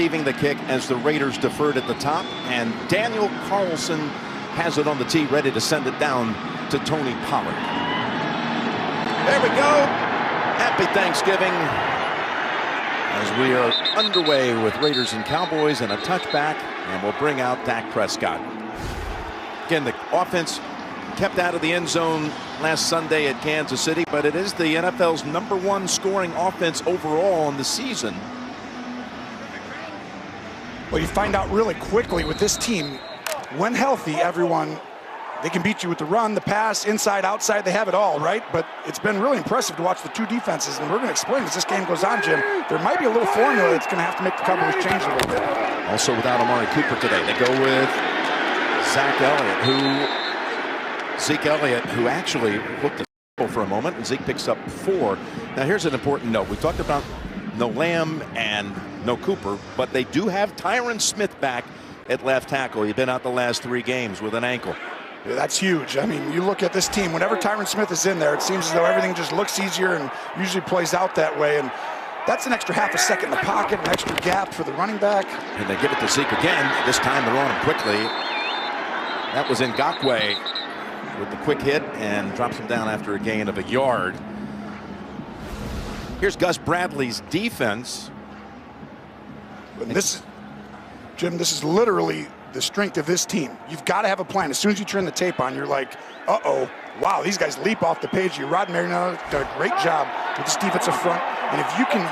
receiving the kick as the Raiders deferred at the top, and Daniel Carlson has it on the tee, ready to send it down to Tony Pollard. There we go. Happy Thanksgiving as we are underway with Raiders and Cowboys, and a touchback, and we'll bring out Dak Prescott. Again, the offense kept out of the end zone last Sunday at Kansas City, but it is the NFL's #1 scoring offense overall in the season. Well, you find out really quickly with this team, when healthy, they can beat you with the run, the pass, inside, outside, they have it all, right? But it's been really impressive to watch the two defenses, and we're going to explain as this game goes on, Jim. There might be a little formula that's going to have to make the Cowboys change a little bit. Also without Amari Cooper today, they go with Zeke Elliott, who actually looked at for a moment, and Zeke picks up 4. Now here's an important note. We talked about no Lamb and no Cooper, but they do have Tyron Smith back at left tackle. He's been out the last 3 games with an ankle. Yeah, that's huge. I mean, you look at this team, whenever Tyron Smith is in there, it seems as though everything just looks easier and usually plays out that way. And that's an extra half a second in the pocket, an extra gap for the running back. And they give it to Zeke again. This time they're on him quickly. That was Ngakoue with the quick hit and drops him down after a gain of 1 yard. Here's Gus Bradley's defense. And Jim, this is literally the strength of this team. You've got to have a plan. As soon as you turn the tape on, you're like, uh-oh, wow, these guys leap off the page. Rod Marinelli did a great job with this defensive front. And if you can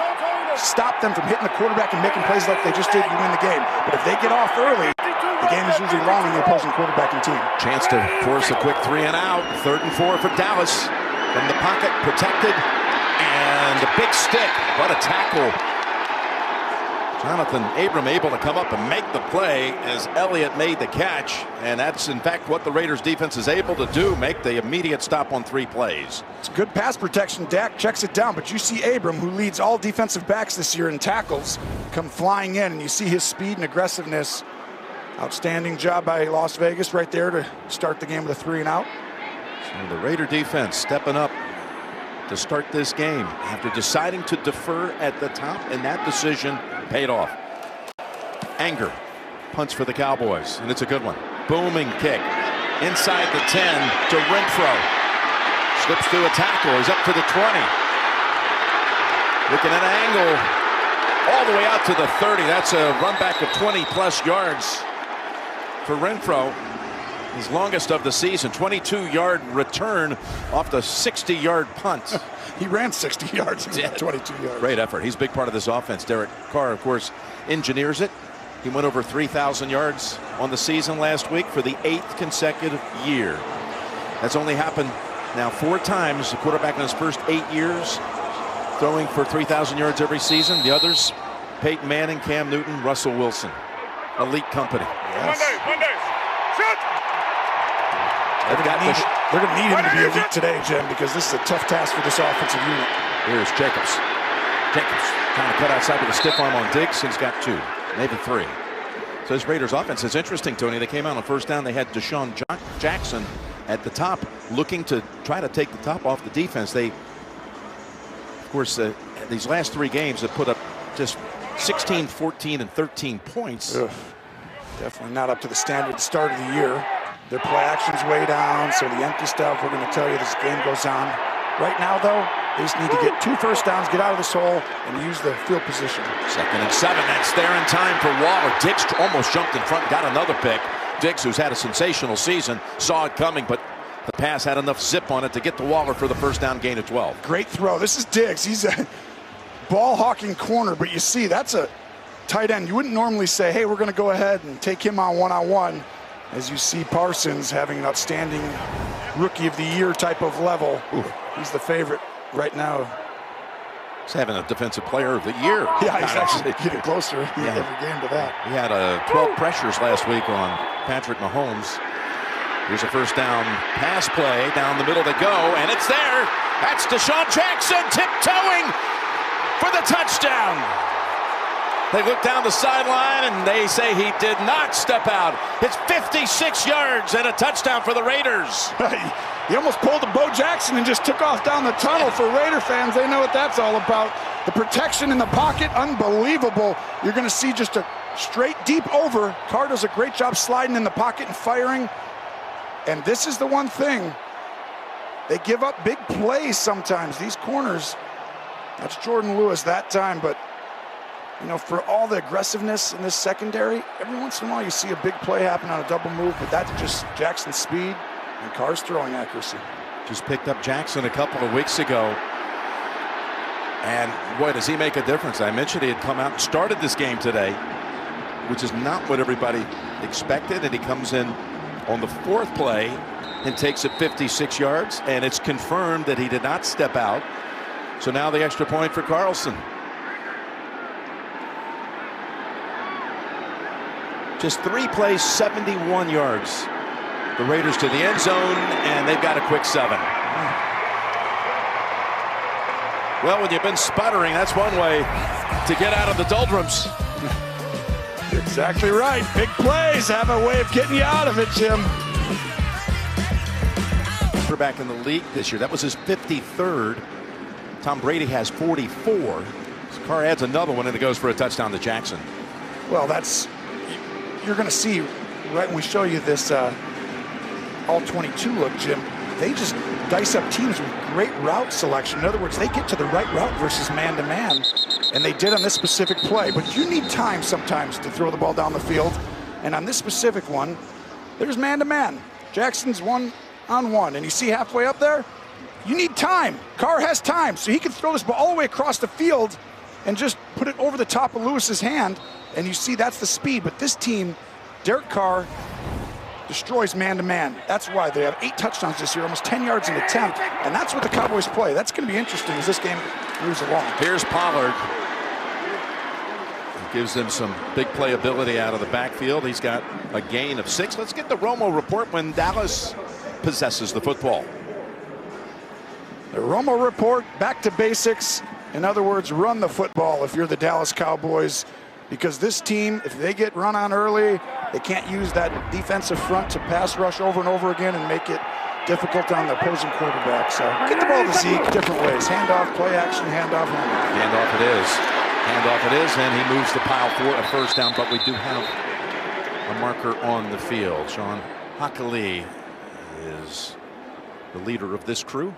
stop them from hitting the quarterback and making plays like they just did, you win the game. But if they get off early, the game is usually long in the opposing quarterbacking team. Chance to force a quick 3 and out. 3rd and 4 for Dallas. From the pocket, protected. And a big stick. What a tackle. Jonathan Abram able to come up and make the play as Elliott made the catch. And that's, in fact, what the Raiders defense is able to do, make the immediate stop on 3 plays. It's good pass protection. Dak checks it down, but you see Abram, who leads all defensive backs this year in tackles, come flying in, and you see his speed and aggressiveness. Outstanding job by Las Vegas right there to start the game with a 3 and out. So the Raider defense stepping up to start this game after deciding to defer at the top, and that decision paid off. Anger punts for the Cowboys, and it's a good one. Booming kick inside the 10 to Renfro. Slips through a tackle. He's up to the 20. Looking at an angle all the way out to the 30. That's a run back of 20+ yards for Renfro. His longest of the season, 22-yard return off the 60-yard punt. He ran 60 yards, 22 yards. Great effort. He's a big part of this offense. Derek Carr, of course, engineers it. He went over 3,000 yards on the season last week for the 8th consecutive year. That's only happened now 4 times. The quarterback in his first 8 years throwing for 3,000 yards every season. The others, Peyton Manning, Cam Newton, Russell Wilson. Elite company. Yes. Monday. Shoot! They're going to need him to be elite today, Jim, because this is a tough task for this offensive unit. Here's Jacobs. Trying to cut outside with a stiff arm on Diggs. He's got 2, maybe 3. So this Raiders offense is interesting, Tony. They came out on 1st down. They had Deshaun Jackson at the top, looking to try to take the top off the defense. They, of course, these last 3 games have put up just 16, 14, and 13 points. Ugh. Definitely not up to the standard at the start of the year. Their play action's way down, so the empty stuff, we're going to tell you as the game goes on. Right now, though, they just need to get 2 first downs, get out of this hole, and use the field position. 2nd and 7. That's there in time for Waller. Diggs almost jumped in front, got another pick. Diggs, who's had a sensational season, saw it coming, but the pass had enough zip on it to get to Waller for the first down gain of 12. Great throw. This is Diggs. He's a ball-hawking corner, but you see, that's a tight end. You wouldn't normally say, hey, we're going to go ahead and take him on one-on-one. As you see Parsons having an outstanding rookie of the year type of level. Ooh, he's the favorite right now. He's having a defensive player of the year. Yeah, he's actually getting closer every game to that. He had 12 pressures last week on Patrick Mahomes. Here's a first down pass play. Down the middle to go, and it's there. That's Deshaun Jackson tiptoeing for the touchdown. They look down the sideline and they say he did not step out. It's 56 yards and a touchdown for the Raiders. He almost pulled a Bo Jackson and just took off down the tunnel. For Raider fans, they know what that's all about. The protection in the pocket, unbelievable. You're going to see just a straight deep over. Carr does a great job sliding in the pocket and firing. And this is the one thing. They give up big plays sometimes, these corners. That's Jordan Lewis that time, but you know, for all the aggressiveness in this secondary, every once in a while you see a big play happen on a double move, but that's just Jackson's speed and Carr's throwing accuracy. Just picked up Jackson a couple of weeks ago. And boy, does he make a difference. I mentioned he had come out and started this game today, which is not what everybody expected. And he comes in on the 4th play and takes it 56 yards. And it's confirmed that he did not step out. So now the extra point for Carlson. Just 3 plays, 71 yards. The Raiders to the end zone, and they've got a quick 7. Well, when you've been sputtering, that's one way to get out of the doldrums. You're exactly right. Big plays have a way of getting you out of it, Jim. Quarterback in the league this year. That was his 53rd. Tom Brady has 44. Carr adds another one, and it goes for a touchdown to Jackson. Well, that's, you're going to see right when we show you this all 22 look, Jim. They just dice up teams with great route selection. In other words, they get to the right route versus man-to-man, and they did on this specific play. But you need time sometimes to throw the ball down the field. And on this specific one, there's man-to-man. Jackson's 1-on-1, and you see halfway up there, you need time. Carr has time, so he can throw this ball all the way across the field and just put it over the top of Lewis's hand. And you see that's the speed. But this team, Derek Carr, destroys man-to-man. That's why they have 8 touchdowns this year, almost 10 yards an attempt, and that's what the Cowboys play. That's going to be interesting as this game moves along. Here's Pollard. Gives them some big playability out of the backfield. He's got a gain of 6. Let's get the Romo report when Dallas possesses the football. The Romo report, back to basics. In other words, run the football if you're the Dallas Cowboys, because this team, if they get run on early, they can't use that defensive front to pass rush over and over again and make it difficult on the opposing quarterback. So get the ball to Zeke different ways. Handoff, play action, handoff, handoff. Handoff it is. Handoff it is, and he moves the pile for a first down, but we do have a marker on the field. Sean Hockley is the leader of this crew.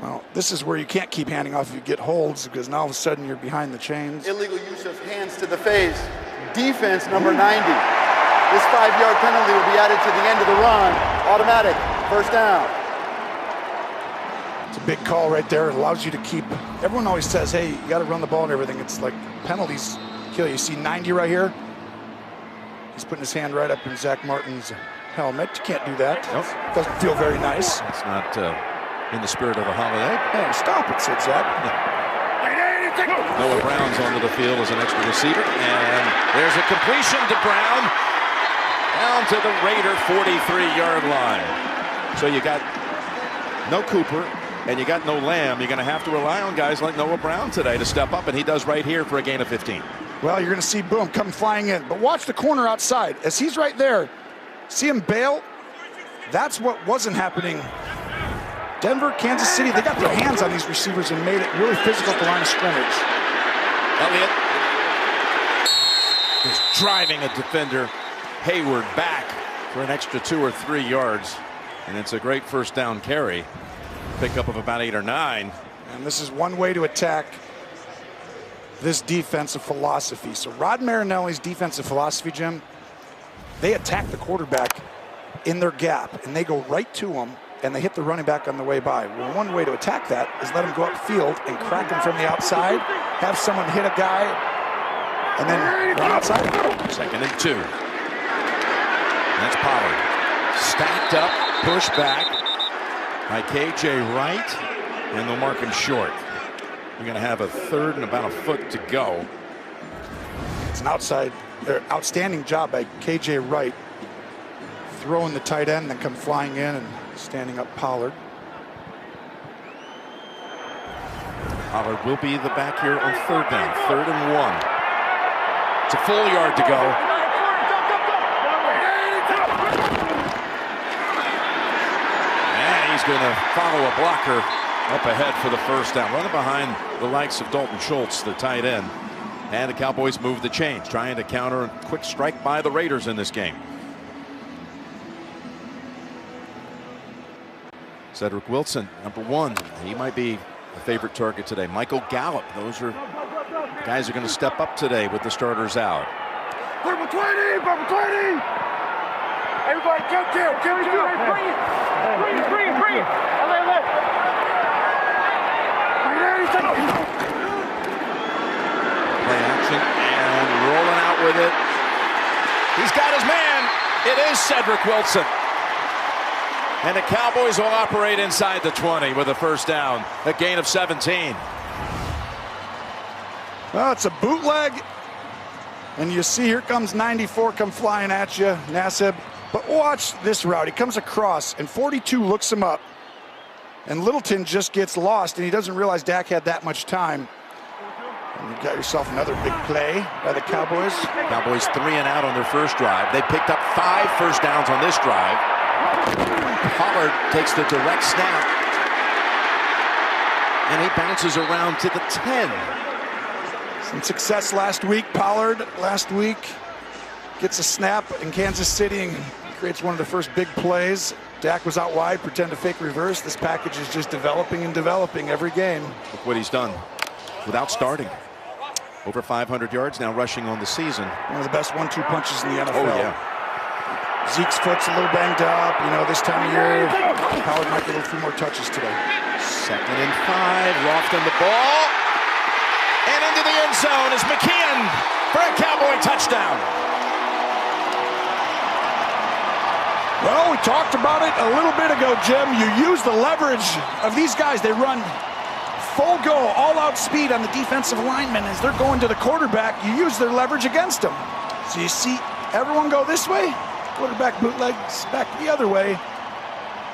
Well, this is where you can't keep handing off if you get holds, because now all of a sudden you're behind the chains. Illegal use of hands to the face. Defense number 90. This 5-yard penalty will be added to the end of the run. Automatic. First down. It's a big call right there. It allows you to keep. Everyone always says, hey, you got to run the ball and everything. It's like penalties kill you. You see 90 right here. He's putting his hand right up in Zach Martin's helmet. You can't do that. Nope. Doesn't feel very nice. It's not in the spirit of the holiday. Hey, stop it, said Zach. Noah Brown's onto the field as an extra receiver, and there's a completion to Brown down to the Raider 43-yard line. So you got no Cooper and you got no Lamb. You're going to have to rely on guys like Noah Brown today to step up, and he does right here for a gain of 15. Well, you're going to see Boom come flying in, but watch the corner outside as he's right there. See him bail? That's what wasn't happening. Denver, Kansas City, they got their hands on these receivers and made it really physical at the line of scrimmage. Elliott is driving a defender. Hayward back for an extra 2 or 3 yards. And it's a great first down carry. Pickup of about 8 or 9. And this is one way to attack this defensive philosophy. So Rod Marinelli's defensive philosophy, Jim, they attack the quarterback in their gap, and they go right to him, and they hit the running back on the way by. Well, one way to attack that is let him go upfield and crack him from the outside, have someone hit a guy, and then run outside. 2nd and 2. That's Pollard. Stacked up, pushed back by KJ Wright, and they'll mark him short. You're going to have a 3rd and about a foot to go. It's an outstanding job by KJ Wright, throwing the tight end, then come flying in and standing up Pollard. Pollard will be the back here on 3rd down. 3rd and 1. It's a full yard to go. And he he's going to follow a blocker up ahead for the first down, running behind the likes of Dalton Schultz, the tight end. And the Cowboys move the chains, trying to counter a quick strike by the Raiders in this game. Cedric Wilson, number 1. He might be a favorite target today. Michael Gallup. Those are guys who are going to step up today with the starters out. Purple 20! Purple 20! Everybody jump down! Jump down! Bring it! Bring it! Bring it! Bring it! Play action and rolling out with it. He's got his man. It is Cedric Wilson. And the Cowboys will operate inside the 20 with a first down. A gain of 17. Well, it's a bootleg. And you see here comes 94 come flying at you, Nassib. But watch this route. He comes across and 42 looks him up. And Littleton just gets lost and he doesn't realize Dak had that much time. And you got yourself another big play by the Cowboys. Cowboys 3 and out on their first drive. They picked up 5 first downs on this drive. Pollard takes the direct snap. And he bounces around to the 10. Some success last week. Pollard last week gets a snap in Kansas City and creates one of the first big plays. Dak was out wide, pretend to fake reverse. This package is just developing and developing every game. Look what he's done without starting. Over 500 yards now rushing on the season. One of the best 1-2 punches in the NFL. Oh, yeah. Zeke's foot's a little banged up. You know, this time of year, Howard might get a few more touches today. 2nd and 5. Lofton the ball. And into the end zone is McKeon for a Cowboy touchdown. Well, we talked about it a little bit ago, Jim. You use the leverage of these guys. They run full go, all-out speed on the defensive linemen as they're going to the quarterback. You use their leverage against them. So you see everyone go this way, quarterback bootlegs back the other way.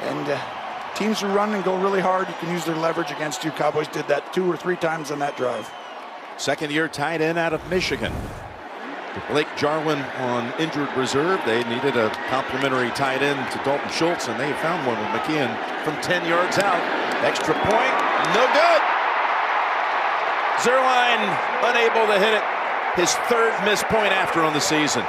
And teams who run and go really hard, you can use their leverage against you. Cowboys did that 2 or 3 times on that drive. Second-year tight end out of Michigan. Blake Jarwin on injured reserve. They needed a complimentary tight end to Dalton Schultz, and they found one with McKeon from 10 yards out. Extra point, no good. Zerline unable to hit it. His 3rd missed point after on the season.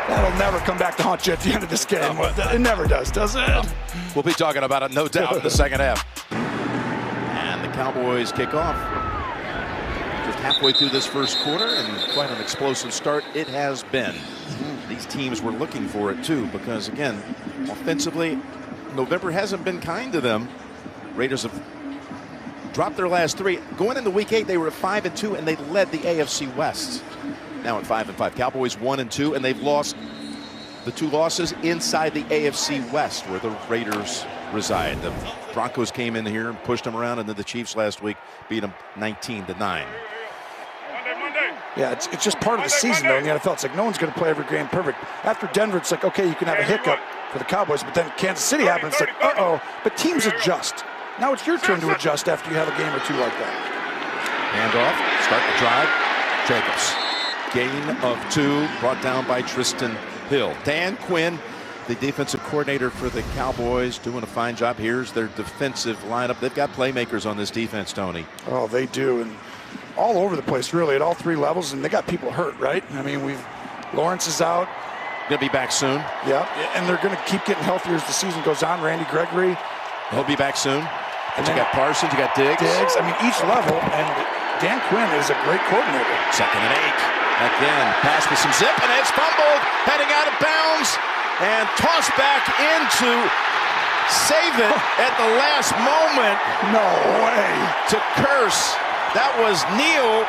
That'll never come back to haunt you at the end of this game. It never does it? We'll be talking about it, no doubt, in the second half. And the Cowboys kick off. Just halfway through this first quarter, and quite an explosive start it has been. These teams were looking for it too, because again, offensively, November hasn't been kind to them. Raiders have dropped their last 3. Going into week 8, they were at 5-2, and they led the AFC West. Now at 5-5. Cowboys 1-2, and they've lost the 2 losses inside the AFC West, where the Raiders reside. The Broncos came in here and pushed them around, and then the Chiefs last week beat them 19-9. Yeah, it's just part of the season, though, in the NFL. It's like no one's going to play every game perfect. After Denver, it's like, okay, you can have a hiccup for the Cowboys, but then Kansas City happens, it's like, uh-oh. But teams adjust. Now it's your turn to adjust after you have a game or 2 like that. Handoff, start the drive. Jacobs. Gain of 2, brought down by Tristan Hill. Dan Quinn, the defensive coordinator for the Cowboys, doing a fine job. Here's their defensive lineup. They've got playmakers on this defense, Tony. Oh, they do, and all over the place, really, at all 3 levels, and they got people hurt, right? I mean, Lawrence is out. Gonna be back soon. Yeah, and they're gonna keep getting healthier as the season goes on. Randy Gregory. He'll be back soon. And you got Parsons, you got Diggs. I mean, each level, and Dan Quinn is a great coordinator. 2nd and 8. Again, pass with some zip, and it's fumbled, heading out of bounds, and tossed back into save it at the last moment. No way. To Curse. That was Neal,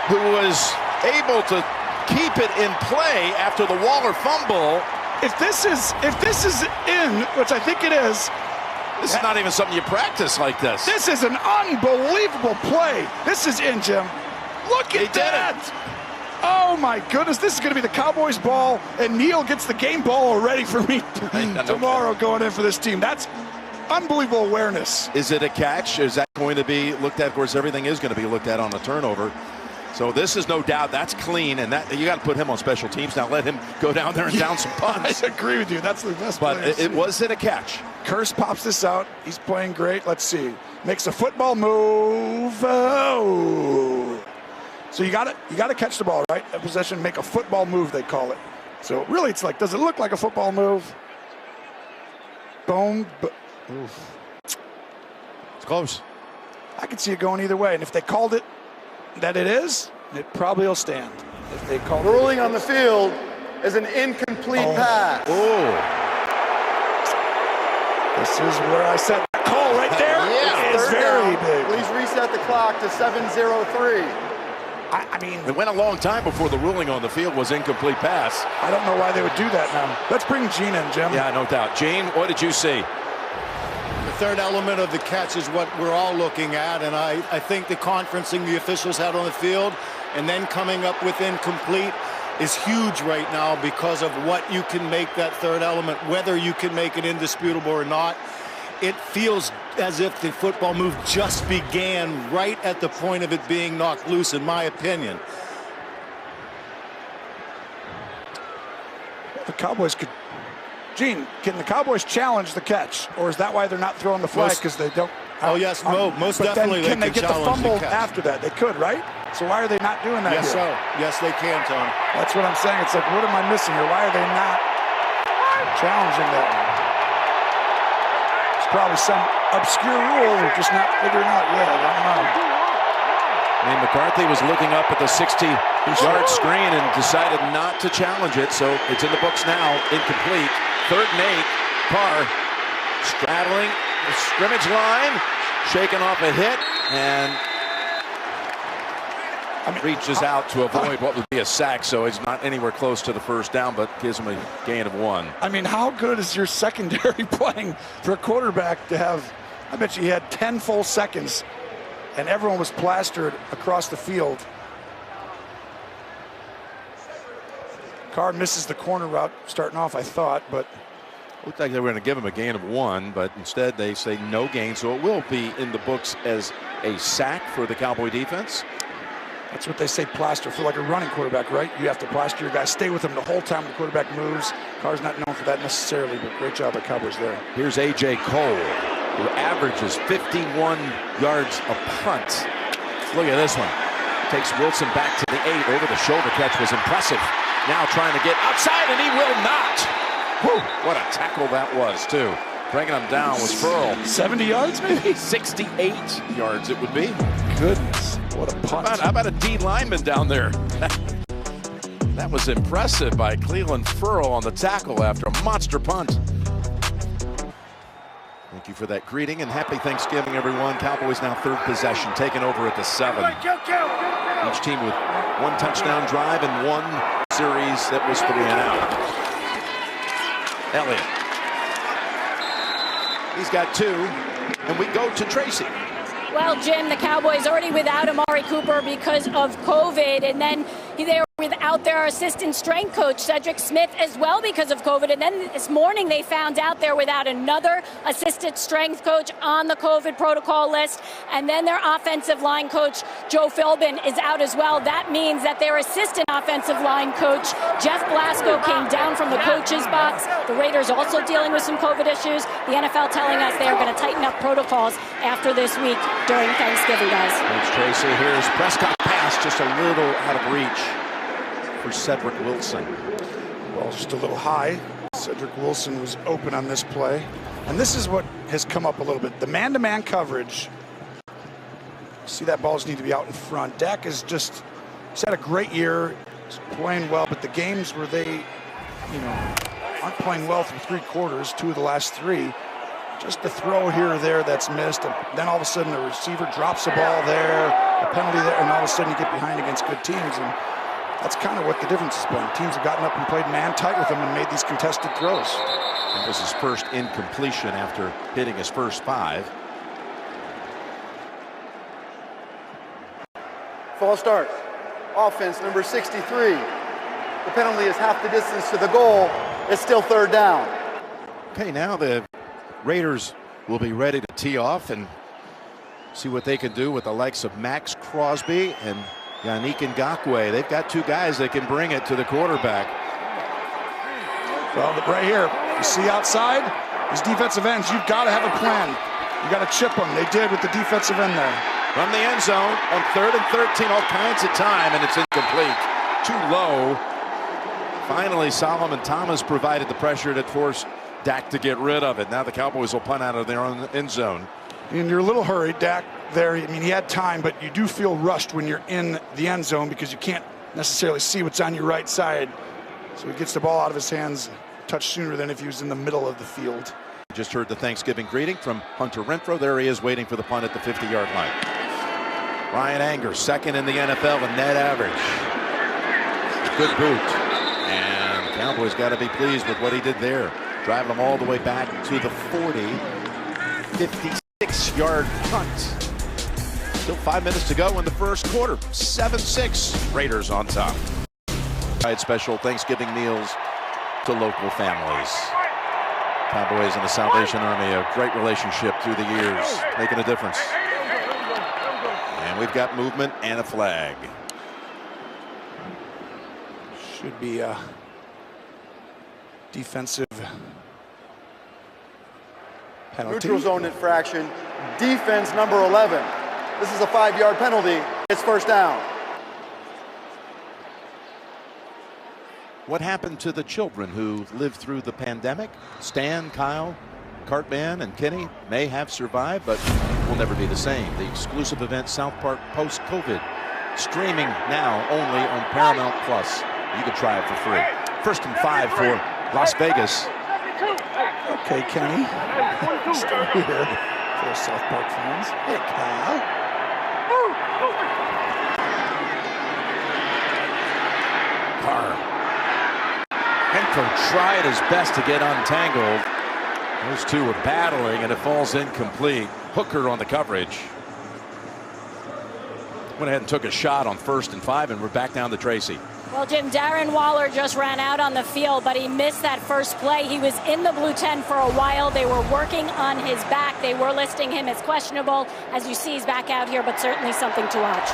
who was able to keep it in play after the Waller fumble. If this is in, which I think it is, this is not even something you practice like this. This is an unbelievable play. This is in, Jim. Look at that. Oh my goodness, this is going to be the Cowboys ball, and Neal gets the game ball already for me tomorrow going in for this team. That's unbelievable awareness. Is it a catch? Is that going to be looked at? Of course, everything is going to be looked at on a turnover. So this is no doubt, that's clean, and that you got to put him on special teams now. Let him go down there and down some punts. I agree with you. That's the best. But was it a catch? Curse pops this out. He's playing great. Let's see. Makes a football move. Oh. So you got to catch the ball, right? A possession, make a football move, they call it. So really, it's like, does it look like a football move? Boom. Oof. It's close. I could see it going either way. And if they called it that it is, it probably will stand. If they called ruling on the field is an incomplete pass. Oh. This is where I said that call right there. Yeah. It is very big. Please reset the clock to 7:03. I mean, It went a long time before the ruling on the field was incomplete pass. I don't know why they would do that now. Let's bring Gene in, Jim. Yeah, no doubt. Gene, what did you see? The third element of the catch is what we're all looking at, and I think the conferencing the officials had on the field and then coming up with incomplete is huge right now because of what you can make that third element, whether you can make it indisputable or not. It feels as if the football move just began right at the point of it being knocked loose, in my opinion. The Cowboys could. Gene, can the Cowboys challenge the catch, or is that why they're not throwing the flag because they don't? Oh yes, most but definitely. Then can they get the challenge fumble catch. after that? They could, right? So why are they not doing that? Yes, here? sir. Yes, they can, Tony. That's what I'm saying. It's like, what am I missing here? Why are they not challenging that? It's probably some obscure rule we're just not figuring out yet. I don't know. I mean, McCarthy was looking up at the 60-yard screen and decided not to challenge it, so it's in the books now, incomplete. 3rd and 8, Carr straddling the scrimmage line, shaking off a hit, and reaches out to avoid what would be a sack, so he's not anywhere close to the first down, but gives him a gain of 1. I mean, how good is your secondary playing for a quarterback to have? I bet you he had 10 full seconds, and everyone was plastered across the field. Carr misses the corner route starting off, I thought, but Looked like they were going to give him a gain of 1, but instead they say no gain, so it will be in the books as a sack for the Cowboy defense. that's what they say, plaster for like a running quarterback, right? You have to plaster your guy, stay with him the whole time the quarterback moves. Carr's not known for that necessarily, but great job by Cowboys there. Here's A.J. Cole, who averages 51 yards a punt. Look at this one. Takes Wilson back to the 8. Over the shoulder catch was impressive. Now trying to get outside, and he will not. Whew, what a tackle that was, too. Bringing him down was Furl. 70 yards, maybe? 68 yards it would be. Goodness, what a punt. How about a D lineman down there? That was impressive by Cleveland Furl on the tackle after a monster punt. Thank you for that greeting, and happy Thanksgiving, everyone. Cowboys now 3rd possession, taking over at the 7. Each team with 1 touchdown drive and 1 series that was 3 and out. Elliott. He's got 2, and we go to Tracy. Well, Jim, the Cowboys already without Amari Cooper because of COVID, and then they were without their assistant strength coach, Cedric Smith, as well because of COVID. And then this morning they found out they're without another assistant strength coach on the COVID protocol list. And then their offensive line coach, Joe Philbin, is out as well. That means that their assistant offensive line coach, Jeff Blasco, came down from the coach's box. The Raiders also dealing with some COVID issues. The NFL telling us they are going to tighten up protocols after this week during Thanksgiving, guys. Thanks, Tracy. Here's Prescott pass, just a little out of reach for Cedric Wilson. Well, just a little high. Cedric Wilson was open on this play. And this is what has come up a little bit. The man-to-man coverage. See, that balls need to be out in front. Dak he's had a great year. He's playing well, but the games where they, aren't playing well through 3 quarters, 2 of the last 3, just a throw here or there that's missed, and then all of a sudden the receiver drops the ball there, a penalty there, and all of a sudden you get behind against good teams. And that's kind of what the difference has been. Teams have gotten up and played man tight with him and made these contested throws. That was his first incompletion after hitting his first 5. False start. Offense number 63. The penalty is half the distance to the goal. It's still 3rd down. Okay, now the Raiders will be ready to tee off and see what they can do with the likes of Max Crosby and Yannick Ngakoue. They've got 2 guys that can bring it to the quarterback. Well, right here, you see outside, These defensive ends, you've got to have a plan. You got to chip them. They did with the defensive end there. From the end zone on 3rd and 13, all kinds of time, and it's incomplete. Too low. Finally, Solomon Thomas provided the pressure that forced Dak to get rid of it. Now the Cowboys will punt out of their own end zone. And you're a little hurried, Dak, there. I mean, he had time, but you do feel rushed when you're in the end zone because you can't necessarily see what's on your right side. So he gets the ball out of his hands a touch sooner than if he was in the middle of the field. Just heard the Thanksgiving greeting from Hunter Renfrow. There he is waiting for the punt at the 50-yard line. Ryan Anger, second in the NFL in net average. Good boot. And the Cowboys got to be pleased with what he did there. Driving them all the way back to the 40. 56-yard punt. Still 5 minutes to go in the first quarter. 7-6. Raiders on top. Special Thanksgiving meals to local families. Cowboys and the Salvation Army, a great relationship through the years, making a difference. And we've got movement and a flag. Should be a defensive penalty. Neutral zone infraction. Defense number 11. This is a 5-yard penalty. It's first down. What happened to the children who lived through the pandemic? Stan, Kyle, Cartman, and Kenny may have survived, but will never be the same. The exclusive event South Park Post-COVID, streaming now only on Paramount Plus. You can try it for free. 1st and 5 for Las Vegas. Okay, Kenny. Still here for South Park fans. Hey, Kyle. Carr. Renfrow tried his best to get untangled. Those two were battling, and it falls incomplete. Hooker on the coverage. Went ahead and took a shot on 1st and 5, and we're back down to Tracy. Well, Jim, Darren Waller just ran out on the field, but he missed that first play. He was in the blue tent for a while. They were working on his back. They were listing him as questionable. As you see, he's back out here, but certainly something to watch.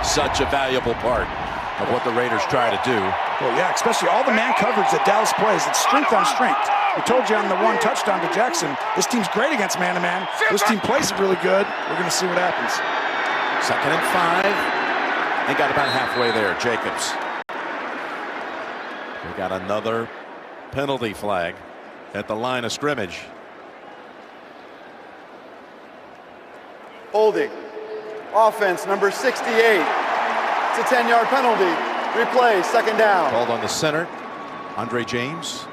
Such a valuable part of what the Raiders try to do. Well, yeah, especially all the man coverage that Dallas plays. It's strength on strength. We told you on the one touchdown to Jackson, this team's great against man-to-man. This team plays it really good. We're going to see what happens. 2nd and 5. They got about halfway there, Jacobs. We got another penalty flag at the line of scrimmage. Holding. Offense number 68. It's a 10-yard penalty. Replay, 2nd down. Called on the center, Andre James.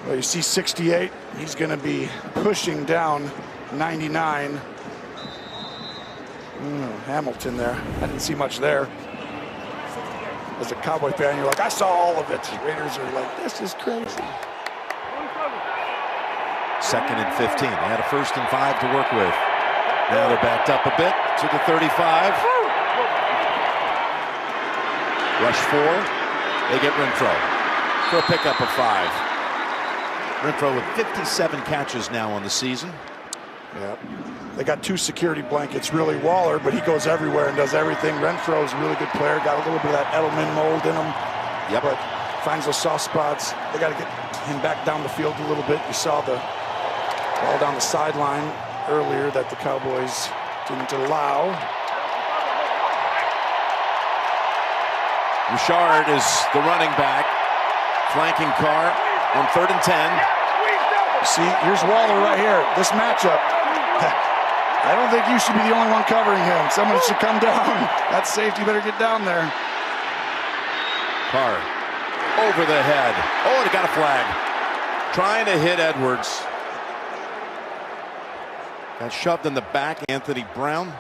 Well, you see 68. He's going to be pushing down 99. Hamilton there. I didn't see much there. As a Cowboy fan, you're like, I saw all of it. Raiders are like, this is crazy. 2nd and 15. They had a 1st and 5 to work with. Now they're backed up a bit to the 35. Rush 4. They get Renfrow for a pickup of 5. Renfrow with 57 catches now on the season. Yeah. They got 2 security blankets, really Waller, but he goes everywhere and does everything. Renfro's a really good player, got a little bit of that Edelman mold in him. Yep. But finds those soft spots. They got to get him back down the field a little bit. You saw the ball down the sideline earlier that the Cowboys didn't allow. Richard is the running back, flanking Carr on 3rd and 10. See, here's Waller right here. This matchup. I don't think you should be the only one covering him. Someone should come down. That safety better get down there. Carr over the head. Oh, and he got a flag. Trying to hit Edwards. Got shoved in the back, Anthony Brown.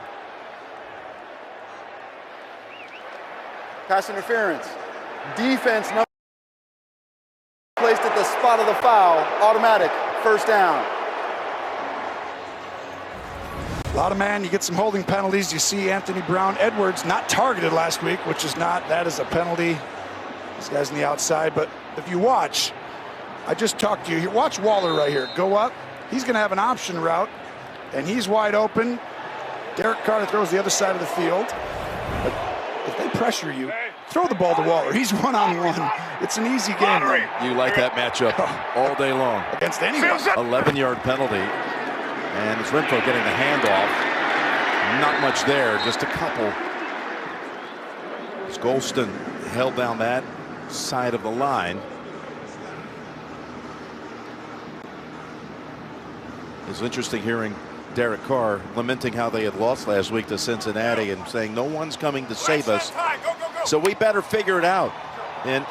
Pass interference. Defense number placed at the spot of the foul. Automatic. 1st down. A lot of man, you get some holding penalties. You see Anthony Brown, Edwards not targeted last week, which is not, that is a penalty. This guy's on the outside, but if you watch, I just talked to you. Watch Waller right here. Go up. He's going to have an option route, and he's wide open. Derek Carter throws the other side of the field. But if they pressure you, throw the ball to Waller. He's one-on-one. It's an easy game. You like that matchup all day long. Against anyone. 11-yard penalty. And it's Renfro getting the handoff. Not much there, just a couple. As Golston held down that side of the line. It's interesting hearing Derek Carr lamenting how they had lost last week to Cincinnati and saying no one's coming to save us, so we better figure it out. And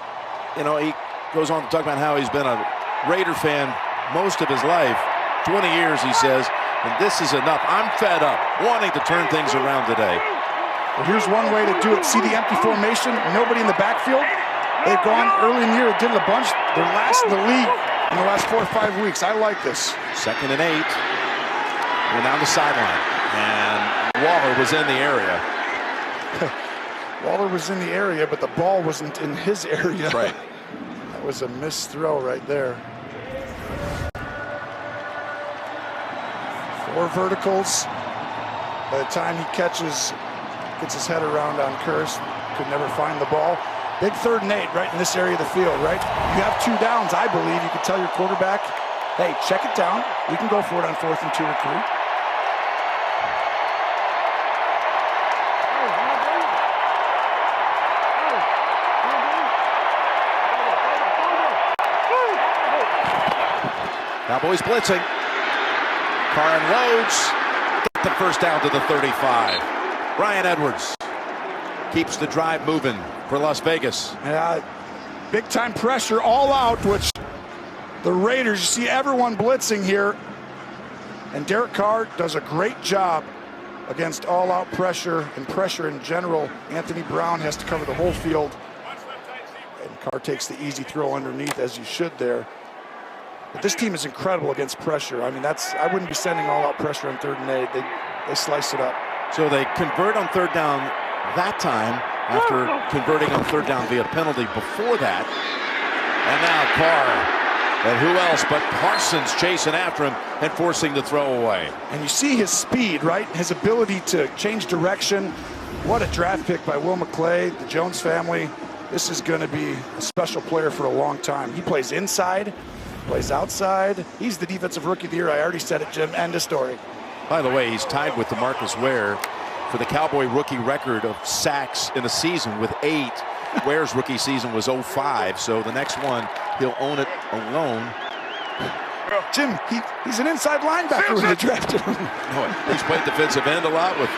you know, he goes on to talk about how he's been a Raider fan most of his life, 20 years he says, and this is enough. I'm fed up, wanting to turn things around today. Well, here's one way to do it. See the empty formation, nobody in the backfield. They've gone early in the year, did it a bunch. They're last in the league in the last 4 or 5 weeks. I like this. 2nd and 8. We're down the sideline, and Waller was in the area. Waller was in the area, but the ball wasn't in his area. Right. That was a missed throw right there. 4 verticals. By the time he gets his head around on Curse, could never find the ball. Big 3rd and 8 right in this area of the field, right? You have 2 downs, I believe. You can tell your quarterback, hey, check it down. We can go for it on 4th and 2 or 3. Cowboys blitzing. Carr unloads. Get the first down to the 35. Ryan Edwards keeps the drive moving for Las Vegas. Yeah, big time pressure all out, which the Raiders, you see everyone blitzing here. And Derek Carr does a great job against all out pressure and pressure in general. Anthony Brown has to cover the whole field. And Carr takes the easy throw underneath, as you should there. But this team is incredible against pressure. I mean, I wouldn't be sending all out pressure on 3rd and 8. They slice it up. So they convert on 3rd down that time after converting on 3rd down via penalty before that. And now Carr, and who else but Parsons chasing after him and forcing the throw away. And you see his speed, right? His ability to change direction. What a draft pick by Will McClay, the Jones family. This is going to be a special player for a long time. He plays inside, plays outside. He's the defensive rookie of the year. I already said it, Jim. End of story. By the way, he's tied with DeMarcus Ware for the Cowboy rookie record of sacks in a season with 8. Ware's rookie season was 05, so the next one, he'll own it alone. Jim, he's an inside linebacker when they drafted him. No, he's played defensive end a lot with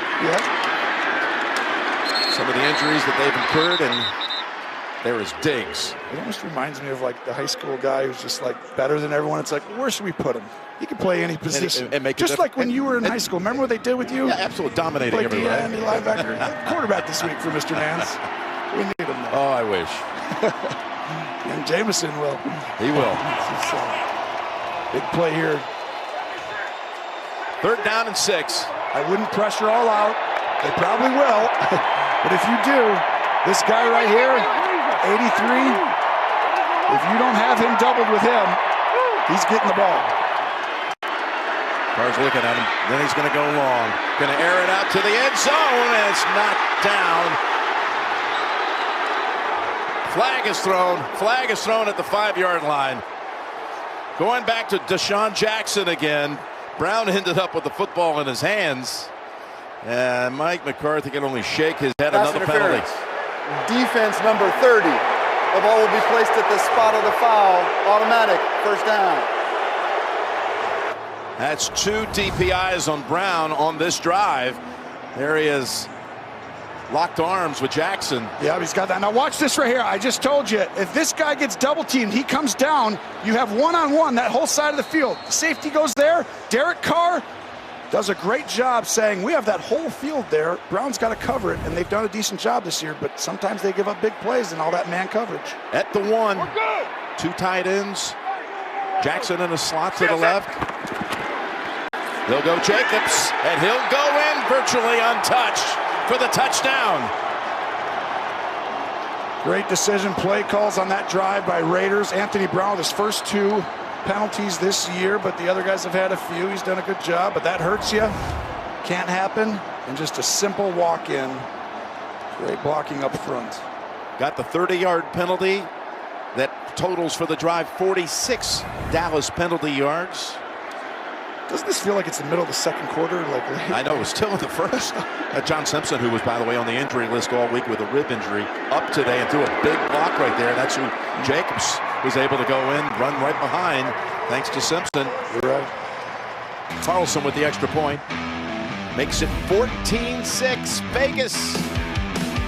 some of the injuries that they've incurred, and there is Diggs. It almost reminds me of like the high school guy who's just like better than everyone. It's like, where should we put him? He can play any position. And make just like when you were in high school. Remember what they did with you? Yeah, absolutely dominating everyone. Like the linebacker, quarterback this week for Mr. Nance. We need him now. Oh, I wish. And Jameson will. He will. Big play here. 3rd down and 6. I wouldn't pressure all out. They probably will. But if you do, this guy right here, 83, if you don't have him doubled with him, he's getting the ball. Carr's looking at him. Then he's going to go long. Going to air it out to the end zone, and it's knocked down. Flag is thrown. Flag is thrown at the 5-yard line. Going back to Deshaun Jackson again. Brown ended up with the football in his hands. And Mike McCarthy can only shake his head. Another penalty. Defense number 30. The ball will be placed at the spot of the foul. Automatic. 1st down. That's 2 DPIs on Brown on this drive. There he is. Locked arms with Jackson. Yeah, he's got that. Now watch this right here. I just told you, if this guy gets double teamed, he comes down, you have one-on-one, that whole side of the field. Safety goes there. Derek Carr does a great job saying, we have that whole field there. Brown's got to cover it, and they've done a decent job this year, but sometimes they give up big plays and all that man coverage. At the 1, 2 tight ends. Jackson in a slot to the left. They'll go Jacobs, and he'll go in virtually untouched for the touchdown. Great decision, play calls on that drive by Raiders. Anthony Brown with his first 2 penalties this year, but the other guys have had a few. He's done a good job, but that hurts you. Can't happen. And just a simple walk-in. Great blocking up front. got the 30-yard penalty that totals for the drive 46 Dallas penalty yards. Doesn't this feel like it's the middle of the second quarter? I know, it was still in the first. John Simpson, who was, by the way, on the injury list all week with a rib injury, up today and threw a big block right there. That's who Jacobs was able to go in, run right behind, thanks to Simpson. You're right. Carlson with the extra point. Makes it 14-6. Vegas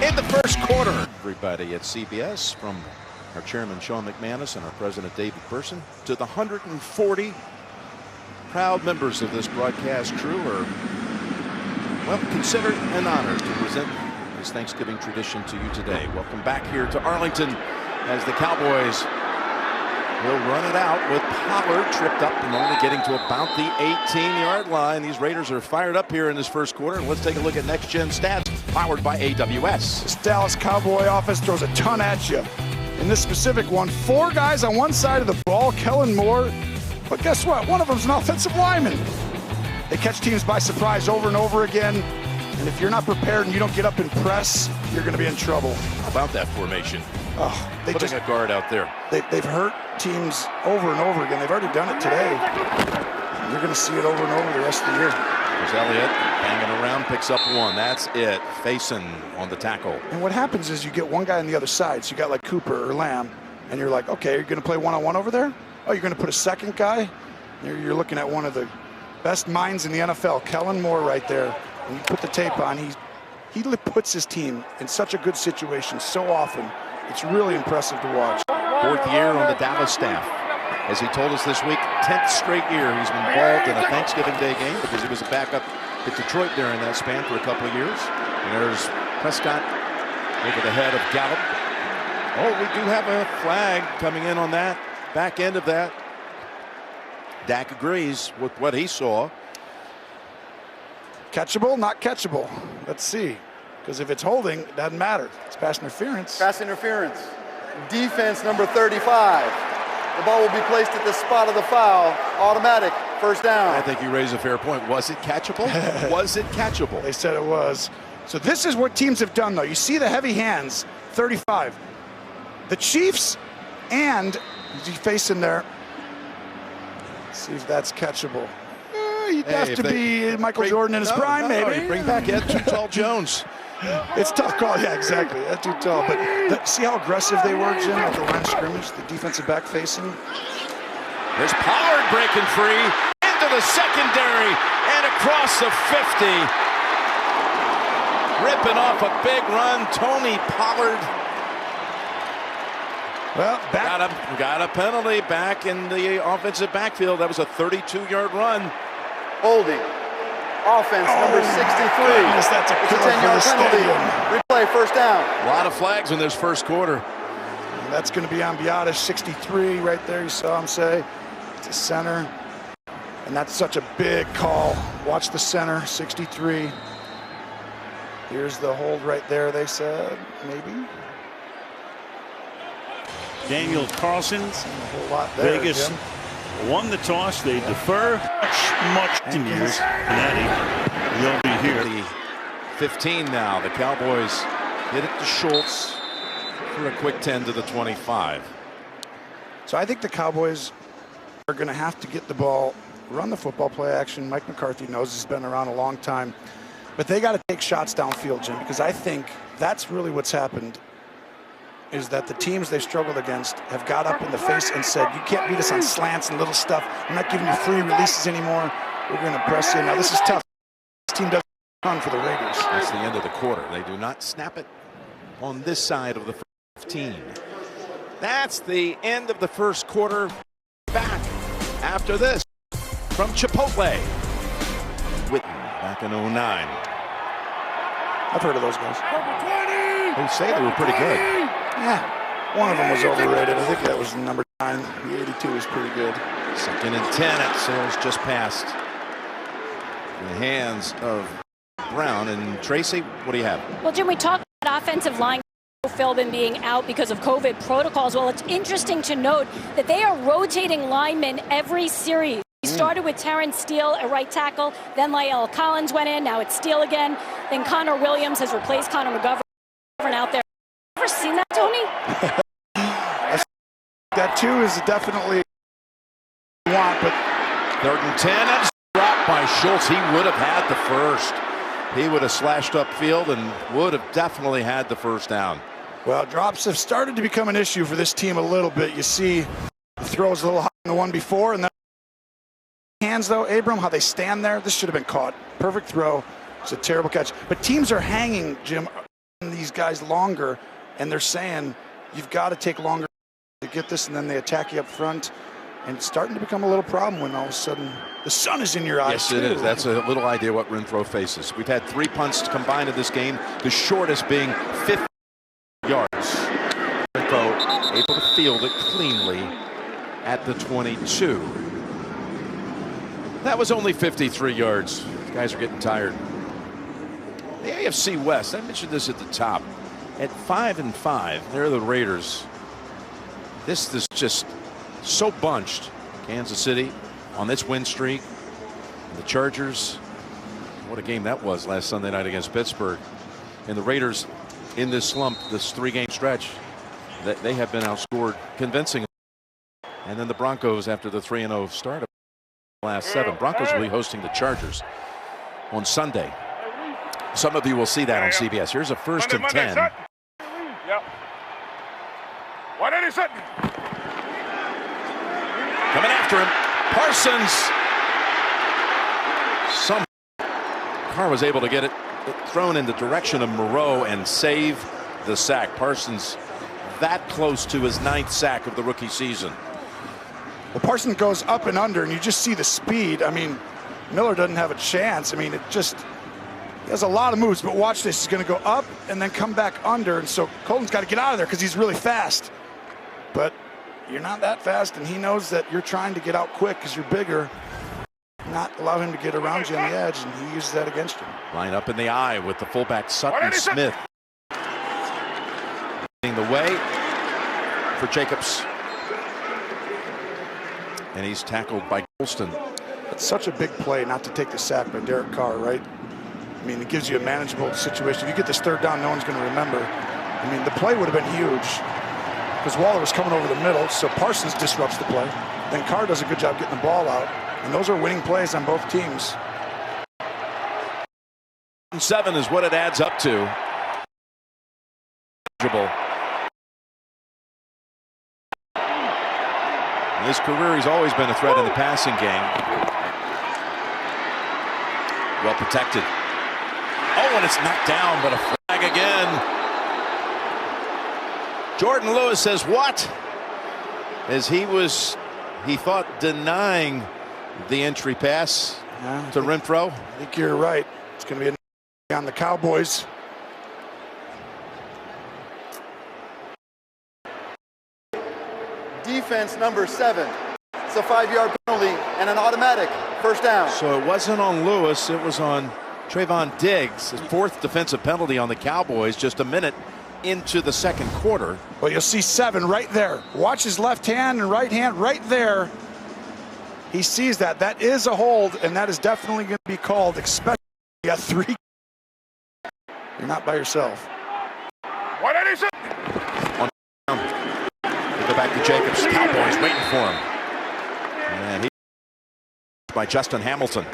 in the first quarter. Everybody at CBS, from our chairman Sean McManus and our president David Burson to the 140 proud members of this broadcast crew are, well, considered an honor to present this Thanksgiving tradition to you today. Welcome back here to Arlington as the Cowboys will run it out with Pollard tripped up and only getting to about the 18-yard line. These Raiders are fired up here in this first quarter. And let's take a look at Next Gen Stats, powered by AWS. This Dallas Cowboy offense throws a ton at you. In this specific one, 4 guys on one side of the ball, Kellen Moore. But guess what? One of them's an offensive lineman. They catch teams by surprise over and over again. And if you're not prepared and you don't get up and press, you're going to be in trouble. How about that formation? They Putting a guard out there. They've hurt teams over and over again. They've already done it today. You're going to see it over and over the rest of the year. There's Elliott hanging around, picks up one. That's it. Faison on the tackle. And what happens is you get one guy on the other side. So you got like Cooper or Lamb, and you're like, okay, you're going to play one-on-one over there? Oh, you're going to put a second guy? You're looking at one of the best minds in the NFL, Kellen Moore right there. When you put the tape on, he puts his team in such a good situation so often. It's really impressive to watch. 4th year on the Dallas staff. As he told us this week, 10th straight year he's been involved in a Thanksgiving Day game because he was a backup at Detroit during that span for a couple of years. And there's Prescott over the head of Gallup. Oh, we do have a flag coming in on that back end of that. Dak agrees with what he saw. Catchable, not catchable. Let's see. Because if it's holding, it doesn't matter. It's pass interference. Pass interference. Defense number 35. The ball will be placed at the spot of the foul. Automatic. First down. I think you raise a fair point. Was it catchable? Was it catchable? They said it was. So this is what teams have done, though. You see the heavy hands, 35. The Chiefs and he's facing there. See if that's catchable. He'd have to be Michael Jordan in his prime, maybe. Bring back Ed Too Tall Jones. It's tough call. Yeah, exactly. That's too tall. But see how aggressive they were, Jim, at the line of scrimmage, the defensive back facing. There's Pollard breaking free into the secondary and across the 50. Ripping off a big run, Tony Pollard. Well, got a penalty back in the offensive backfield. That was a 32-yard run. Holding. Offense number 63. That's a It's a 10-yard penalty. Replay, first down. A lot of flags in this first quarter. And that's going to be on Biadasz, 63 right there. You saw him say it's a center. And that's such a big call. Watch the center, 63. Here's the hold right there, they said, maybe. Daniel Carlson, A whole lot there, Vegas Jim. won the toss. They defer much in years. And they'll be here. The 15 now. The Cowboys hit it to Schultz for a quick 10 to the 25. So I think the Cowboys are going to have to get the ball, run the football, play action. Mike McCarthy knows he's been around a long time. But they got to take shots downfield, Jim, because I think that's really what's happened, is that the teams they've struggled against have got up in the face and said, you can't beat us on slants and little stuff. I'm not giving you free releases anymore. We're going to press you. Now, this is tough. This team doesn't run for the Raiders. That's the end of the quarter. They do not snap it on this side of the 15. That's the end of the first quarter. Back after this from Chipotle. Witten back in 09. I've heard of those guys. They say they were pretty good. Yeah, one of them was overrated. I think that was number 9. The 82 was pretty good. 2nd and 10 at Sales just passed. In the hands of Brown. And Tracy, what do you have? Well, Jim, we talked about offensive line Philbin being out because of COVID protocols. Well, it's interesting to note that they are rotating linemen every series. He started with Terrence Steele at right tackle, then Lyle Collins went in, now it's Steele again, then Connor Williams has replaced Connor McGovern out there. Ever seen that, Tony? that 2 is definitely want, but 3rd and 10, and dropped by Schultz. He would have had the first. He would have slashed upfield and would have definitely had the first down. Well, drops have started to become an issue for this team a little bit. You see the throws a little high on the one before, and then hands though, Abram, how they stand there, this should have been caught. Perfect throw. It's a terrible catch. But teams are hanging, Jim, these guys longer, and they're saying you've got to take longer to get this, and then they attack you up front. And it's starting to become a little problem when all of a sudden the sun is in your eyes. Yes, it is. That's a little idea what Renfro faces. We've had 3 punts combined in this game, the shortest being 50 yards. Renfro able to field it cleanly at the 22. That was only 53 yards. The guys are getting tired. The AFC West, I mentioned this at the top. At 5-5, they're the Raiders. This is just so bunched. Kansas City on this win streak. And the Chargers, what a game that was last Sunday night against Pittsburgh. And the Raiders in this slump, this 3-game stretch, they have been outscored convincingly. And then the Broncos after the 3-0 start of the last 7. Broncos will be hosting the Chargers on Sunday. Some of you will see that on CBS. Here's a 1st and 10. Yep. 187. Coming after him, Parsons. Some Carr was able to get it thrown in the direction of Moreau and save the sack. Parsons that close to his 9th sack of the rookie season. Well, Parsons goes up and under, and you just see the speed. I mean, Miller doesn't have a chance. I mean, it just, he has a lot of moves, but watch this. He's going to go up and then come back under, and so Colton's got to get out of there because he's really fast. But you're not that fast, and he knows that you're trying to get out quick because you're bigger. Not allow him to get around you on the edge, and he uses that against you. Line up in the eye with the fullback Sutton Smith. Leading the way for Jacobs. And he's tackled by Golston. It's such a big play not to take the sack by Derek Carr, right? I mean, it gives you a manageable situation. If you get this 3rd down, no one's going to remember. I mean, the play would have been huge because Waller was coming over the middle, so Parsons disrupts the play. Then Carr does a good job getting the ball out, and those are winning plays on both teams. 7 is what it adds up to. In his career, he's always been a threat in the passing game. Well protected. Oh, and it's knocked down, but a flag again. Jordan Lewis says what? As he thought denying the entry pass to Renfro. I think you're right. It's going to be on the Cowboys. Defense number 7. It's a 5-yard penalty and an automatic 1st down. So it wasn't on Lewis, it was on Trayvon Diggs. His 4th defensive penalty on the Cowboys just a minute into the 2nd quarter. Well, you'll see 7 right there. Watch his left hand and right hand right there. He sees that. That is a hold, and that is definitely going to be called, especially at 3. You're not by yourself. 187. Go back to Jacobs. Cowboys waiting for him. And he by Justin Hamilton.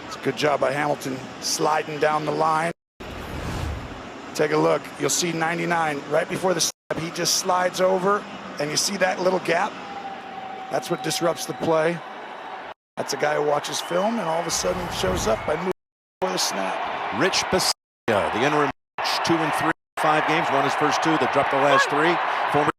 It's a good job by Hamilton sliding down the line. Take a look. You'll see 99 right before the snap. He just slides over, and you see that little gap. That's what disrupts the play. That's a guy who watches film and all of a sudden shows up by moving before the snap. Rich Bisaccia, the interim coach, 2 and 3. 5 games, won his first 2. They dropped the last 3. Former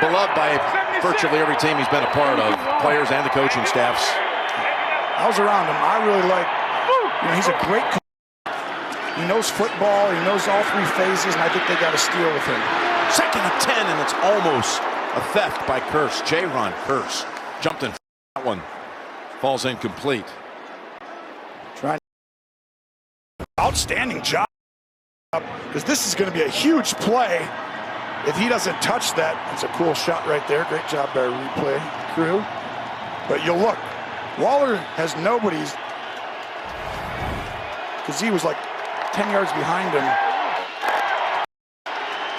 beloved by virtually every team he's been a part of, players and the coaching staffs. I was around him. I really like, he's a great coach. He knows football. He knows all 3 phases, and I think they got a steal with him. 2nd and 10, and it's almost a theft by Kearse. J-Ron Kearse jumped in. That one falls incomplete. Outstanding job. Because this is going to be a huge play if he doesn't touch that. It's a cool shot right there. Great job by replay crew. But you'll look, Waller has nobody's, because he was like 10 yards behind him.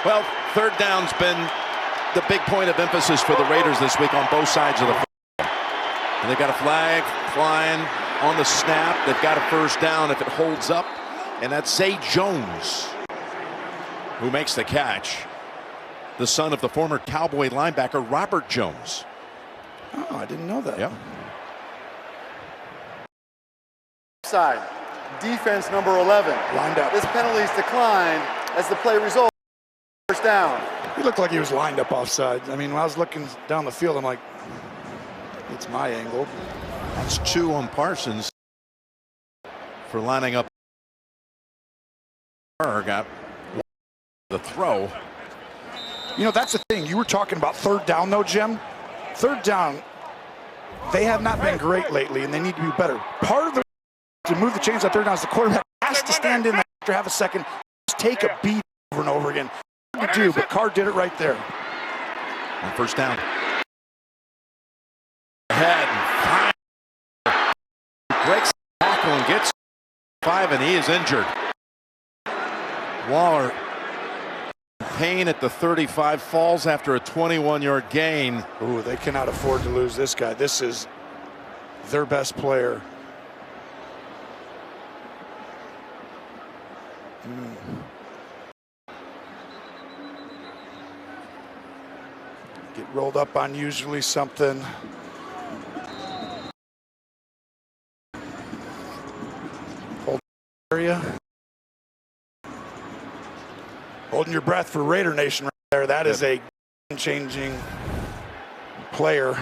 Well, third down's been the big point of emphasis for the Raiders this week on both sides of the football. And they've got a flag flying on the snap. They've got a first down if it holds up. And that's Zay Jones who makes the catch. The son of the former Cowboy linebacker Robert Jones. Oh, I didn't know that. Yep. Side. Defense number 11. Lined up. This penalty is declined as the play results. First down. He looked like he was lined up offside. I mean, when I was looking down the field, I'm like, it's my angle. That's 2 on Parsons for lining up. Got the throw. You know, that's the thing. You were talking about third down, though, Jim. Third down, they have not been great lately, and they need to be better. Part of the to move the chains on third down is the quarterback has to stand in there after half a second, just take a beat over and over again. Hard to do, but Carr did it right there. And first down. Ahead. Breaks the tackle and gets 5, and he is injured. Waller, pain at the 35, falls after a 21-yard gain. Ooh, they cannot afford to lose this guy. This is their best player. Get rolled up on usually something. Hold area. Holding your breath for Raider Nation right there. That is a changing player.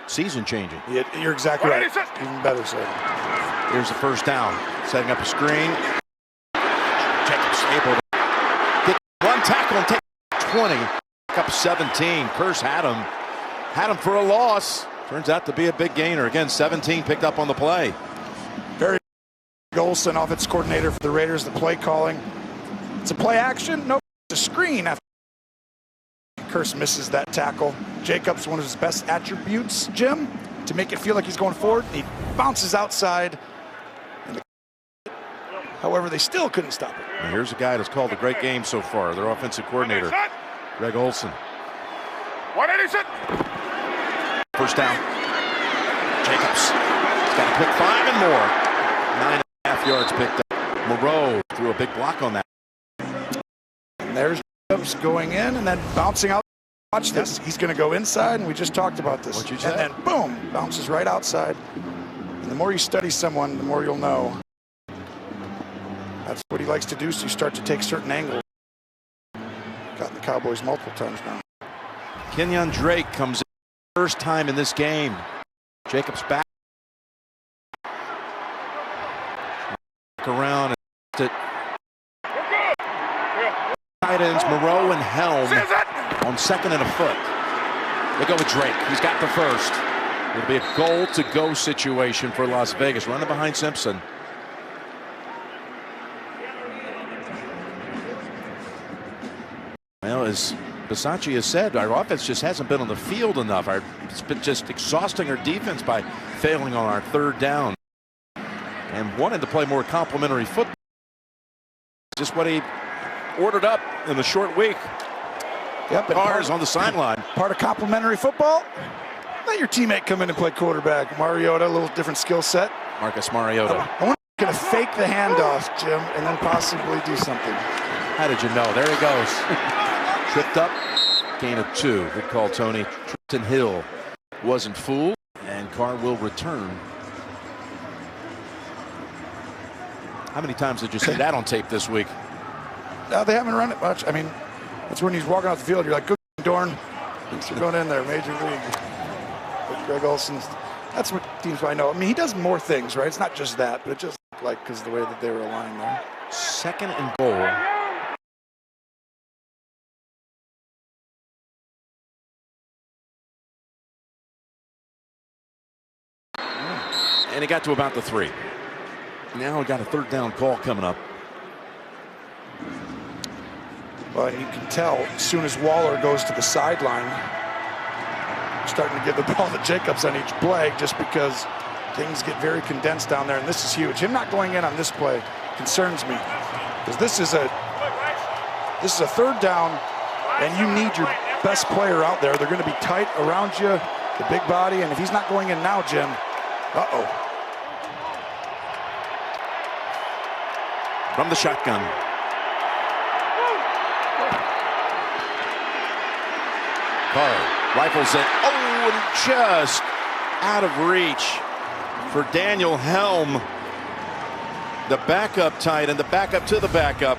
Season changing. You're exactly right. Even better so. Here's the first down. Setting up a screen. Jacobs able to get one tackle and take 20. Up 17. Curse had him for a loss. Turns out to be a big gainer. Again, 17 picked up on the play. Very Golson, offensive coordinator for the Raiders. The play calling. It's a play action. No, it's a screen. After Curse misses that tackle. Jacobs, one of his best attributes, Jim, to make it feel like he's going forward. He bounces outside. However, they still couldn't stop it. And here's a guy that's called a great game so far. Their offensive coordinator, Greg Olson. 186. First down. Jacobs. He's got a quick 5 and more. 9.5 yards picked up. Moreau threw a big block on that. And there's Jacobs going in and then bouncing out. Watch this. He's going to go inside, and we just talked about this. What you said. And then, boom, bounces right outside. And the more you study someone, the more you'll know. That's what he likes to do, so you start to take certain angles. Gotten the Cowboys multiple times now. Kenyon Drake comes in first time in this game. Jacobs back around and tight ends Moreau and Helm on 2nd and a foot. They go with Drake. He's got the first. It'll be a goal-to-go situation for Las Vegas. Running behind Simpson. Well, as Bisaccia has said, our offense just hasn't been on the field enough. It's been just exhausting our defense by failing on our third down and wanting to play more complimentary football. Just what he ordered up in the short week. Yep, Cars on the sideline. Part of complimentary football. Let your teammate come in and play quarterback. Mariota, a little different skill set. Marcus Mariota. I wonder if he's going to fake the handoff, Jim, and then possibly do something. How did you know? There he goes. Tripped up. Gain of 2. Good call, Tony. Trenton Hill wasn't fooled, and Carr will return. How many times did you see that on tape this week? No, they haven't run it much. I mean, that's when he's walking off the field. You're like, good Dorn. Thanks for going in there, Major League. But Greg Olson, that's what teams I know. I mean, he does more things, right? It's not just that, but it just looked like because of the way that they were aligned there. 2nd and goal. And he got to about the 3. Now we got a third down call coming up. Well, you can tell as soon as Waller goes to the sideline, starting to give the ball to Jacobs on each play just because things get very condensed down there, and this is huge. Him not going in on this play concerns me because this is This is a third down, and you need your best player out there. They're going to be tight around you, the big body, and if he's not going in now, Jim, uh-oh. From the shotgun. Carr rifles it. Oh, and just out of reach for Daniel Helm. The backup tight end, the backup to the backup.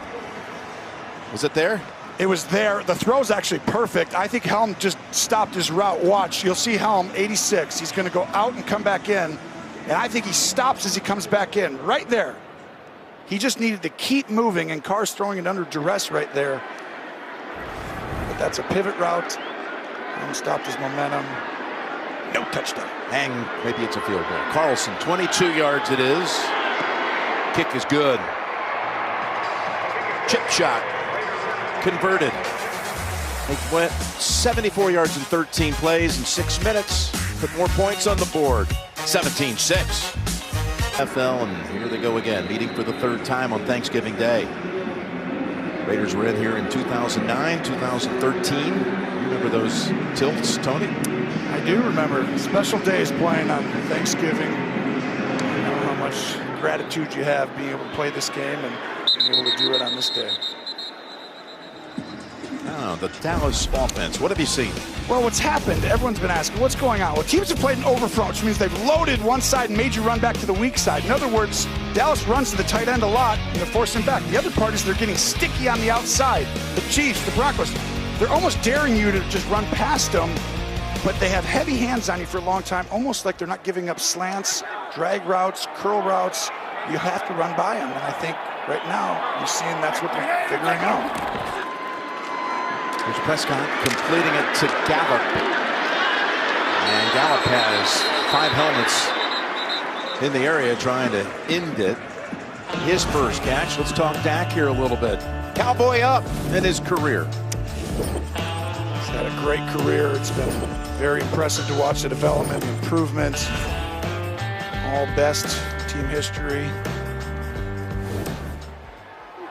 Was it there? It was there. The throw's actually perfect. I think Helm just stopped his route. Watch, you'll see Helm, 86. He's going to go out and come back in. And I think he stops as he comes back in, right there. He just needed to keep moving, and Carr's throwing it under duress right there. But that's a pivot route. Helm stopped his momentum. No touchdown. Hang, maybe it's a field goal. Carlson, 22 yards it is. Kick is good. Chip shot. Converted. They went 74 yards in 13 plays in 6 minutes. Put more points on the board. 17-6. NFL, and here they go again, meeting for the third time on Thanksgiving Day. Raiders were in here in 2009, 2013. You remember those tilts, Tony? I do remember. Special days playing on Thanksgiving. I know how much gratitude you have being able to play this game and being able to do it on this day. Oh, the Dallas offense. What have you seen? Well, what's happened, everyone's been asking, what's going on? Well, teams have played an overfront, which means they've loaded one side and made you run back to the weak side. In other words, Dallas runs to the tight end a lot, and they're forcing back. The other part is they're getting sticky on the outside. The Chiefs, the Broncos, they're almost daring you to just run past them, but they have heavy hands on you for a long time, almost like they're not giving up slants, drag routes, curl routes. You have to run by them, and I think right now you're seeing that's what they're figuring out. Here's Prescott completing it to Gallup. And Gallup has 5 helmets in the area trying to end it. His first catch. Let's talk Dak here a little bit. Cowboy up in his career. He's had a great career. It's been very impressive to watch the development, improvement, all best team history.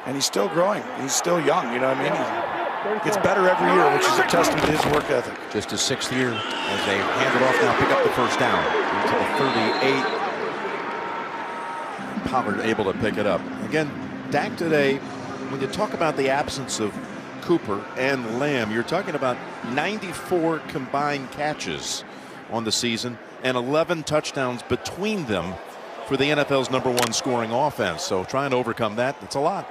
And he's still growing. He's still young, you know what I mean? He gets better every year, which is a testament to his work ethic. Just his 6th year as they hand it off now, pick up the first down into the 38. Pollard able to pick it up. Again, Dak today, when you talk about the absence of Cooper and Lamb, you're talking about 94 combined catches on the season and 11 touchdowns between them for the NFL's #1 scoring offense. So trying to overcome that, it's a lot.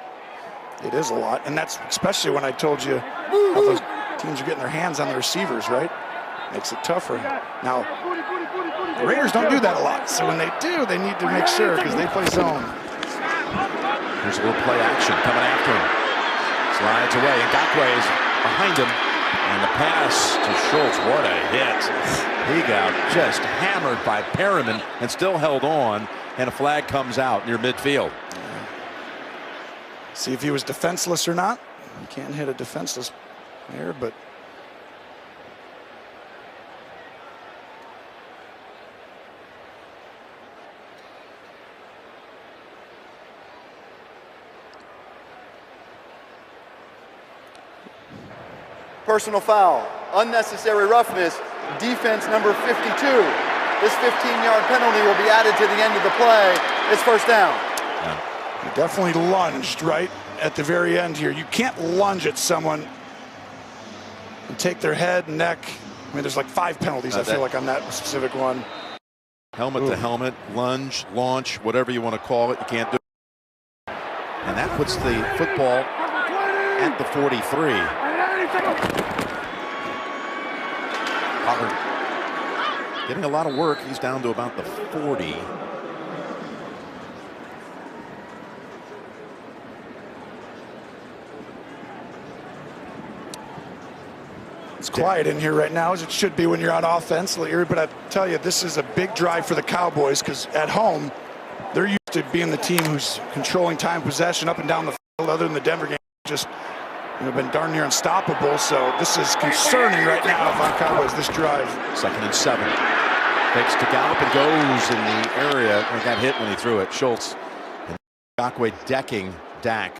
It is a lot, and that's especially when I told you how those teams are getting their hands on the receivers, right? Makes it tougher. Now, the Raiders don't do that a lot, so when they do, they need to make sure because they play zone. Here's a little play action coming after him. Slides away, and Ngakoue is behind him, and the pass to Schultz. What a hit. He got just hammered by Perriman and still held on, and a flag comes out near midfield. See if he was defenseless or not. You can't hit a defenseless player, but Personal foul, unnecessary roughness, defense number 52. This 15-yard penalty will be added to the end of the play. It's first down. Yeah. he definitely lunged right at the very end here. You can't lunge at someone and take their head, neck. I mean, there's like 5 penalties, I feel like, on that specific one. Helmet to helmet, lunge, launch, whatever you want to call it, you can't do it. And that puts the football at the 43. Pollard getting a lot of work. He's down to about the 40. It's quiet in here right now, as it should be when you're on offense, Leary, but I tell you, this is a big drive for the Cowboys because at home, they're used to being the team who's controlling time possession up and down the field, other than the Denver game, just been darn near unstoppable. So this is concerning right now if I'm Cowboys, this drive. 2nd and 7. Fakes to Gallup and goes in the area. He got hit when he threw it. Schultz and Ngakoue decking Dak.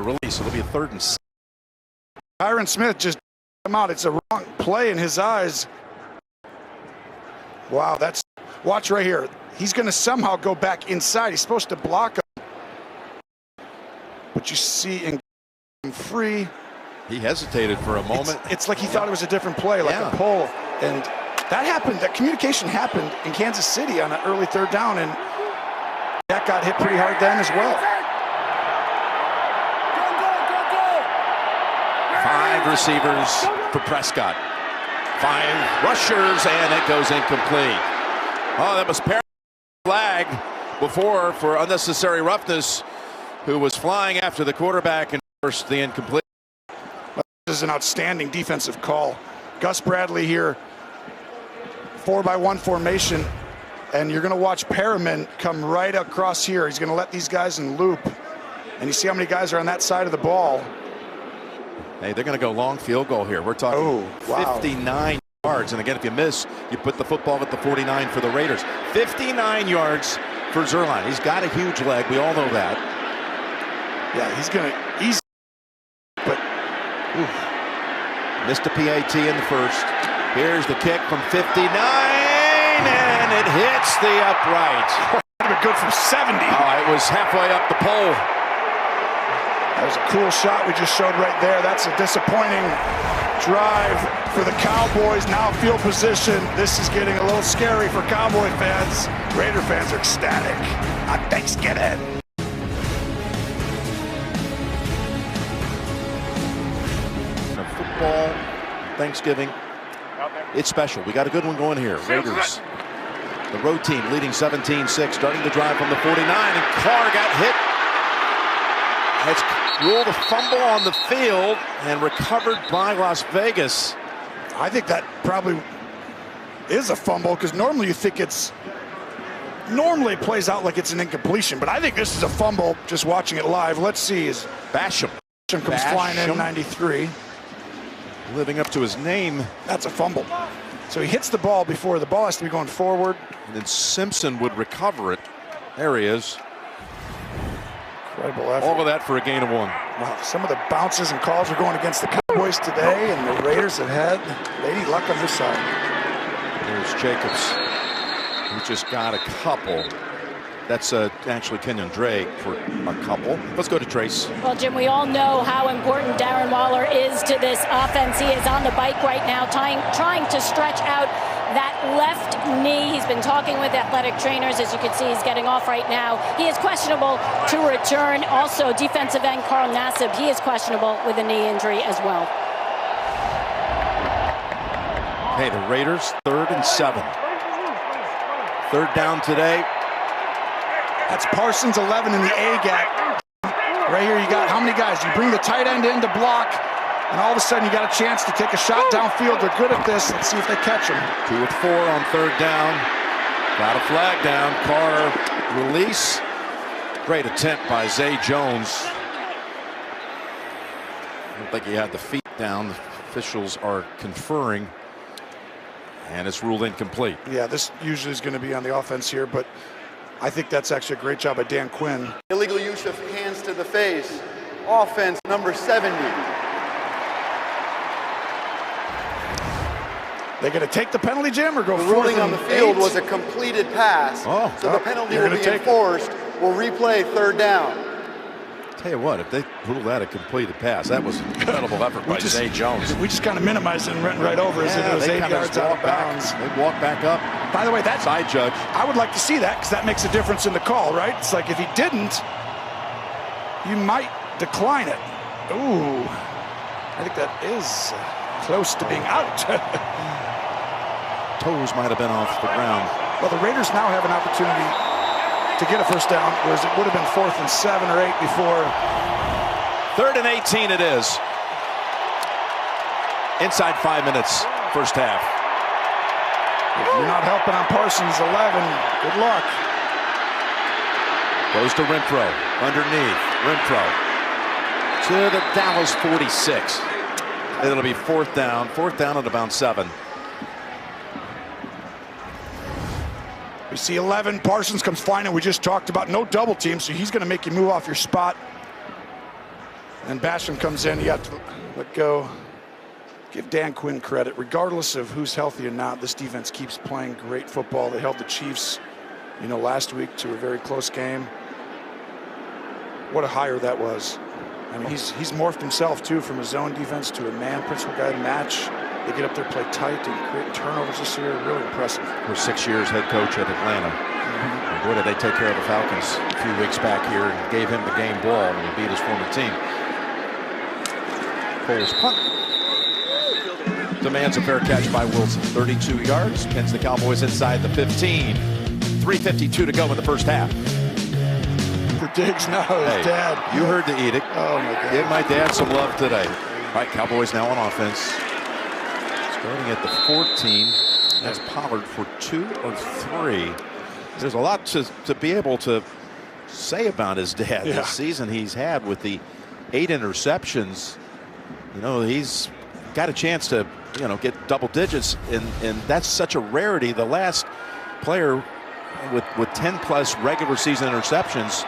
Release. It'll be a 3rd and 6. Tyron Smith just him out. It's a wrong play in his eyes. Wow, watch right here. He's going to somehow go back inside. He's supposed to block him. But you see him free. He hesitated for a moment. It's like he thought it was a different play, like a pull. And that happened, that communication happened in Kansas City on an early third down, and that got hit pretty hard then as well. 5 receivers for Prescott. 5 rushers, and it goes incomplete. Oh, that was flag before for unnecessary roughness, who was flying after the quarterback and forced the incomplete. This is an outstanding defensive call. Gus Bradley here, 4-by-1 formation, and you're going to watch Perriman come right across here. He's going to let these guys in loop, and you see how many guys are on that side of the ball. Hey, they're going to go long field goal here. We're talking 59 yards, and again, if you miss, you put the football at the 49 for the Raiders. 59 yards for Zuerlein. He's got a huge leg. We all know that. Yeah, he's going to easy, but missed a PAT in the first. Here's the kick from 59, and it hits the upright. Good from 70. Oh, it was halfway up the pole. That was a cool shot we just showed right there. That's a disappointing drive for the Cowboys. Now field position. This is getting a little scary for Cowboy fans. Raider fans are ecstatic on Thanksgiving. Football, Thanksgiving, it's special. We got a good one going here. Raiders, the road team leading 17-6, starting the drive from the 49, and Carr got hit. It's ruled a fumble on the field and recovered by Las Vegas. I think that probably is a fumble, because normally you think normally it plays out like it's an incompletion, but I think this is a fumble just watching it live. Let's see. Basham comes flying in, 93. Living up to his name. That's a fumble. So he hits the ball before the ball has to be going forward. And then Simpson would recover it. There he is. Incredible effort. All of that for a gain of 1. Wow, some of the bounces and calls are going against the Cowboys today, and the Raiders have had lady luck on this side. There's Jacobs, who just got a couple. That's actually Kenyon Drake for a couple. Let's go to Trace. Well, Jim, we all know how important Darren Waller is to this offense. He is on the bike right now, trying to stretch out that left knee. He's been talking with athletic trainers. As you can see, he's getting off right now. He is questionable to return. Also, defensive end Carl Nassib, he is questionable with a knee injury as well. Hey, the Raiders, 3rd and 7. 3rd down today. That's Parsons, 11 in the A gap. Right here you got how many guys? You bring the tight end in to block, and all of a sudden you got a chance to take a shot downfield. They're good at this. Let's see if they catch him. 2 of 4 on 3rd down. Got a flag down. Carr release. Great attempt by Zay Jones. I don't think he had the feet down. The officials are conferring, and it's ruled incomplete. Yeah, this usually is going to be on the offense here, but I think that's actually a great job by Dan Quinn. Illegal use of hands to the face. Offense number 70. They going to take the penalty, Jim, or go The forward? ruling on the field was a completed pass. So the penalty will be enforced. We'll replay 3rd down. Tell you what, if they rule that a completed pass, that was an incredible effort by Zay Jones. We just kind of minimized it and went right over as if it was 8 yards out of bounds. They walk back up. By the way, that side judge. I would like to see that, because that makes a difference in the call, right? It's like if he didn't, you might decline it. Ooh, I think that is close to being out. Toes might have been off the ground. Well, the Raiders now have an opportunity to get a first down, whereas it would have been 4th and 7 or 8 before. 3rd and 18 it is. Inside 5 minutes, first half. If you're not helping on Parsons, 11, good luck. Goes to Renfro, underneath, Renfro. To the Dallas 46. It'll be 4th down at about 7. We see 11, Parsons comes flying, and we just talked about no double team, so he's going to make you move off your spot. And Basham comes in. You got to let go. Give Dan Quinn credit. Regardless of who's healthy or not, this defense keeps playing great football. They held the Chiefs, last week to a very close game. What a hire that was. I mean, he's morphed himself, too, from a zone defense to a man principal guy to match. They get up there, play tight, and create turnovers this year. Really impressive. For 6 years head coach at Atlanta. And boy, did they take care of the Falcons a few weeks back here and gave him the game ball when he beat his former team. Cole's punt. Demands a fair catch by Wilson. 32 yards. Pins the Cowboys inside the 15. 3:52 to go in the first half. For Diggs, no, his dad. You heard the edict. Oh, my God. Give my dad some love today. All right, Cowboys now on offense. Starting at the 14. That's Pollard for 2 of 3. There's a lot to be able to say about his dad this season he's had with the 8 interceptions. He's got a chance to, get double digits, and that's such a rarity. The last player with 10+ regular season interceptions,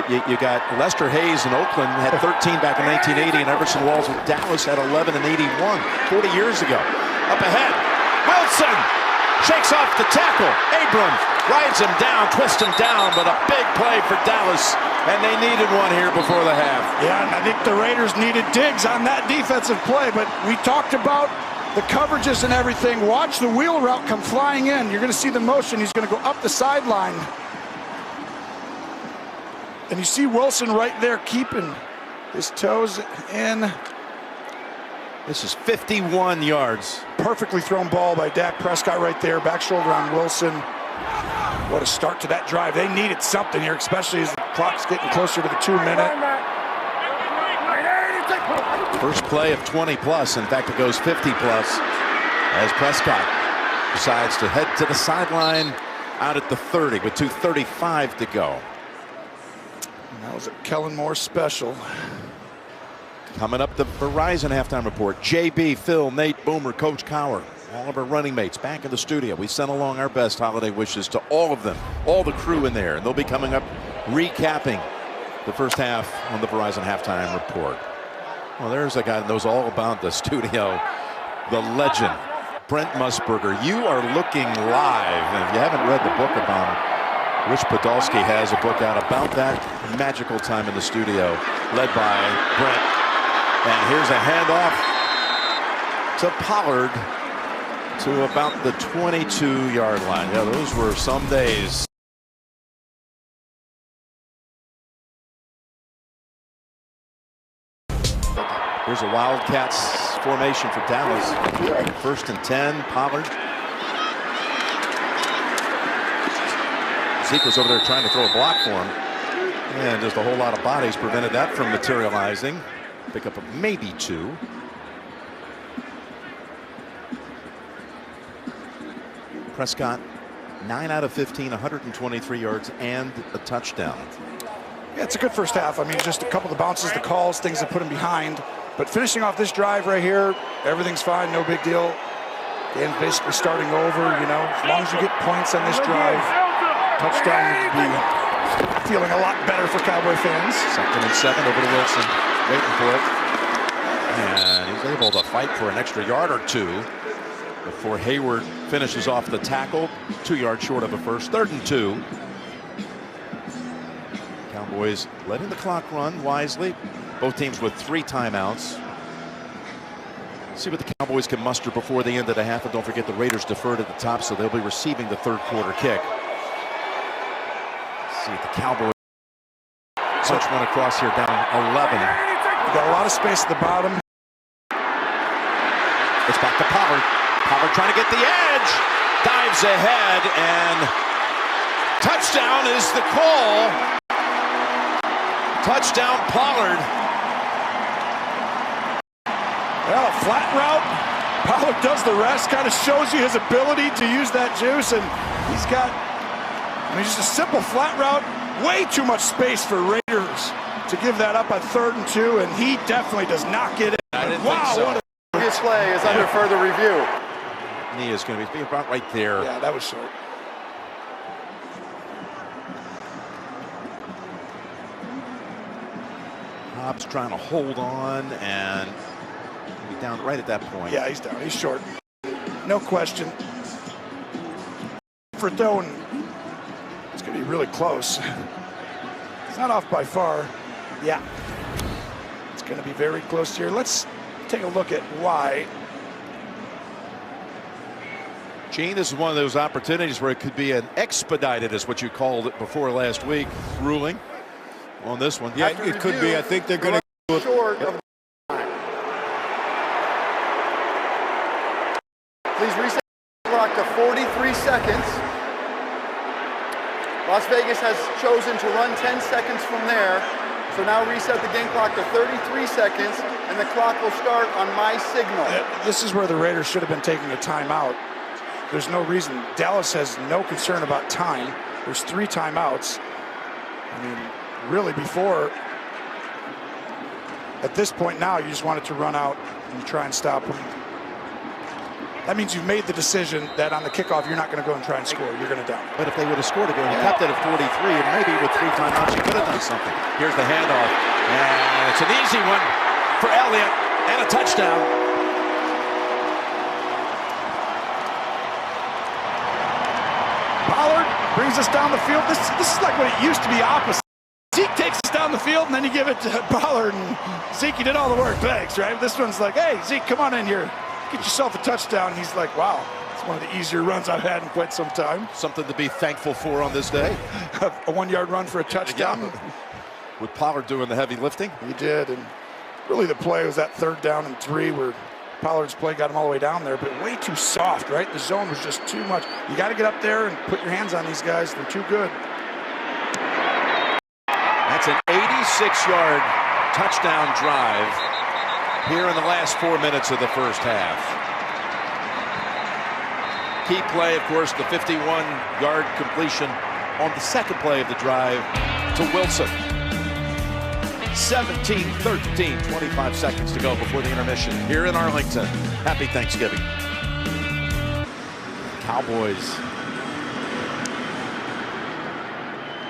you got Lester Hayes in Oakland had 13 back in 1980, and Everson Walls with Dallas had 11 in 81, 40 years ago. Up ahead, Wilson shakes off the tackle. Abram rides him down, twists him down, but a big play for Dallas, and they needed one here before the half. Yeah, and I think the Raiders needed Diggs on that defensive play, but we talked about the coverages and everything. Watch the wheel route come flying in. You're going to see the motion. He's going to go up the sideline. And you see Wilson right there keeping his toes in. This is 51 yards. Perfectly thrown ball by Dak Prescott right there. Back shoulder on Wilson. What a start to that drive. They needed something here, especially as the clock's getting closer to the 2-minute. First play of 20+. In fact, it goes 50+ as Prescott decides to head to the sideline out at the 30 with 2:35 to go. And that was a Kellen Moore special. Coming up, the Verizon halftime report. JB, Phil, Nate, Boomer, Coach Cower, all of our running mates back in the studio. We sent along our best holiday wishes to all of them, all the crew in there. And they'll be coming up recapping the first half on the Verizon halftime report. Well, there's a guy that knows all about the studio, the legend, Brent Musburger. You are looking live. And if you haven't read the book about him, Rich Podolsky has a book out about that magical time in the studio, led by Brent. And here's a handoff to Pollard to about the 22-yard line. Yeah, those were some days. Here's a Wildcats formation for Dallas. 1st and 10, Pollard. Zeke was over there trying to throw a block for him. And just a whole lot of bodies prevented that from materializing. Pick up of maybe 2. Prescott, 9 out of 15, 123 yards and a touchdown. Yeah, it's a good first half. I mean, just a couple of the bounces, the calls, things that put him behind. But finishing off this drive right here, everything's fine, no big deal. And basically starting over, as long as you get points on this drive, touchdown would be feeling a lot better for Cowboy fans. 2nd and 7 over to Wilson, waiting for it. And he's able to fight for an extra yard or 2 before Hayward finishes off the tackle, 2 yards short of a first. 3rd and 2. Cowboys letting the clock run wisely. Both teams with 3 timeouts. See what the Cowboys can muster before the end of the half. And don't forget the Raiders deferred at the top, so they'll be receiving the 3rd quarter kick. See if the Cowboys punch one across here down 11. Got a lot of space at the bottom. It's back to Pollard. Pollard trying to get the edge. Dives ahead, and touchdown is the call. Touchdown Pollard. Well, a flat route. Pollard does the rest. Kind of shows you his ability to use that juice, and he's got, just a simple flat route. Way too much space for Raiders to give that up on 3rd and 2, and he definitely does not get it. I didn't think so. What a This play is under further review. Knee is going to be about right there. Yeah, that was short. Cobb's trying to hold on, and he's down right at that point. Yeah, he's down. He's short. No question. For throwing, it's going to be really close. It's not off by far. Yeah. It's going to be very close here. Let's take a look at why. Gene, this is one of those opportunities where it could be an expedited, is what you called it before last week, ruling on this one. Yeah, it could be. I think they're going to go short of time. Please reset the clock to 43 seconds. Las Vegas has chosen to run 10 seconds from there. So now reset the game clock to 33 seconds, and the clock will start on my signal. This is where the Raiders should have been taking a timeout. There's no reason. Dallas has no concern about time. There's 3 timeouts. I mean, really before, at this point now, you just want it to run out and try and stop them. That means you've made the decision that on the kickoff, you're not going to go and try and score. You're going to down. But if they would have scored again, he kept it at 43, and maybe with 3 timeouts, he could have done something. Here's the handoff, and it's an easy one for Elliott, and a touchdown. Pollard brings us down the field. This is like what it used to be opposite. Zeke takes us down the field, and then you give it to Pollard, and Zeke, you did all the work. Thanks, right? This one's like, hey, Zeke, come on in here. Get yourself a touchdown. And he's like, wow, it's one of the easier runs I've had in quite some time. Something to be thankful for on this day. A 1-yard run for a touchdown. Yeah. With Pollard doing the heavy lifting. He did, and really the play was that 3rd down and 3 where Pollard's play got him all the way down there, but way too soft, right? The zone was just too much. You got to get up there and put your hands on these guys. They're too good. That's an 86-yard touchdown drive here in the last 4 minutes of the first half. Key play, of course, the 51-yard completion on the second play of the drive to Wilson. 17-13, 25 seconds to go before the intermission here in Arlington. Happy Thanksgiving. Cowboys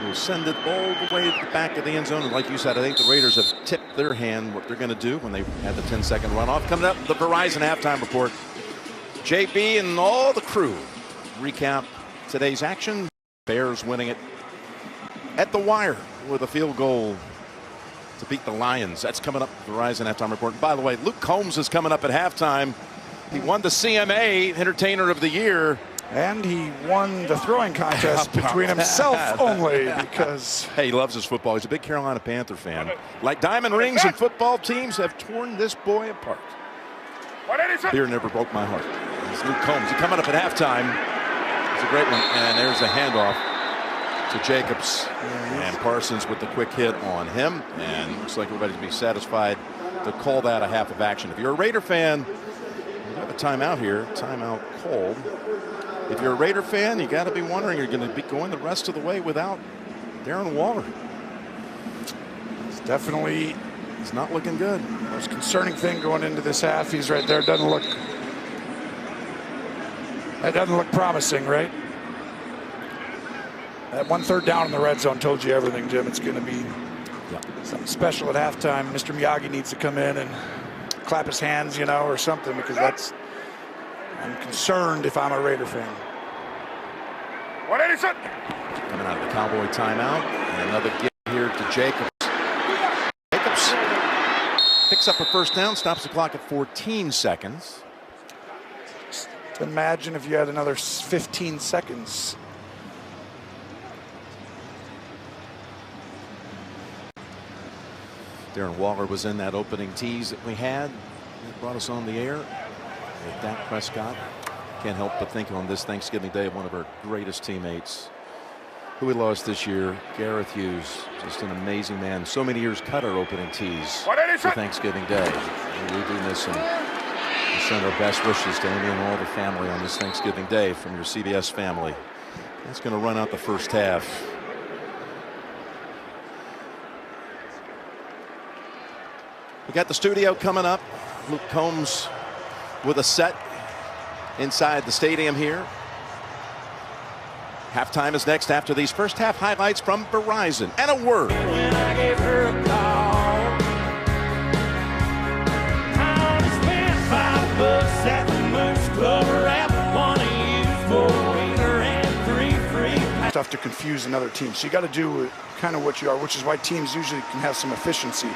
will send it all the way to the back of the end zone. And like you said, I think the Raiders have tipped their hand what they're going to do when they had the 10-second runoff. Coming up, the Verizon halftime report. JB and all the crew recap today's action. Bears winning it at the wire with a field goal to beat the Lions. That's coming up, Verizon halftime report. And by the way, Luke Combs is coming up at halftime. He won the CMA Entertainer of the Year. And he won the throwing contest between himself only because... Hey, he loves his football. He's a big Carolina Panther fan. Like diamond rings and football teams have torn this boy apart. Beer never broke my heart. It's Luke Combs. He's coming up at halftime. It's a great one. And there's a handoff to Jacobs. And Parsons with the quick hit on him. And looks like everybody's going to be satisfied to call that a half of action. If you're a Raider fan, we have a timeout here. Timeout called. If you're a Raider fan, you got to be wondering, you're going to be going the rest of the way without Darren Waller. It's definitely... It's not looking good. Most concerning thing going into this half. He's right there. That doesn't look promising, right? That 1 3rd down in the red zone told you everything, Jim. It's going to be something special at halftime. Mr. Miyagi needs to come in and clap his hands, you know, or something, because that's... I'm concerned if I'm a Raider fan. Coming out of the Cowboy timeout. And another give here to Jacobs. Jacobs picks up a 1st down, stops the clock at 14 seconds. Just imagine if you had another 15 seconds. Darren Waller was in that opening tease that we had. It brought us on the air. With Dak Prescott, can't help but think on this Thanksgiving Day of one of our greatest teammates who we lost this year, Gareth Hughes. Just an amazing man. So many years cut our opening tees for Thanksgiving Day. And we do miss him. We send our best wishes to Amy and all the family on this Thanksgiving Day from your CBS family. That's going to run out the first half. We got the studio coming up. Luke Combs with a set inside the stadium here. Halftime is next after these first half highlights from Verizon. And a word. When I gave her a call, stuff to confuse another team. So you got to do kind of what you are, which is why teams usually can have some efficiency,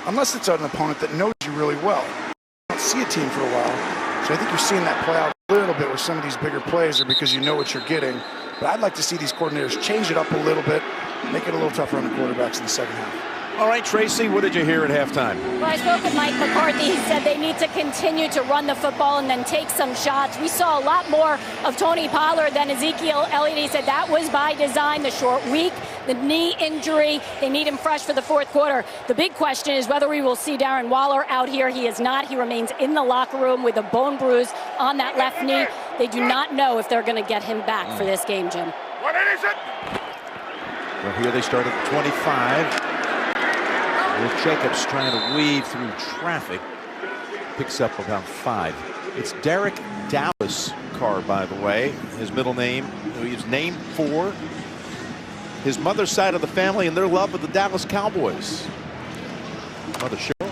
unless it's an opponent that knows you really well. You don't see a team for a while. So I think you're seeing that play out a little bit with some of these bigger plays, or because you know what you're getting. But I'd like to see these coordinators change it up a little bit, make it a little tougher on the quarterbacks in the second half. All right, Tracy, what did you hear at halftime? Well, I spoke with Mike McCarthy. He said they need to continue to run the football and then take some shots. We saw a lot more of Tony Pollard than Ezekiel Elliott. He said that was by design, the short week, the knee injury. They need him fresh for the fourth quarter. The big question is whether we will see Darren Waller out here. He is not. He remains in the locker room with a bone bruise on that left knee. They do not know if they're going to get him back for this game, Jim. What is it? Well, here they start at 25. With Jacobs trying to weave through traffic. Picks up about 5. It's Derek Dallas Carr, by the way. His middle name, he was named for his mother's side of the family and their love of the Dallas Cowboys. Mother Cheryl.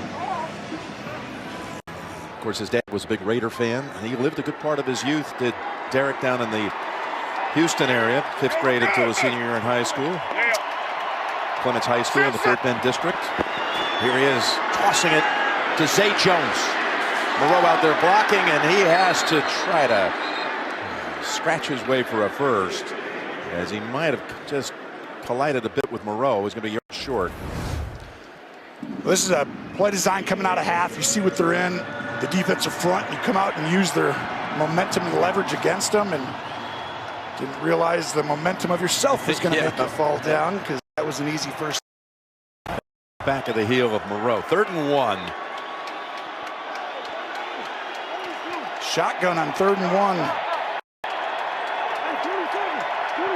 Of course, his dad was a big Raider fan, and he lived a good part of his youth. Did Derek down in the Houston area, 5th grade until his senior year in high school. Clements High School in the Fort Bend District. Here he is, tossing it to Zay Jones. Moreau out there blocking, and he has to try to scratch his way for a first, as he might have just collided a bit with Moreau. He's going to be yards short. Well, this is a play design coming out of half. You see what they're in, the defensive front. You come out and use their momentum and leverage against them, and didn't realize the momentum of yourself was going to make you fall down, because that was an easy first. Back of the heel of Moreau. 3rd and 1. Shotgun on 3rd and 1.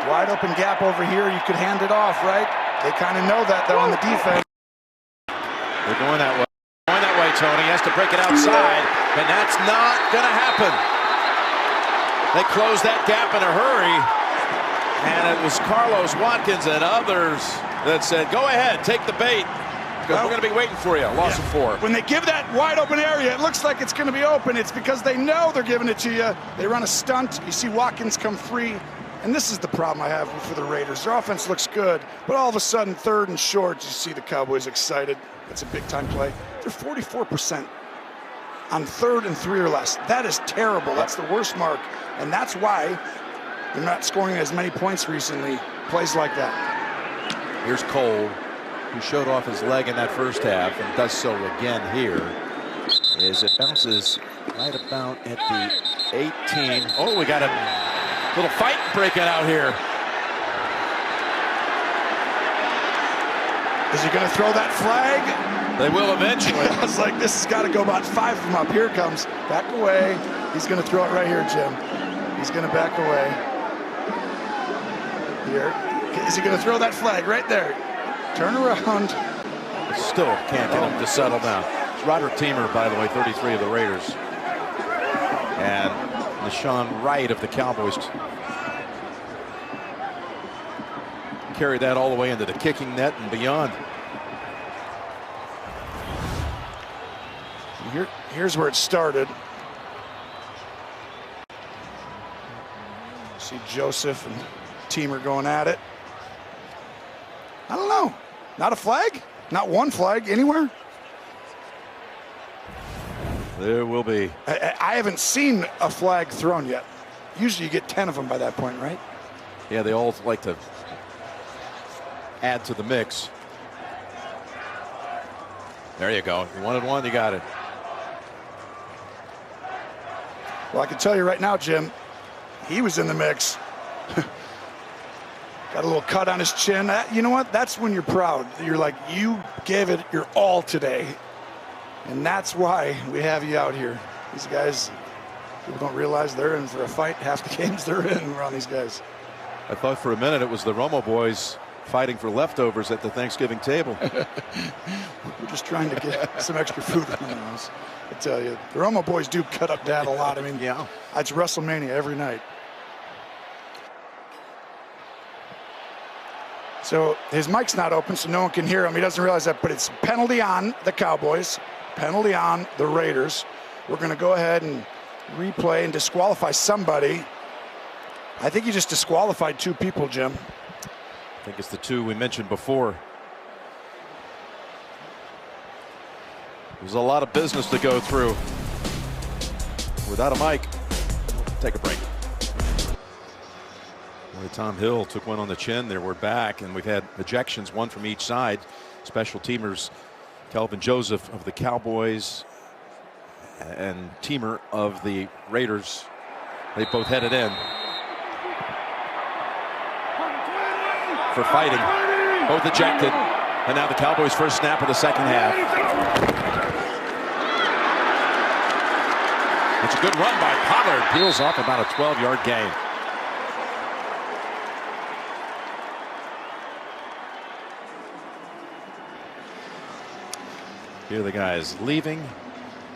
Wide open gap over here. You could hand it off, right? They kind of know that, though, on the defense. They're going that way. Going that way, Tony. He has to break it outside, and that's not going to happen. They closed that gap in a hurry, and it was Carlos Watkins and others that said, go ahead, take the bait, because we're going to be waiting for you. Loss of 4. When they give that wide open area, it looks like it's going to be open. It's because they know they're giving it to you. They run a stunt. You see Watkins come free. And this is the problem I have for the Raiders. Their offense looks good, but all of a sudden, 3rd and short, you see the Cowboys excited. That's a big-time play. They're 44% on 3rd and 3 or less. That is terrible. That's the worst mark. And that's why they're not scoring as many points recently. Plays like that. Here's Cole, who showed off his leg in that first half and does so again here, as it bounces right about at the 18. Oh, we got a little fight breaking out here. Is he going to throw that flag? They will eventually. I was like, this has got to go about 5 of them up. Here it comes. Back away. He's going to throw it right here, Jim. He's going to back away. Here. Is he going to throw that flag right there? Turn around. Still can't get him to settle down. It's Roderick Teamer, by the way, 33 of the Raiders. And Deshaun Wright of the Cowboys carried that all the way into the kicking net and beyond. Here's where it started. See Joseph and Teamer going at it. I don't know. Not a flag? Not one flag anywhere? There will be. I haven't seen a flag thrown yet. Usually you get 10 of them by that point, right? Yeah, they all like to add to the mix. There you go. You wanted one, you got it. Well, I can tell you right now, Jim, he was in the mix. Got a little cut on his chin. You know what? That's when you're proud. You're like, you gave it your all today. And that's why we have you out here. These guys, people don't realize they're in for a fight. Half the games they're in around these guys. I thought for a minute it was the ROMO boys fighting for leftovers at the Thanksgiving table. We're just trying to get some extra food in the house. I tell you, the ROMO boys do cut up Dad a lot. I mean, yeah, it's WrestleMania every night. So his mic's not open, so no one can hear him. He doesn't realize that, but it's penalty on the Cowboys, penalty on the Raiders. We're going to go ahead and replay and disqualify somebody. I think he just disqualified 2 people, Jim. I think it's the two we mentioned before. There's a lot of business to go through. Without a mic, take a break. Boy, Tom Hill took one on the chin there. We're back, and we've had ejections, one from each side. Special teamers Kelvin Joseph of the Cowboys and Teamer of the Raiders. They both headed in for fighting. Both ejected. And now the Cowboys' first snap of the second half. It's a good run by Pollard. Peels off about a 12-yard gain. Here are the guys leaving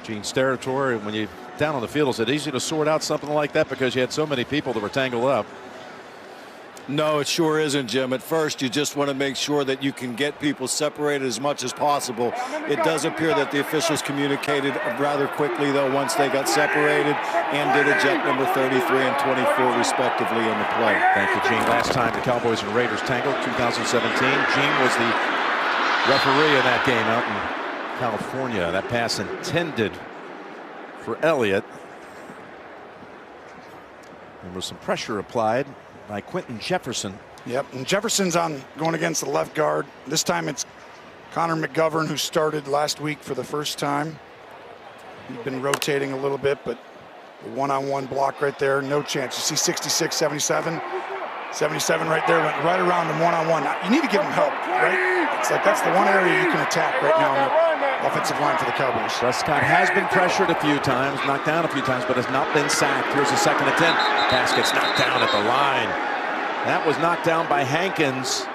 Gene's territory. When you're down on the field, is it easy to sort out something like that because you had so many people that were tangled up? No, it sure isn't, Jim. At first, you just want to make sure that you can get people separated as much as possible. It does appear that the officials communicated rather quickly, though, once they got separated and did eject number 33 and 24, respectively, in the play. Thank you, Gene. Last time the Cowboys and Raiders tangled, 2017. Gene was the referee in that game out in California. That pass intended for Elliott. There was some pressure applied by Quentin Jefferson. Yep, and Jefferson's on going against the left guard. This time it's Connor McGovern, who started last week for the first time. He's been rotating a little bit, but the one-on-one block right there, no chance. You see 66, 77. 77 right there, went right around him one-on-one. You need to give him help, right? It's like that's the one area you can attack right now on the offensive line for the Cowboys. Prescott has been pressured a few times, knocked down a few times, but has not been sacked. Here's a 2nd and 10. Pass gets knocked down at the line. That was knocked down by Hankins.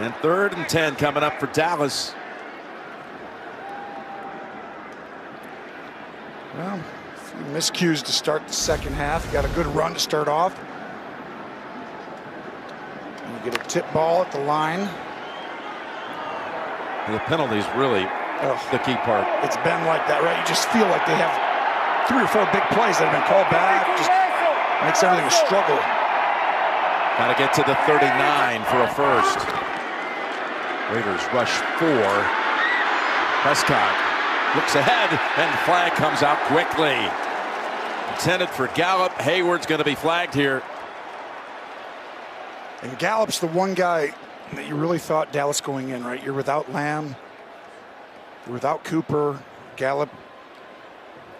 And 3rd and 10 coming up for Dallas. Well, a few miscues to start the second half. Got a good run to start off. And you get a tip ball at the line. The penalties really the key part. It's been like that, right? You just feel like they have 3 or 4 big plays that have been called back. Just makes everything a struggle. Got to get to the 39 for a first. Raiders rush 4. Prescott looks ahead, and the flag comes out quickly. Intended for Gallup. Hayward's going to be flagged here. And Gallup's the one guy that you really thought Dallas going in, right? You're without Lamb, you're without Cooper. Gallup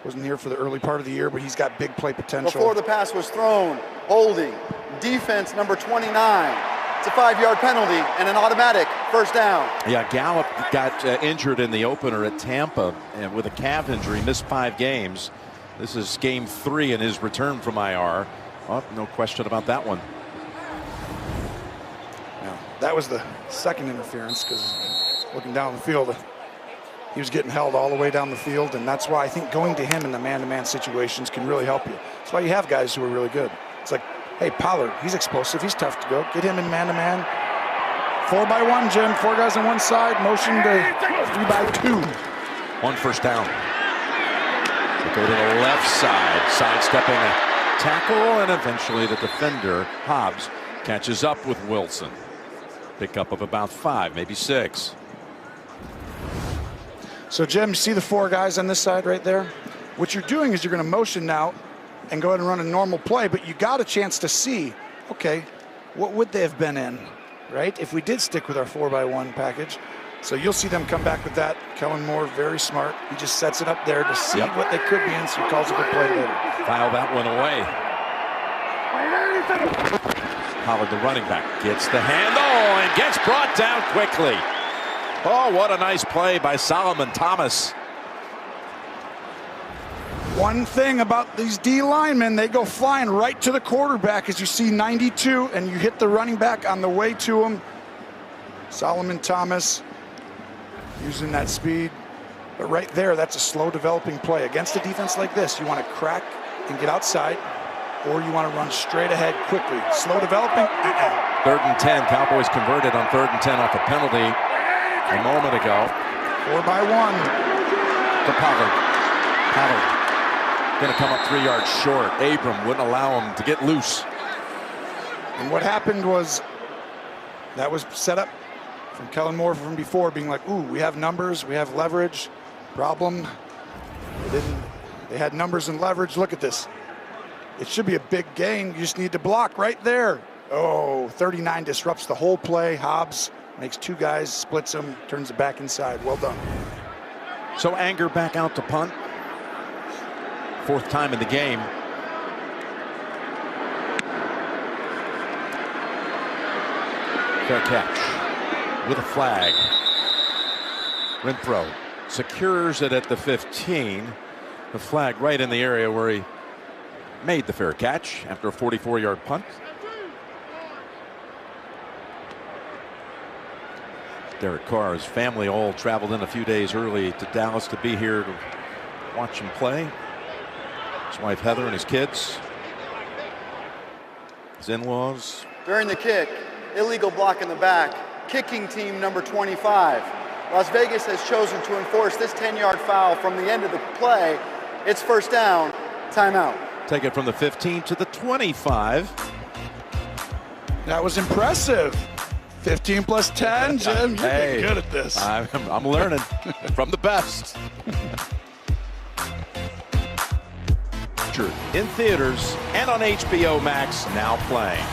wasn't here for the early part of the year, but he's got big play potential. Before the pass was thrown, holding, defense number 29. It's a 5-yard penalty and an automatic first down. Yeah, Gallup got injured in the opener at Tampa and with a calf injury, missed 5 games. This is game 3 in his return from IR. Oh, no question about that one. That was the second interference, because looking down the field, he was getting held all the way down the field, and that's why I think going to him in the man-to-man situations can really help you. That's why you have guys who are really good. It's like, hey, Pollard, he's explosive, he's tough to go. Get him in man-to-man. 4-by-1, Jim, 4 guys on one side, motion to 3-by-2. 1 first down. They go to the left side, sidestepping a tackle, and eventually the defender, Hobbs, catches up with Wilson. Pickup of about 5, maybe 6. So, Jim, you see the 4 guys on this side right there? What you're doing is you're going to motion now and go ahead and run a normal play, but you got a chance to see, okay, what would they have been in, right? If we did stick with our 4-by-1 package. So you'll see them come back with that. Kellen Moore, very smart. He just sets it up there to see what they could be in, so he calls a good play later. File that one away. Pollard, the running back, gets the handle and gets brought down quickly. Oh, what a nice play by Solomon Thomas. One thing about these D linemen, they go flying right to the quarterback as you see 92, and you hit the running back on the way to him. Solomon Thomas using that speed. But right there, that's a slow developing play. Against a defense like this, you want to crack and get outside, or you want to run straight ahead quickly. Slow developing, 3rd and 10. Cowboys converted on 3rd and 10 off a penalty a moment ago. 4-by-1. To Pollard. Pollard going to come up 3 yards short. Abram wouldn't allow him to get loose. And what happened was That was set up from Kellen Moore from before, being like, ooh, we have numbers, we have leverage. Problem, they had numbers and leverage. Look at this. It should be a big gain. You just need to block right there. Oh, 39 disrupts the whole play. Hobbs makes two guys, splits them, turns it back inside. Well done. So Anger back out to punt. Fourth time in the game. Fair catch with a flag. Renfro secures it at the 15. The flag right in the area where he made the fair catch after a 44-yard punt. Derek Carr's family all traveled in a few days early to Dallas to be here to watch him play. His wife Heather and his kids. His in-laws. During the kick, illegal block in the back, kicking team number 25. Las Vegas has chosen to enforce this 10-yard foul from the end of the play. It's first down, timeout. Take it from the 15 to the 25. That was impressive. 15 plus 10, Jim. You're getting good at this. I'm learning from the best. In theaters and on HBO Max, now playing.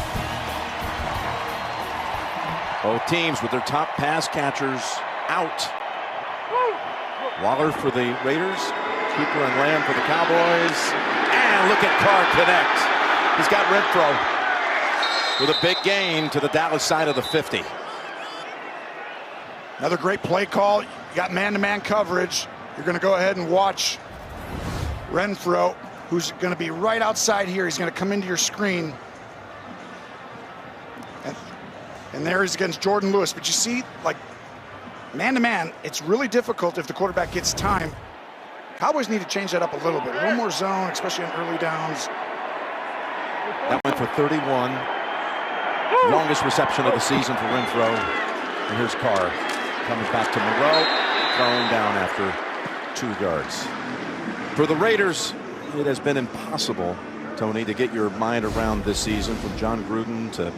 Both teams with their top pass catchers out. Waller for the Raiders, Cooper and Lamb for the Cowboys. And look at Carr connect. He's got Renfro with a big gain to the Dallas side of the 50. Another great play call. You got man-to-man coverage. You're going to go ahead and watch Renfro, who's going to be right outside here. He's going to come into your screen. And there he's against Jordan Lewis. But you see, like, man-to-man, it's really difficult if the quarterback gets time. Cowboys need to change that up a little bit. A little more zone, especially on early downs. That went for 31. Longest reception of the season for Renfro. And here's Carr coming back to Moreau. Thrown down after 2 yards. For the Raiders, it has been impossible, Tony, to get your mind around this season, from John Gruden to...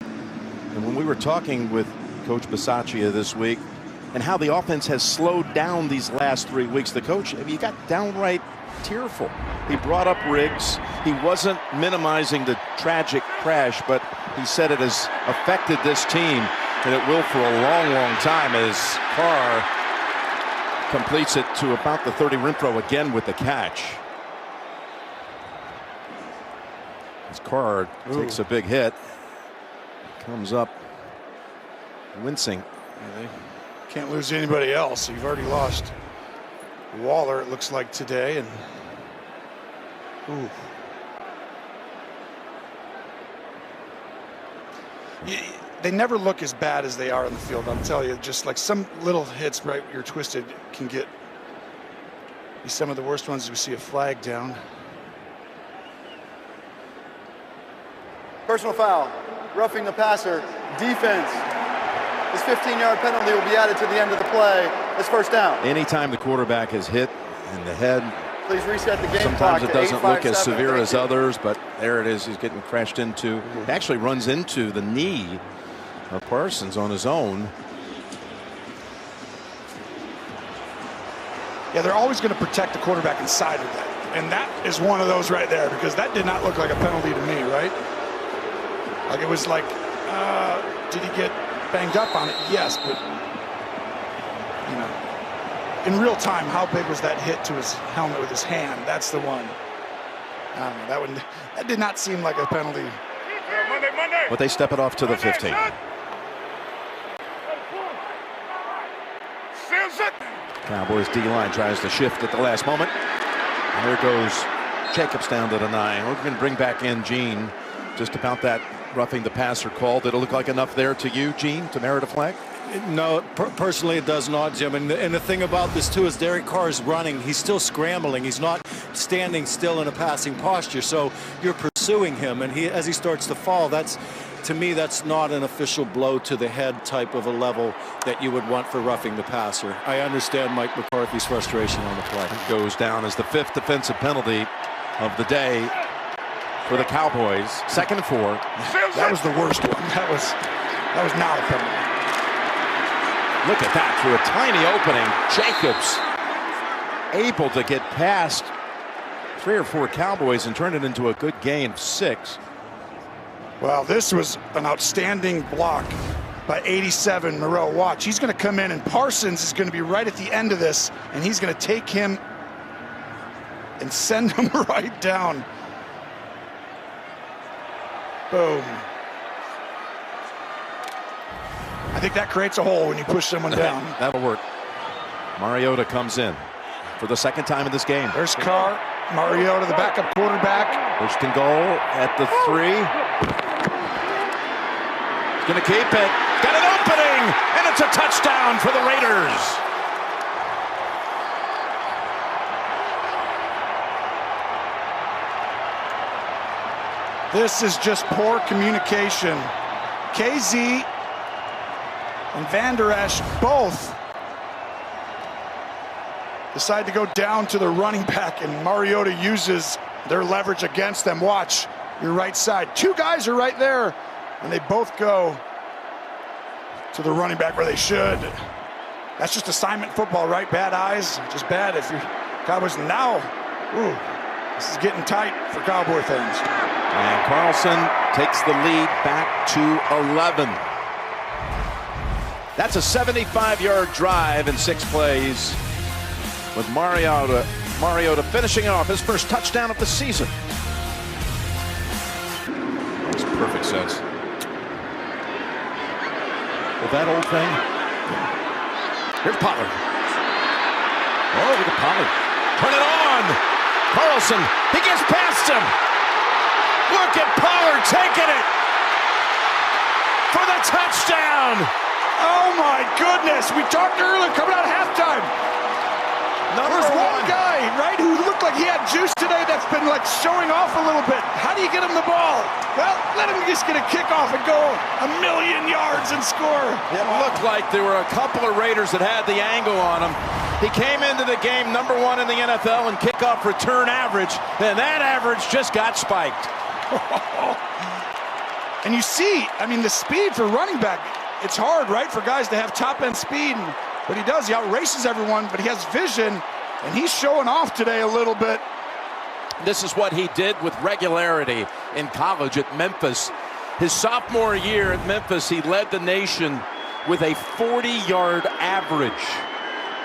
And when we were talking with Coach Bisaccia this week and how the offense has slowed down these last 3 weeks, the coach, he got downright tearful. He brought up Riggs. He wasn't minimizing the tragic crash, but he said it has affected this team, and it will for a long, long time, as Carr completes it to about the 30. Renfro again with the catch. As Carr takes a big hit, comes up wincing. Can't lose anybody else. You've already lost Waller, it looks like, today. And ooh. They never look as bad as they are on the field, I'll tell you. Just like some little hits right you're twisted can get some of the worst ones. We see a flag down. Personal foul, roughing the passer, defense. This 15-yard penalty will be added to the end of the play. It's first down. Anytime the quarterback is hit in the head, please reset the game sometimes clock. it doesn't look as severe as others, but there it is. He's getting crashed into. He actually runs into the knee of Parsons on his own. Yeah, they're always going to protect the quarterback inside of that. And that is one of those right there, because that did not look like a penalty to me, right? Like, it was like, did he get banged up on it? Yes, but, you know, in real time, how big was that hit to his helmet with his hand? That's the one. I don't know, that did not seem like a penalty. But they step it off to the 15. Cowboys D-line tries to shift at the last moment. And there goes Jacobs down to the 9. We're going to bring back in Gene. Just about that roughing the passer call. Did it look like enough there to you, Gene, to merit a flag? No, personally it does not, Jim. And the thing about this too is Derek Carr is running. He's still scrambling. He's not standing still in a passing posture. So you're pursuing him, and as he starts to fall, to me, that's not an official blow to the head type of a level that you would want for roughing the passer. I understand Mike McCarthy's frustration on the play. It goes down as the 5th defensive penalty of the day for the Cowboys. 2nd and 4. That was the worst one. That was not a penalty. Look at that, through a tiny opening. Jacobs able to get past 3 or 4 Cowboys and turn it into a good gain of 6. Well, this was an outstanding block by 87 Moreau. Watch, he's going to come in, and Parsons is going to be right at the end of this, and he's going to take him and send him right down. Boom. I think that creates a hole when you push someone down. That'll work. Mariota comes in for the second time in this game. There's Carr. Mariota, the backup quarterback. First and goal at the 3. He's going to keep it. Got an opening, and it's a touchdown for the Raiders. This is just poor communication. KZ and Van Der Esch both decide to go down to the running back, and Mariota uses their leverage against them. Watch your right side. 2 guys are right there, and they both go to the running back where they should. That's just assignment football, right? Bad eyes, just bad if you're Cowboys. Now, ooh, this is getting tight for Cowboy fans. And Carlson takes the lead back to 11. That's a 75-yard drive in 6 plays, with Mariota finishing off his first touchdown of the season. Makes perfect sense. With that old thing. Here's Pollard. Oh, look at Pollard. Turn it on. Carlson, he gets past him. Look at Pollard taking it for the touchdown. Oh my goodness, we talked earlier coming out of halftime. There's one guy, right, who looked like he had juice today that's been like showing off a little bit. How do you get him the ball? Well, let him just get a kickoff and go 1,000,000 yards and score. It looked like there were a couple of Raiders that had the angle on him. He came into the game #1 in the NFL in kickoff return average, and that average just got spiked. And you see, I mean, the speed for running back, it's hard, right, for guys to have top-end speed, but he does. He outraces everyone, but he has vision, and he's showing off today a little bit. This is what he did with regularity in college at Memphis. His sophomore year at Memphis, he led the nation with a 40-yard average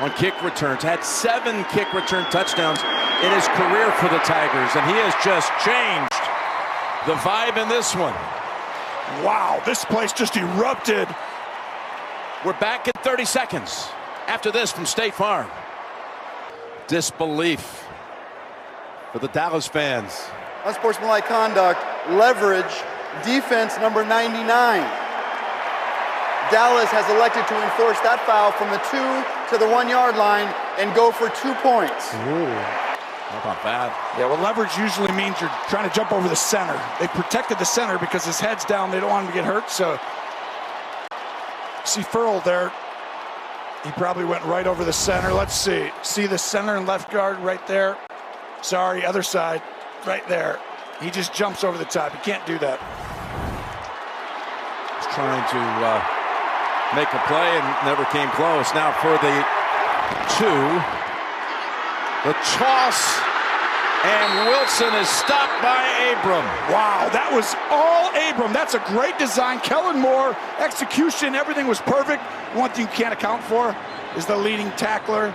on kick returns. Had 7 kick return touchdowns in his career for the Tigers, and he has just changed the vibe in this one. Wow, this place just erupted. We're back in 30 seconds after this from State Farm. Disbelief for the Dallas fans. Unsportsmanlike conduct, leverage, defense number 99. Dallas has elected to enforce that foul from the 2 to the 1 yard line and go for 2 points. Ooh. How about that? Yeah, well, leverage usually means you're trying to jump over the center. They protected the center because his head's down. They don't want him to get hurt, so see Furl there. He probably went right over the center. Let's see. See the center and left guard right there? Sorry, other side, right there. He just jumps over the top. He can't do that. He's trying to make a play and never came close. Now for the 2. The toss, and Wilson is stopped by Abram. Wow, that was all Abram. That's a great design. Kellen Moore, execution, everything was perfect. One thing you can't account for is the leading tackler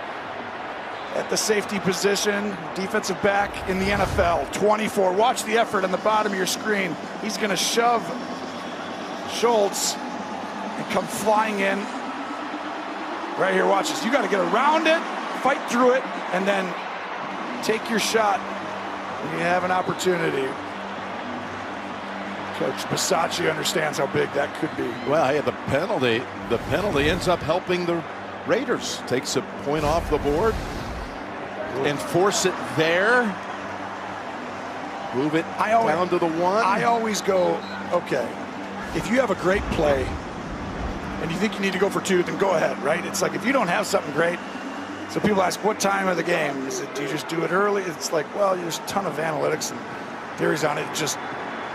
at the safety position, defensive back in the NFL, 24. Watch the effort on the bottom of your screen. He's going to shove Schultz and come flying in. Right here, watch this. You got to get around it, fight through it, and then take your shot when you have an opportunity. Coach Bisaccia understands how big that could be. Well, yeah, the penalty ends up helping the Raiders. Takes a point off the board. Enforce it there. Move it down to the 1. I always go, okay, if you have a great play and you think you need to go for 2, then go ahead, right? It's like if you don't have something great, so people ask, what time of the game? Is it, do you just do it early? It's like, well, there's a ton of analytics and theories on it. Just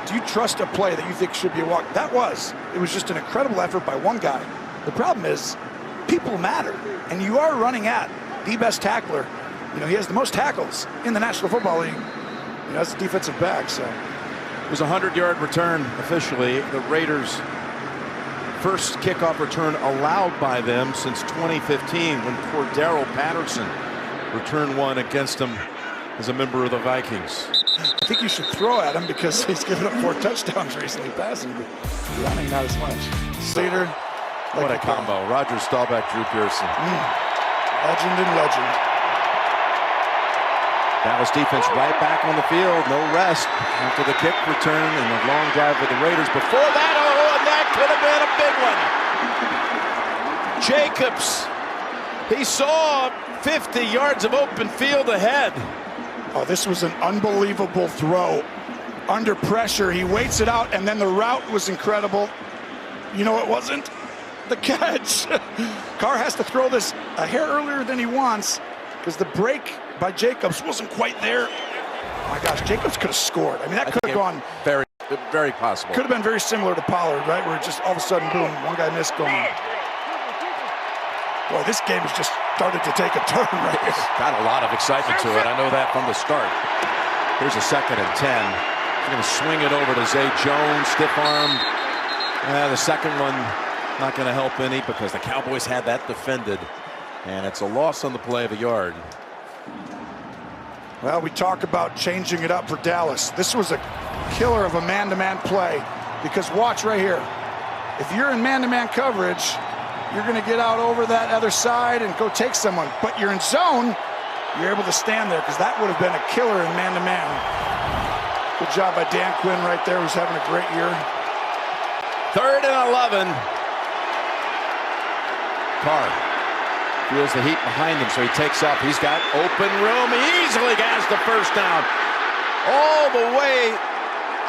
Do you trust a play that you think should be a walk? That was. It was just an incredible effort by one guy. The problem is, people matter. And you are running at the best tackler. You know, he has the most tackles in the National Football League. You know, as a defensive back, so. It was a 100-yard return officially. The Raiders' first kickoff return allowed by them since 2015 when Cordero Patterson returned one against them as a member of the Vikings. I think you should throw at him because he's given up 4 touchdowns recently passing, but running not as much. Slater. What a combo. Roger Staubach, Drew Pearson. Legend and legend. Dallas defense right back on the field. No rest after the kick return and the long drive with the Raiders. Before that, and that could have been a big one. Jacobs. He saw 50 yards of open field ahead. Oh, this was an unbelievable throw. Under pressure, he waits it out, and then the route was incredible. You know it wasn't? The catch. Carr has to throw this a hair earlier than he wants because the break by Jacobs wasn't quite there. Oh my gosh, Jacobs could have scored. I mean, that could have gone very, very possible. Could have been very similar to Pollard, right? Where just all of a sudden, boom, one guy missed going. Boy, this game has just started to take a turn right here. Got a lot of excitement to it. I know that from the start. Here's a 2nd and 10. He's going to swing it over to Zay Jones, stiff arm. The second one not going to help any because the Cowboys had that defended. And it's a loss on the play of a yard. Well, we talk about changing it up for Dallas. This was a killer of a man-to-man play because watch right here. If you're in man-to-man coverage, you're going to get out over that other side and go take someone. But you're in zone, you're able to stand there because that would have been a killer in man-to-man. Good job by Dan Quinn right there, who's having a great year. 3rd and 11. Carr feels the heat behind him, so he takes off. He's got open room. He easily has the first down. All the way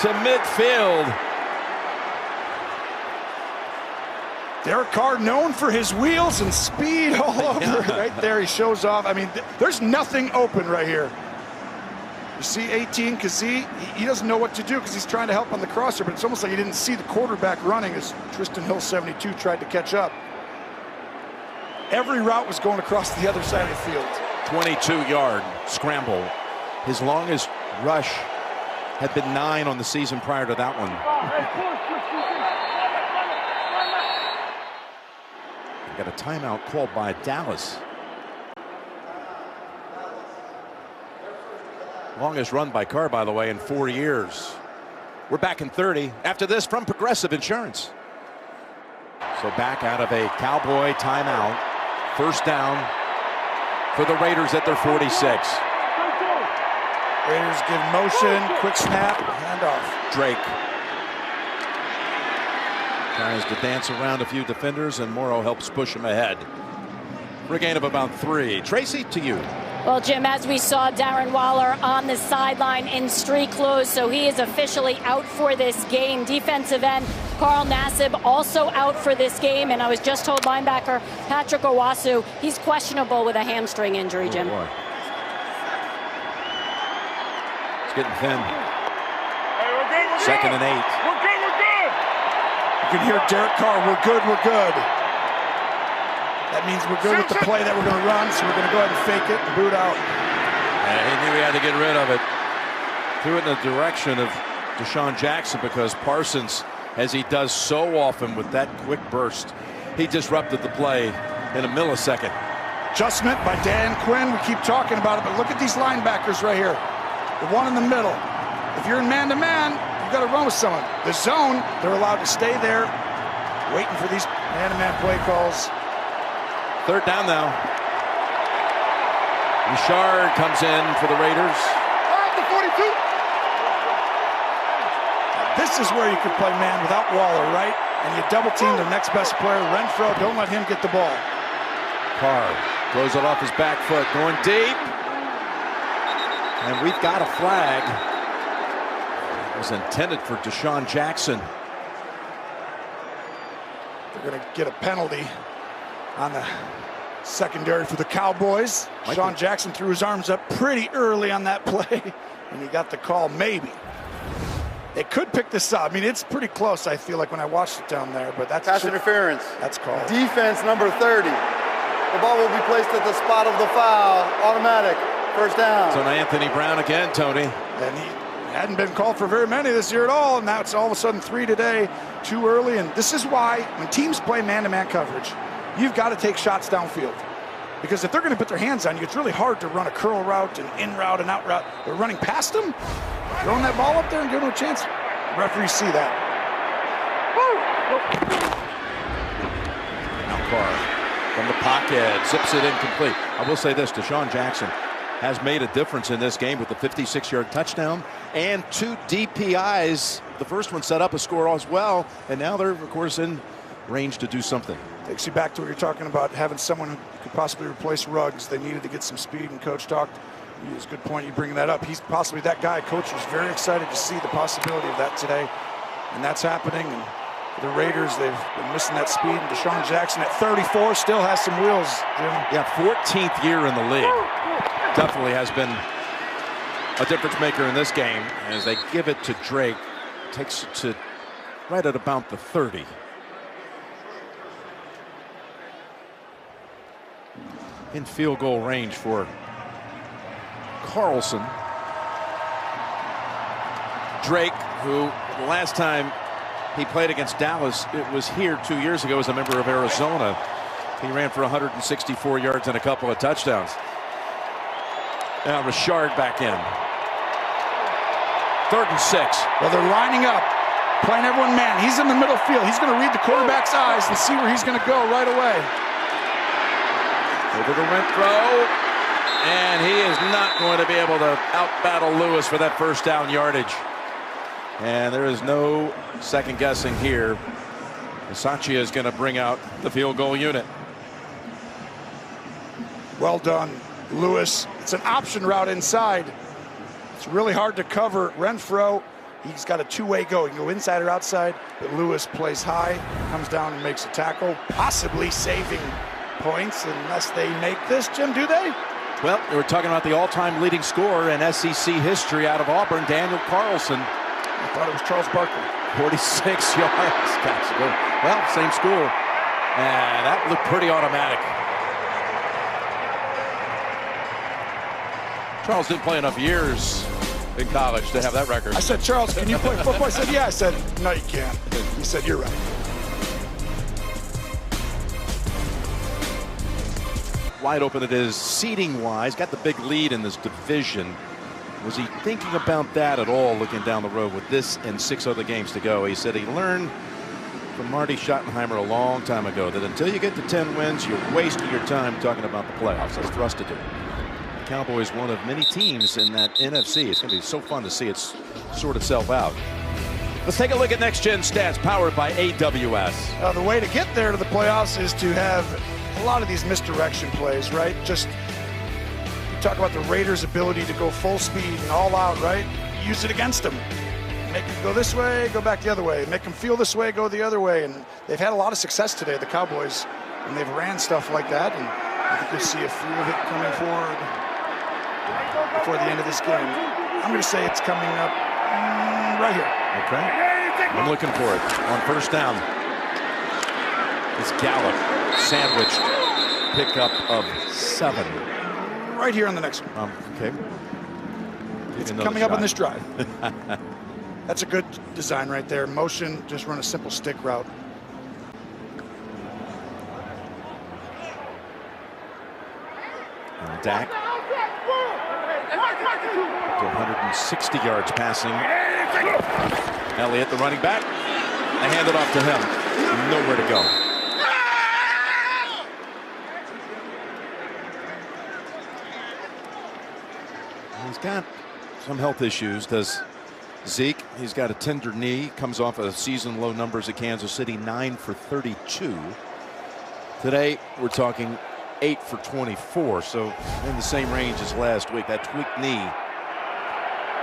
to midfield. Derek Carr, known for his wheels and speed all over. Right there, he shows off. I mean, there's nothing open right here. You see 18, Kazee, he doesn't know what to do because he's trying to help on the crosser, but it's almost like he didn't see the quarterback running as Tristan Hill, 72, tried to catch up. Every route was going across the other side of the field. 22-yard scramble. His longest rush had been 9 on the season prior to that one. Got a timeout called by Dallas. Longest run by Carr, by the way, in 4 years. We're back in 30 after this from Progressive Insurance. So back out of a Cowboy timeout. First down for the Raiders at their 46. Raiders give motion, quick snap, handoff. Drake tries to dance around a few defenders, and Morrow helps push him ahead. For a gain of about 3. Tracy, to you. Well, Jim, as we saw, Darren Waller on the sideline in street clothes, so he is officially out for this game. Defensive end Carl Nassib also out for this game, and I was just told linebacker Patrick Owasu, he's questionable with a hamstring injury, Jim. Boy. It's getting thin. Hey, 2nd and 8. We're good. You can hear Derek Carr, we're good, we're good. That means we're good with the play that we're going to run, so we're going to go ahead and fake it and boot out. And he knew he had to get rid of it. Threw it in the direction of Deshaun Jackson because Parsons, as he does so often with that quick burst, he disrupted the play in a millisecond. Adjustment by Dan Quinn. We keep talking about it, but look at these linebackers right here. The one in the middle. If you're in man-to-man, you've got to run with someone. The zone, they're allowed to stay there, waiting for these man-to-man play calls. 3rd down now. Richard comes in for the Raiders. The 42. This is where you could play man without Waller, right? And you double team the next best player, Renfro. Don't let him get the ball. Carr throws it off his back foot, going deep. And we've got a flag. It was intended for Deshaun Jackson. They're going to get a penalty on the secondary for the Cowboys. Deshaun Jackson threw his arms up pretty early on that play, and he got the call, maybe. They could pick this up. I mean, it's pretty close, I feel like, when I watched it down there, but that's pass interference. That's called. Defense number 30. The ball will be placed at the spot of the foul. Automatic. First down. So now Anthony Brown again, Tony. And he hadn't been called for very many this year at all, and now it's all of a sudden 3 today, too early. And this is why when teams play man-to-man coverage, you've got to take shots downfield. Because if they're going to put their hands on you, it's really hard to run a curl route, an in route, an out route. They're running past them, throwing that ball up there and giving them a chance. Referees see that. Now Carr from the pocket, zips it incomplete. I will say this, Deshaun Jackson has made a difference in this game with the 56-yard touchdown and 2 DPIs. The first one set up a score as well, and now they're, of course, in range to do something. Takes you back to what you're talking about, having someone who could possibly replace Ruggs. They needed to get some speed, and Coach talked. It was a good point you bringing that up. He's possibly that guy. Coach was very excited to see the possibility of that today, and that's happening. And for the Raiders, they've been missing that speed. And Deshaun Jackson at 34 still has some wheels, Jim. Yeah, 14th year in the league. Definitely has been a difference maker in this game as they give it to Drake. Takes it to right at about the 30. In field goal range for Carlson. Drake, who the last time he played against Dallas, it was here 2 years ago as a member of Arizona. He ran for 164 yards and a couple of touchdowns. Now Richard back in. 3rd and 6. Well, they're lining up, playing everyone man. He's in the middle field. He's going to read the quarterback's eyes and see where he's going to go right away. Over the Renfro, and he is not going to be able to out-battle Lewis for that first down yardage. And there is no second guessing here. Bisaccia is going to bring out the field goal unit. Well done, Lewis. It's an option route inside. It's really hard to cover. Renfro, he's got a two-way go. He can go inside or outside, but Lewis plays high, comes down and makes a tackle, possibly saving points unless they make this. Jim, do they? Well, we're talking about the all-time leading scorer in SEC history out of Auburn, Daniel Carlson. I thought it was Charles Barkley. 46 yards. Well, same school. And that looked pretty automatic. Charles didn't play enough years in college to have that record. I said, Charles, can you play football? I said, yeah. I said, no, you can't. He said, you're right. Wide open it is seeding-wise. Got the big lead in this division. Was he thinking about that at all looking down the road with this and 6 other games to go? He said he learned from Marty Schottenheimer a long time ago that until you get to 10 wins, you're wasting your time talking about the playoffs. That's for us to do. The Cowboys, one of many teams in that NFC. It's going to be so fun to see it sort itself out. Let's take a look at Next Gen Stats powered by AWS. The way to get there to the playoffs is to have a lot of these misdirection plays, right? Just talk about the Raiders' ability to go full speed and all out, right? Use it against them. Make them go this way, go back the other way. Make them feel this way, go the other way. And they've had a lot of success today, the Cowboys, and they've ran stuff like that. And I think you'll see a few of it coming forward before the end of this game. I'm going to say it's coming up right here. Okay. I'm looking for it on first down. It's Gallup sandwiched pickup of 7. Right here on the next one. Okay. It's coming up on this drive. That's a good design right there. Motion, just run a simple stick route. And Dak to 160 yards passing. Elliott, the running back. They hand it off to him. Nowhere to go. He's got some health issues, does Zeke. He's got a tender knee, comes off of season-low numbers at Kansas City, 9 for 32. Today, we're talking 8 for 24, so in the same range as last week. That tweaked knee,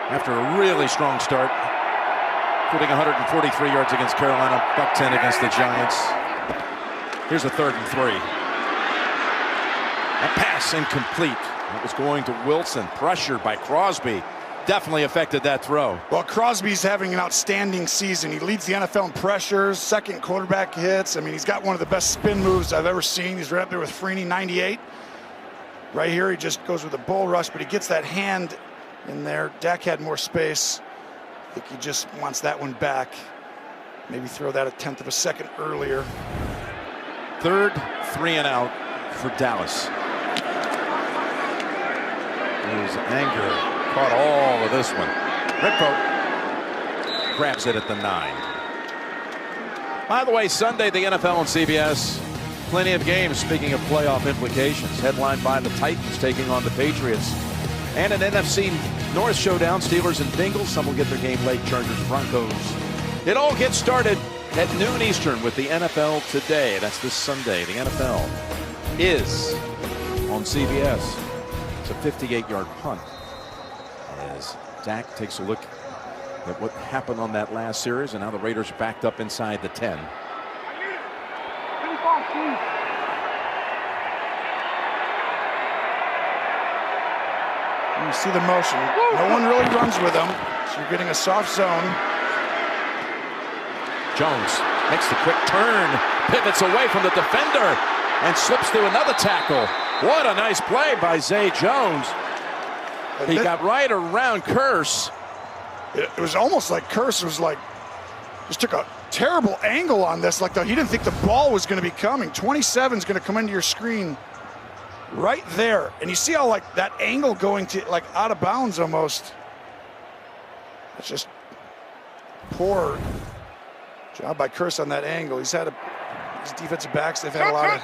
after a really strong start, putting 143 yards against Carolina, buck 10 against the Giants. Here's a 3rd and 3. A pass incomplete. It was going to Wilson, pressured by Crosby. definitely affected that throw. Well, Crosby's having an outstanding season. He leads the NFL in pressures, second quarterback hits. I mean, he's got one of the best spin moves I've ever seen. He's right up there with Freeney, 98. Right here, he just goes with a bull rush, but he gets that hand in there. Dak had more space. I think he just wants that one back. Maybe throw that 1/10 of a second earlier. 3rd 3 and out for Dallas. His anger caught all of this one. Rippo grabs it at the 9. By the way, Sunday, the NFL on CBS. Plenty of games, speaking of playoff implications. Headlined by the Titans taking on the Patriots. And an NFC North showdown, Steelers and Bengals. Some will get their game late, Chargers, Broncos. It all gets started at noon Eastern with the NFL Today. That's this Sunday. The NFL is on CBS. It's a 58-yard punt as Dak takes a look at what happened on that last series, and now the Raiders are backed up inside the 10. You see the motion. No one really runs with him, so you're getting a soft zone. Jones makes the quick turn, pivots away from the defender, and slips through another tackle. What a nice play by Zay Jones. He got right around Curse. It was almost like Curse was like, just took a terrible angle on this. Like he didn't think the ball was going to be coming. 27 is going to come into your screen right there. And you see how like that angle going to like out of bounds almost. It's just poor job by Curse on that angle. He's had his defensive backs, they've had a lot of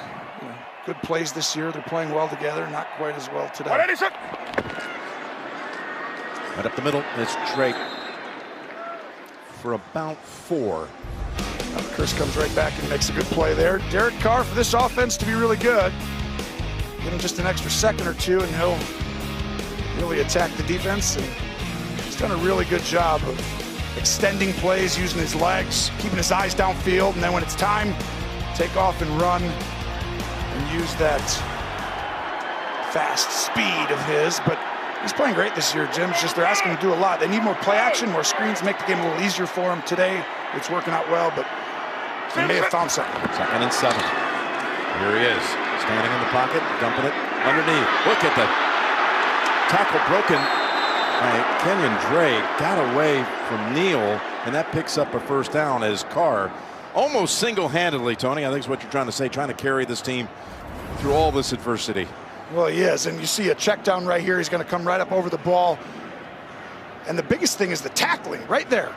good plays this year. They're playing well together, not quite as well today. Right up the middle, it's Drake for about 4. Curse comes right back and makes a good play there. Derek Carr, for this offense to be really good, give him just an extra second or two and he'll really attack the defense. And he's done a really good job of extending plays, using his legs, keeping his eyes downfield, and then when it's time, take off and run and use that fast speed of his. But he's playing great this year, Jim. It's just they're asking him to do a lot. They need more play action, more screens, make the game a little easier for him. Today, it's working out well, but he may have found something. 2nd and 7. Here he is, standing in the pocket, dumping it underneath. Look at the tackle broken. Kenyon Drake got away from Neal, and that picks up a 1st down as Carr, almost single-handedly, Tony, I think is what you're trying to say, trying to carry this team through all this adversity. Well, he is, and you see a check down right here. He's going to come right up over the ball. And the biggest thing is the tackling right there.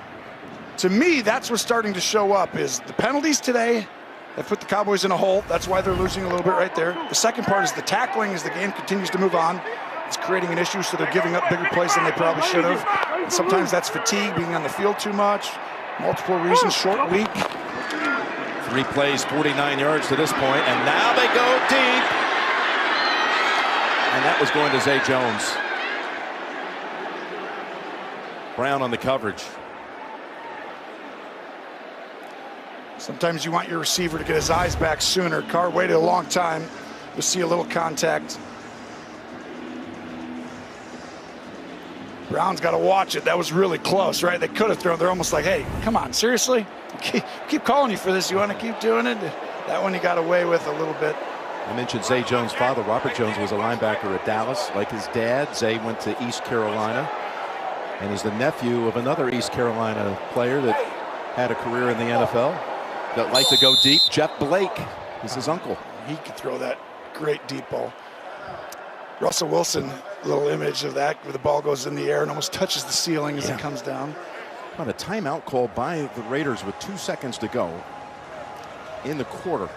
To me, that's what's starting to show up is the penalties today have put the Cowboys in a hole. That's why they're losing a little bit right there. The second part is the tackling as the game continues to move on. It's creating an issue, so they're giving up bigger plays than they probably should have. And sometimes that's fatigue, being on the field too much, multiple reasons, short week. 3 plays, 49 yards to this point, and now they go deep. And that was going to Zay Jones. Brown on the coverage. Sometimes you want your receiver to get his eyes back sooner. Carr waited a long time. You'll see a little contact. Brown's got to watch it. That was really close, right? They could have thrown. They're almost like, hey, come on, seriously? Keep calling you for this. You want to keep doing it? That one he got away with a little bit. I mentioned Zay Jones' father. Robert Jones was a linebacker at Dallas. Like his dad, Zay went to East Carolina and is the nephew of another East Carolina player that had a career in the NFL that liked to go deep. Jeff Blake is his uncle. He could throw that great deep ball. Russell Wilson, little image of that, where the ball goes in the air and almost touches the ceiling as it comes down. On a timeout called by the Raiders with 2 seconds to go in the quarter.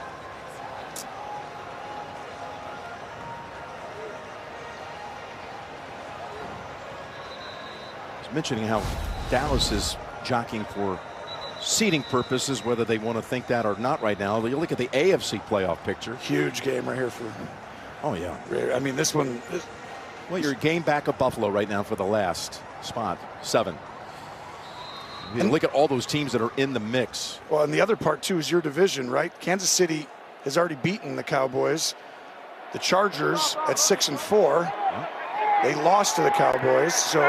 I was mentioning how Dallas is jockeying for seeding purposes, whether they want to think that or not right now. You look at the AFC playoff picture. Huge game right here for. Oh yeah. I mean, this one. Well, you're a game back of Buffalo right now for the last spot, 7. You look at all those teams that are in the mix. Well, and the other part too is your division, right? Kansas City has already beaten the Cowboys. The Chargers at 6-4. They lost to the Cowboys, so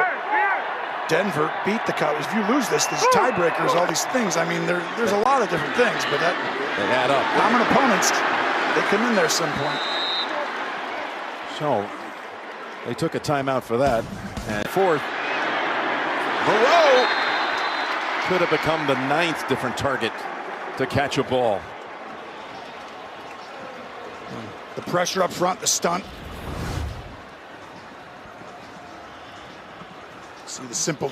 Denver beat the Cowboys. If you lose this, there's tiebreakers, all these things. I mean, there's a lot of different things, but that they add up. common opponents, they come in there some point. So they took a timeout for that. And fourth, Moreau could have become the 9th different target to catch a ball. The pressure up front, the stunt. See the simple,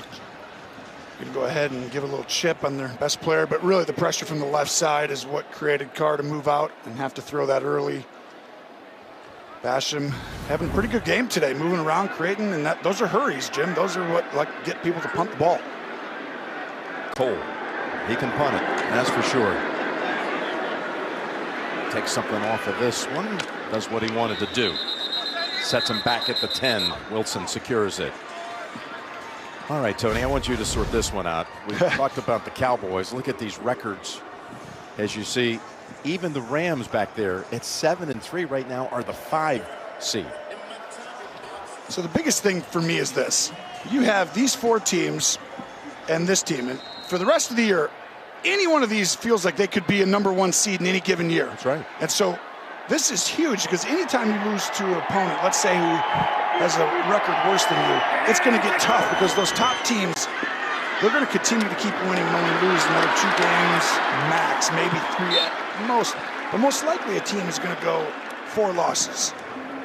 you can go ahead and give a little chip on their best player, but really the pressure from the left side is what created Carr to move out and have to throw that early. Basham having a pretty good game today, moving around, creating, and those are hurries, Jim. Those are what get people to punt the ball. Cole, he can punt it, that's for sure. Takes something off of this one, does what he wanted to do. Sets him back at the 10. Wilson secures it. All right, Tony, I want you to sort this one out. We talked about the Cowboys. Look at these records. As you see, even the Rams back there at 7-3 right now are the 5 seed. So the biggest thing for me is this. You have these 4 teams and this team, and for the rest of the year, any one of these feels like they could be a #1 seed in any given year. That's right. And so this is huge because anytime you lose to an opponent, let's say who has a record worse than you, it's going to get tough because those top teams, they're going to continue to keep winning and only lose another 2 games max, maybe 3 at most. But most likely a team is going to go 4 losses.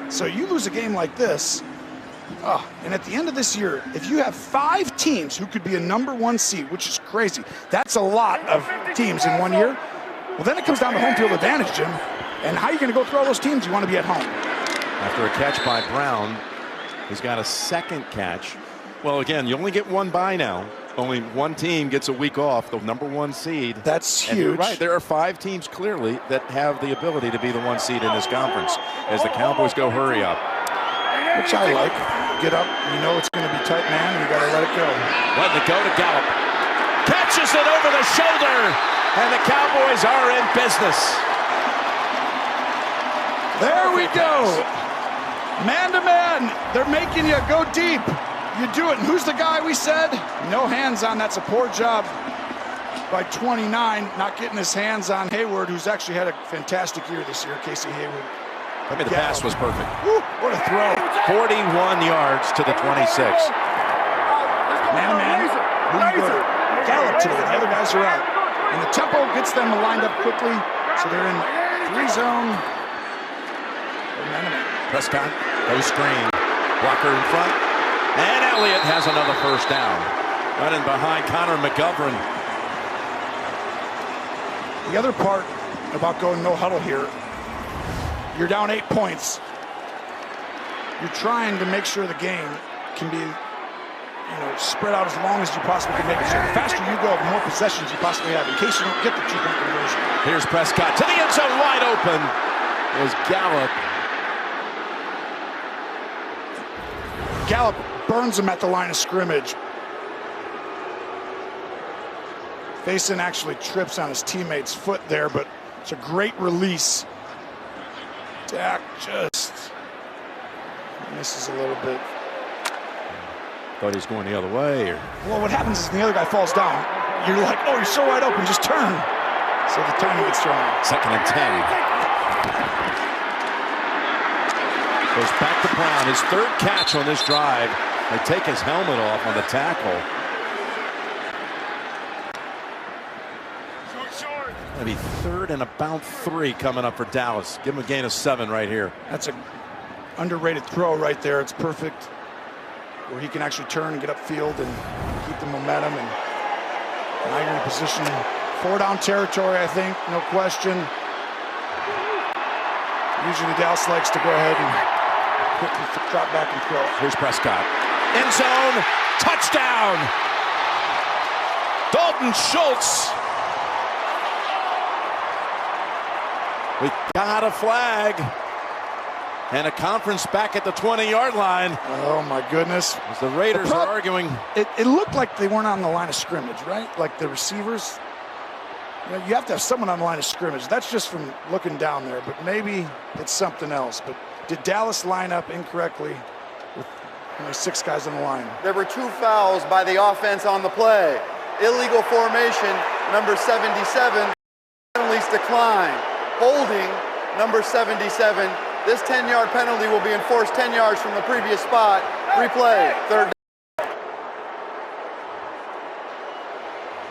So you lose a game like this, and at the end of this year, if you have 5 teams who could be a #1 seed, which is crazy, that's a lot of teams in 1 year. Well, then it comes down to home field advantage, Jim. And how are you going to go through all those teams? You want to be at home. After a catch by Brown, he's got a second catch. Well, again, you only get 1 bye now. Only 1 team gets a week off, the #1 seed. That's huge. And you're right, there are 5 teams clearly that have the ability to be the 1 seed in this conference as the Cowboys go hurry up. Which I like. Get up, you know it's going to be tight, man, and you got to let it go. Letting it go to Gallup. Catches it over the shoulder, and the Cowboys are in business. There we go. Man to man, they're making you go deep. You do it, and who's the guy we said? No hands on, that's a poor job by 29, not getting his hands on Hayward, who's actually had a fantastic year this year, Casey Hayward. I mean, the pass was perfect. Woo, what a throw. 41 yards to the 26. Man to man, who you go? Gallup to it, the other guys are out. And the tempo gets them lined up quickly, so they're in 3 zone. Man to man. Prescott, goes screen. Blocker in front. And Elliott has another first down. Running behind Connor McGovern. The other part about going no huddle here, you're down 8 points. You're trying to make sure the game can be, spread out as long as you possibly can make it. So the faster you go, the more possessions you possibly have in case you don't get the 2-point conversion. Here's Prescott to the end zone, wide open. Was Gallup. Gallup burns him at the line of scrimmage. Faison actually trips on his teammate's foot there, but it's a great release. Dak just misses a little bit. Thought he was going the other way. Well, what happens is when the other guy falls down, you're like, oh, you're so wide open, just turn. So the timing gets thrown. 2nd and 10. Goes back to Brown, his 3rd catch on this drive. They take his helmet off on the tackle. Maybe 3rd and about 3 coming up for Dallas. Give him a gain of 7 right here. That's an underrated throw right there. It's perfect, where he can actually turn and get upfield and keep the momentum. And now you're in a position, 4-down territory, I think, no question. Usually Dallas likes to go ahead and quickly drop back and throw. Here's Prescott. End zone, touchdown! Dalton Schultz. We got a flag. And a conference back at the 20-yard line. Oh, my goodness. As the Raiders are arguing. It looked like they weren't on the line of scrimmage, right? Like the receivers. You have to have someone on the line of scrimmage. That's just from looking down there, but maybe it's something else. But did Dallas line up incorrectly with Only 6 guys on the line. There were 2 fouls by the offense on the play. Illegal formation, number 77. Penalties decline. Holding, number 77. This 10-yard penalty will be enforced 10 yards from the previous spot. Replay, 3rd down.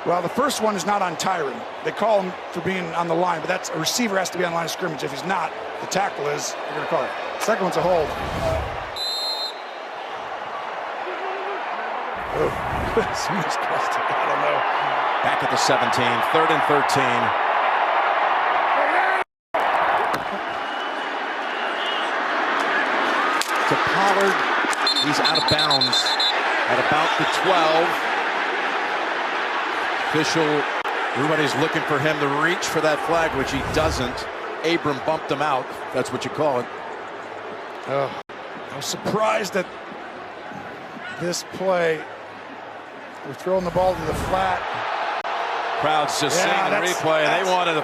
Well, the first one is not on Tyron. They call him for being on the line, but that's a receiver has to be on the line of scrimmage. If he's not, the tackle is, you're going to call it. Second one's a hold. Oh, somebody's crossed it. I don't know. Back at the 17, 3rd and 13. To Pollard, he's out of bounds at about the 12. Official, everybody's looking for him to reach for that flag, which he doesn't. Abram bumped him out. That's what you call it. I was surprised that this play, we're throwing the ball to the flat. Crowd's just seeing the replay, and they wanted an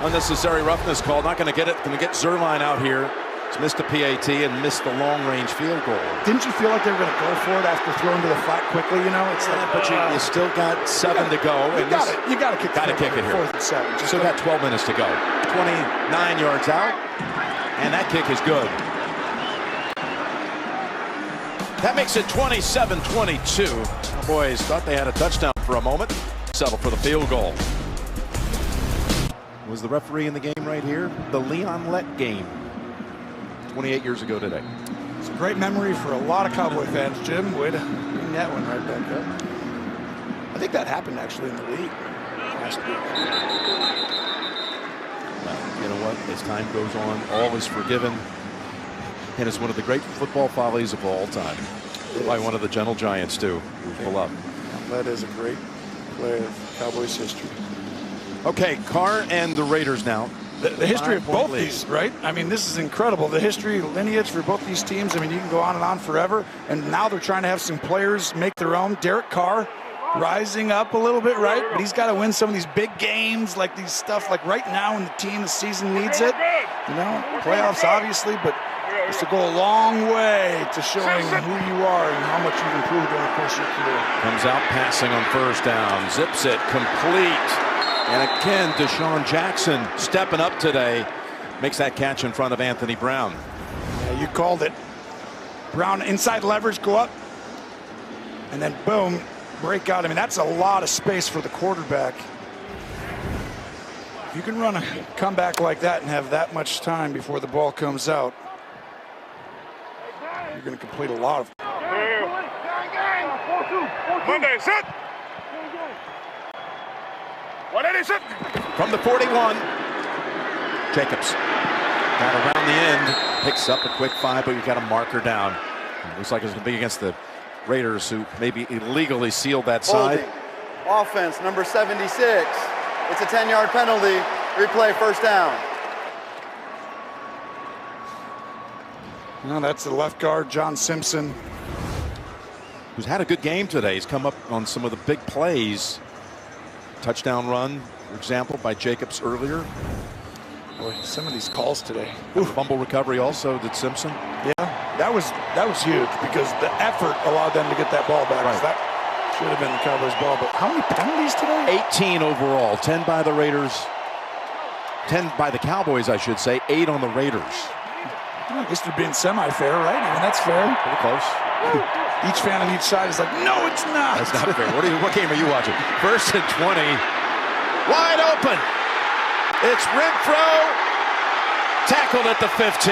unnecessary roughness call. Not going to get it. Going to get Zerline out here. He's missed a PAT and missed the long-range field goal. Didn't you feel like they were going to go for it after throwing to the flat quickly? You know, it's like, but you still got 7 to go. You got to kick. Got to kick it here. 4th and 7. Still got 12 minutes to go. 29 yards out, and that kick is good. That makes it 27-22. Cowboys thought they had a touchdown for a moment. Settle for the field goal. Was the referee in the game right here? The Leon Lett game. 28 years ago today. It's a great memory for a lot of Cowboy fans, Jim. Way to bring that one right back up. I think that happened actually in the league last week. Well, you know what? As time goes on, all is forgiven. And it's one of the great football follies of all time. By one of the gentle giants, too, who's beloved. That is a great play of Cowboys history. Okay, Carr and the Raiders now. The history of both these, right? I mean, this is incredible. The history, lineage for both these teams. I mean, you can go on forever. And now they're trying to have some players make their own. Derek Carr rising up a little bit, right? But he's got to win some of these big games, like these stuff, like right now in the season needs it. You know, playoffs, obviously, but it's to go a long way to showing who you are and how much you've improved over the course of your career. Comes out passing on 1st down. Zips it complete. And again, Deshaun Jackson stepping up today. Makes that catch in front of Anthony Brown. Yeah, you called it. Brown inside leverage, go up. And then boom, break out. I mean, that's a lot of space for the quarterback. If you can run a comeback like that and have that much time before the ball comes out, you're going to complete a lot of. Monday, set. From the 41, Jacobs got around the end, picks up a quick 5, but you got a marker down. Looks like it's going to be against the Raiders, who maybe illegally sealed that side. Holding. Offense, number 76. It's a 10-yard penalty. Replay, 1st down. No, that's the left guard, John Simpson. Who's had a good game today. He's come up on some of the big plays. Touchdown run, for example, by Jacobs earlier. Boy, some of these calls today. Fumble recovery also, did Simpson. Yeah, that was huge because the effort allowed them to get that ball back. Right. That should have been the Cowboys' ball. But how many penalties today? 18 overall, 10 by the Raiders, 10 by the Cowboys, I should say, 8 on the Raiders. Well, at least they're being semi-fair, right? I mean, that's fair. Pretty close. Each fan on each side is like, no, it's not. That's not fair. What game are you watching? 1st and 20. Wide open. It's Renfro. Tackled at the 15.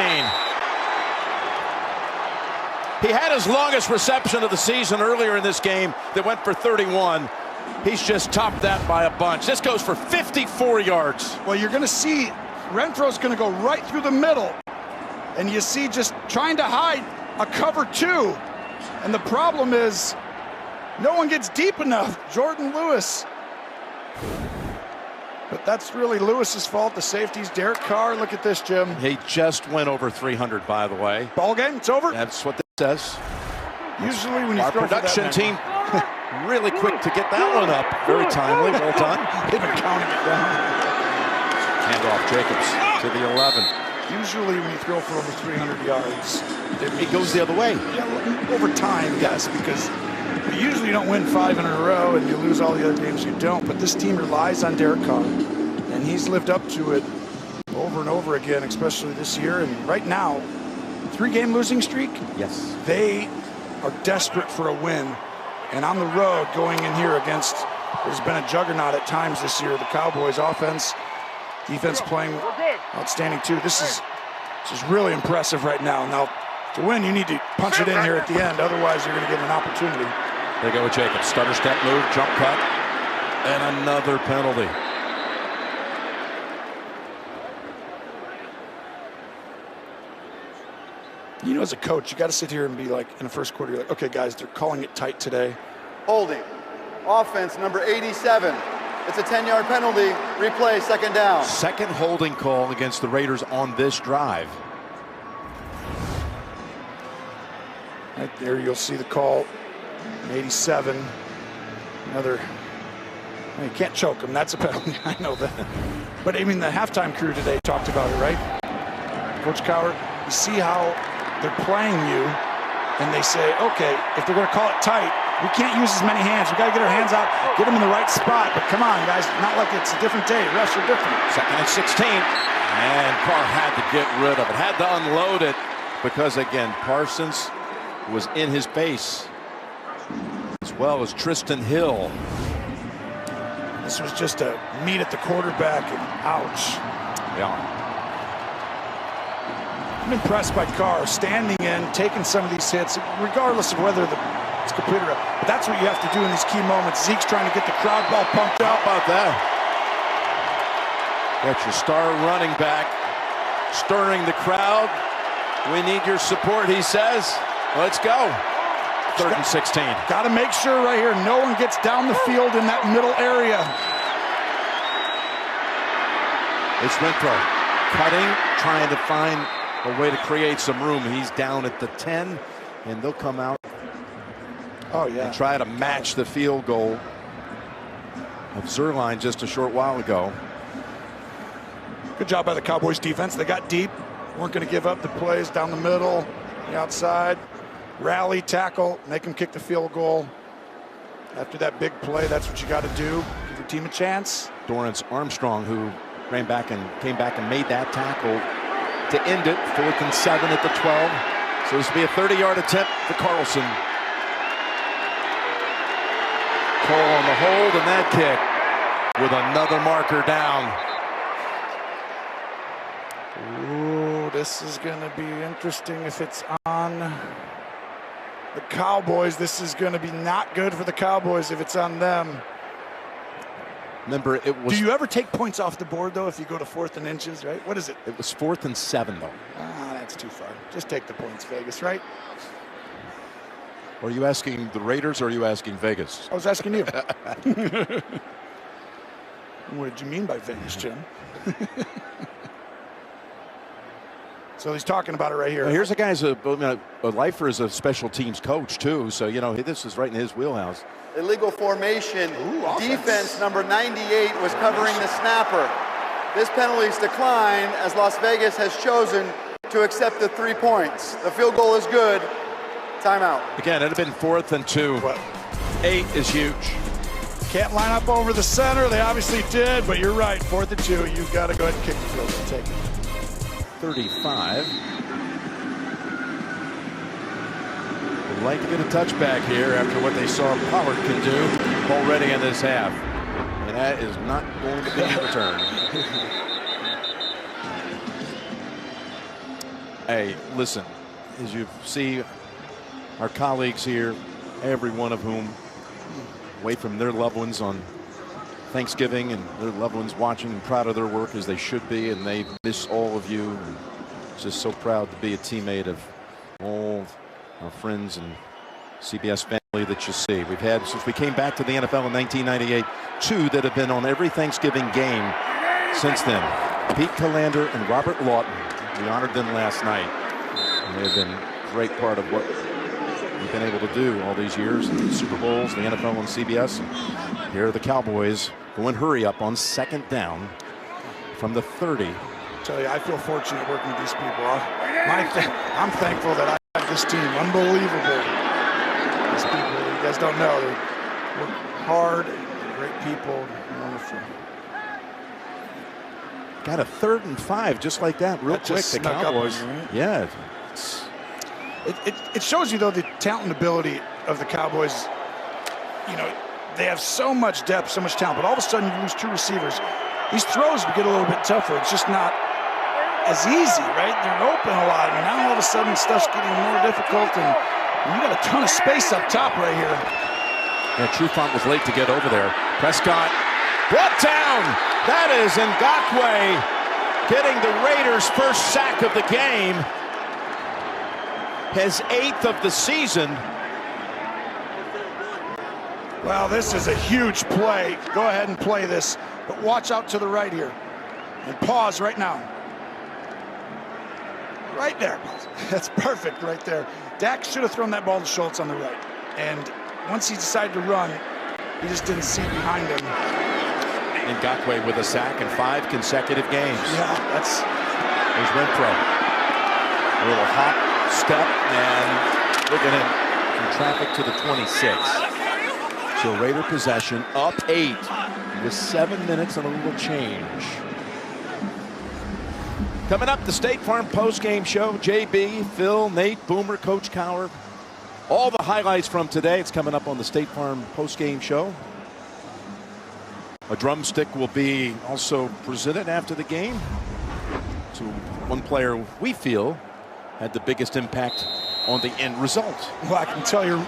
He had his longest reception of the season earlier in this game that went for 31. He's just topped that by a bunch. This goes for 54 yards. Well, you're going to see Renfro's going to go right through the middle. And you see just trying to hide a cover 2. And the problem is no one gets deep enough. Jordan Lewis. But that's really Lewis's fault. The safeties, Derek Carr. Look at this, Jim. He just went over 300, by the way. Ball game, it's over. That's what that says. Usually when you Our throw production team really quick to get that one up. Very timely. Well done. They've been counting it down. Hand off Jacobs to the 11. Usually when you throw for over 300 yards, It goes the other way. Yeah, over time, yes, because usually you don't win 5 in a row and you lose all the other games you don't. But this team relies on Derek Carr, and he's lived up to it over and over again, especially this year. And right now, 3-game losing streak. Yes. They are desperate for a win. And on the road, going in here against what has been a juggernaut at times this year, the Cowboys offense, defense playing outstanding too. This is really impressive right now. Now, to win, you need to punch it in here at the end. Otherwise, you're going to get an opportunity. They go with Jacobs. Stutter step move, jump cut, and another penalty. You know, as a coach, you got to sit here and be like, in the first quarter, you're like, okay, guys, they're calling it tight today. Holding. Offense number 87. It's a 10-yard penalty. Replay, second down. Second holding call against the Raiders on this drive. Right there, you'll see the call. 87. Another. You can't choke him. That's a penalty. I know that. But I mean, the halftime crew today talked about it, right? Coach Cowher, you see how they're playing you, and they say, okay, if they're going to call it tight, we can't use as many hands. We got to get our hands out, get them in the right spot. But come on, guys, not like it's a different day. Refs are different. Second and 16. And Carr had to get rid of it, had to unload it, because, again, Parsons was in his face, as well as Tristan Hill. This was just a meet at the quarterback, and ouch. Yeah. I'm impressed by Carr standing in, taking some of these hits, regardless of whether it's complete or not. But that's what you have to do in these key moments. Zeke's trying to get the crowd ball pumped out. How about that? Got your star running back stirring the crowd. We need your support, he says. Let's go. Third and 16. Got to make sure right here no one gets down the field in that middle area. It's Renfro cutting, trying to find a way to create some room. He's down at the 10, and they'll come out and try to match the field goal of Zerline just a short while ago. Good job by the Cowboys defense. They got deep, weren't going to give up the plays down the middle, the outside. Rally, tackle, make them kick the field goal. After that big play, that's what you got to do. Give your team a chance. Dorrance Armstrong, who ran back and came back and made that tackle to end it. 4th and 7 at the 12. So this will be a 30-yard attempt for Carlson. Cole on the hold, and that kick with another marker down. Ooh, this is going to be interesting if it's on the Cowboys. This is going to be not good for the Cowboys if it's on them. Remember, it was. Do you ever take points off the board, though, if you go to 4th and inches, right? What is it? It was 4th and 7, though. Ah, that's too far. Just take the points, Vegas, right? Are you asking the Raiders or are you asking Vegas? I was asking you. What did you mean by Vegas, Jim? So he's talking about it right here. Well, here's a guy's a lifer is a special teams coach, too. So, you know, this is right in his wheelhouse. Illegal formation. Defense number 98 was covering the snapper. This penalty's declined as Las Vegas has chosen to accept the 3 points. The field goal is good. Timeout. Again, it'd have been 4th and 2. 8 is huge. Can't line up over the center. They obviously did, but you're right. 4th and 2. You've got to go ahead and kick the field goal. Take it. 35. Would like to get a touchback here after what they saw Pollard can do already in this half. And that is not going to be in return. Hey, listen, as you see our colleagues here, every one of whom away from their loved ones on Thanksgiving, and their loved ones watching and proud of their work as they should be, and they miss all of you. And just so proud to be a teammate of all our friends and CBS family that you see. We've had, since we came back to the NFL in 1998, 2 that have been on every Thanksgiving game since then. Pete Calander and Robert Lawton. We honored them last night. And they have been a great part of what we've been able to do all these years. The Super Bowls, the NFL on CBS. And here are the Cowboys going hurry up on 2nd down from the 30 tell you, I feel fortunate working with these people. I'm thankful that I have this team. Unbelievable. These people, you guys don't know, they work hard, great people, wonderful. Got a 3rd and 5 just like that, real quick. The Cowboys. Yeah. It shows you, though, the talent and ability of the Cowboys. You know, they have so much depth, so much talent, but all of a sudden you lose 2 receivers. These throws get a little bit tougher. It's just not as easy, right? They're open a lot, and now all of a sudden stuff's getting more difficult, and you got a ton of space up top right here. Yeah, Trufant was late to get over there. Prescott brought down. That is Ngakoue getting the Raiders' first sack of the game. His 8th of the season. Well, this is a huge play. Go ahead and play this, but watch out to the right here. And pause right now. Right there. That's perfect right there. Dak should have thrown that ball to Schultz on the right. And once he decided to run, he just didn't see behind him. Ngakoue with a sack in 5 consecutive games. Yeah, that's... There's Renfro. A little hop, step, and looking in from traffic to the 26. So Raider possession up 8 with 7 minutes and a little change. Coming up, the State Farm post-game show. JB, Phil, Nate, Boomer, Coach Cowher. All the highlights from today. It's coming up on the State Farm post-game show. A drumstick will be also presented after the game to one player we feel had the biggest impact on the end result. Well, I can tell you,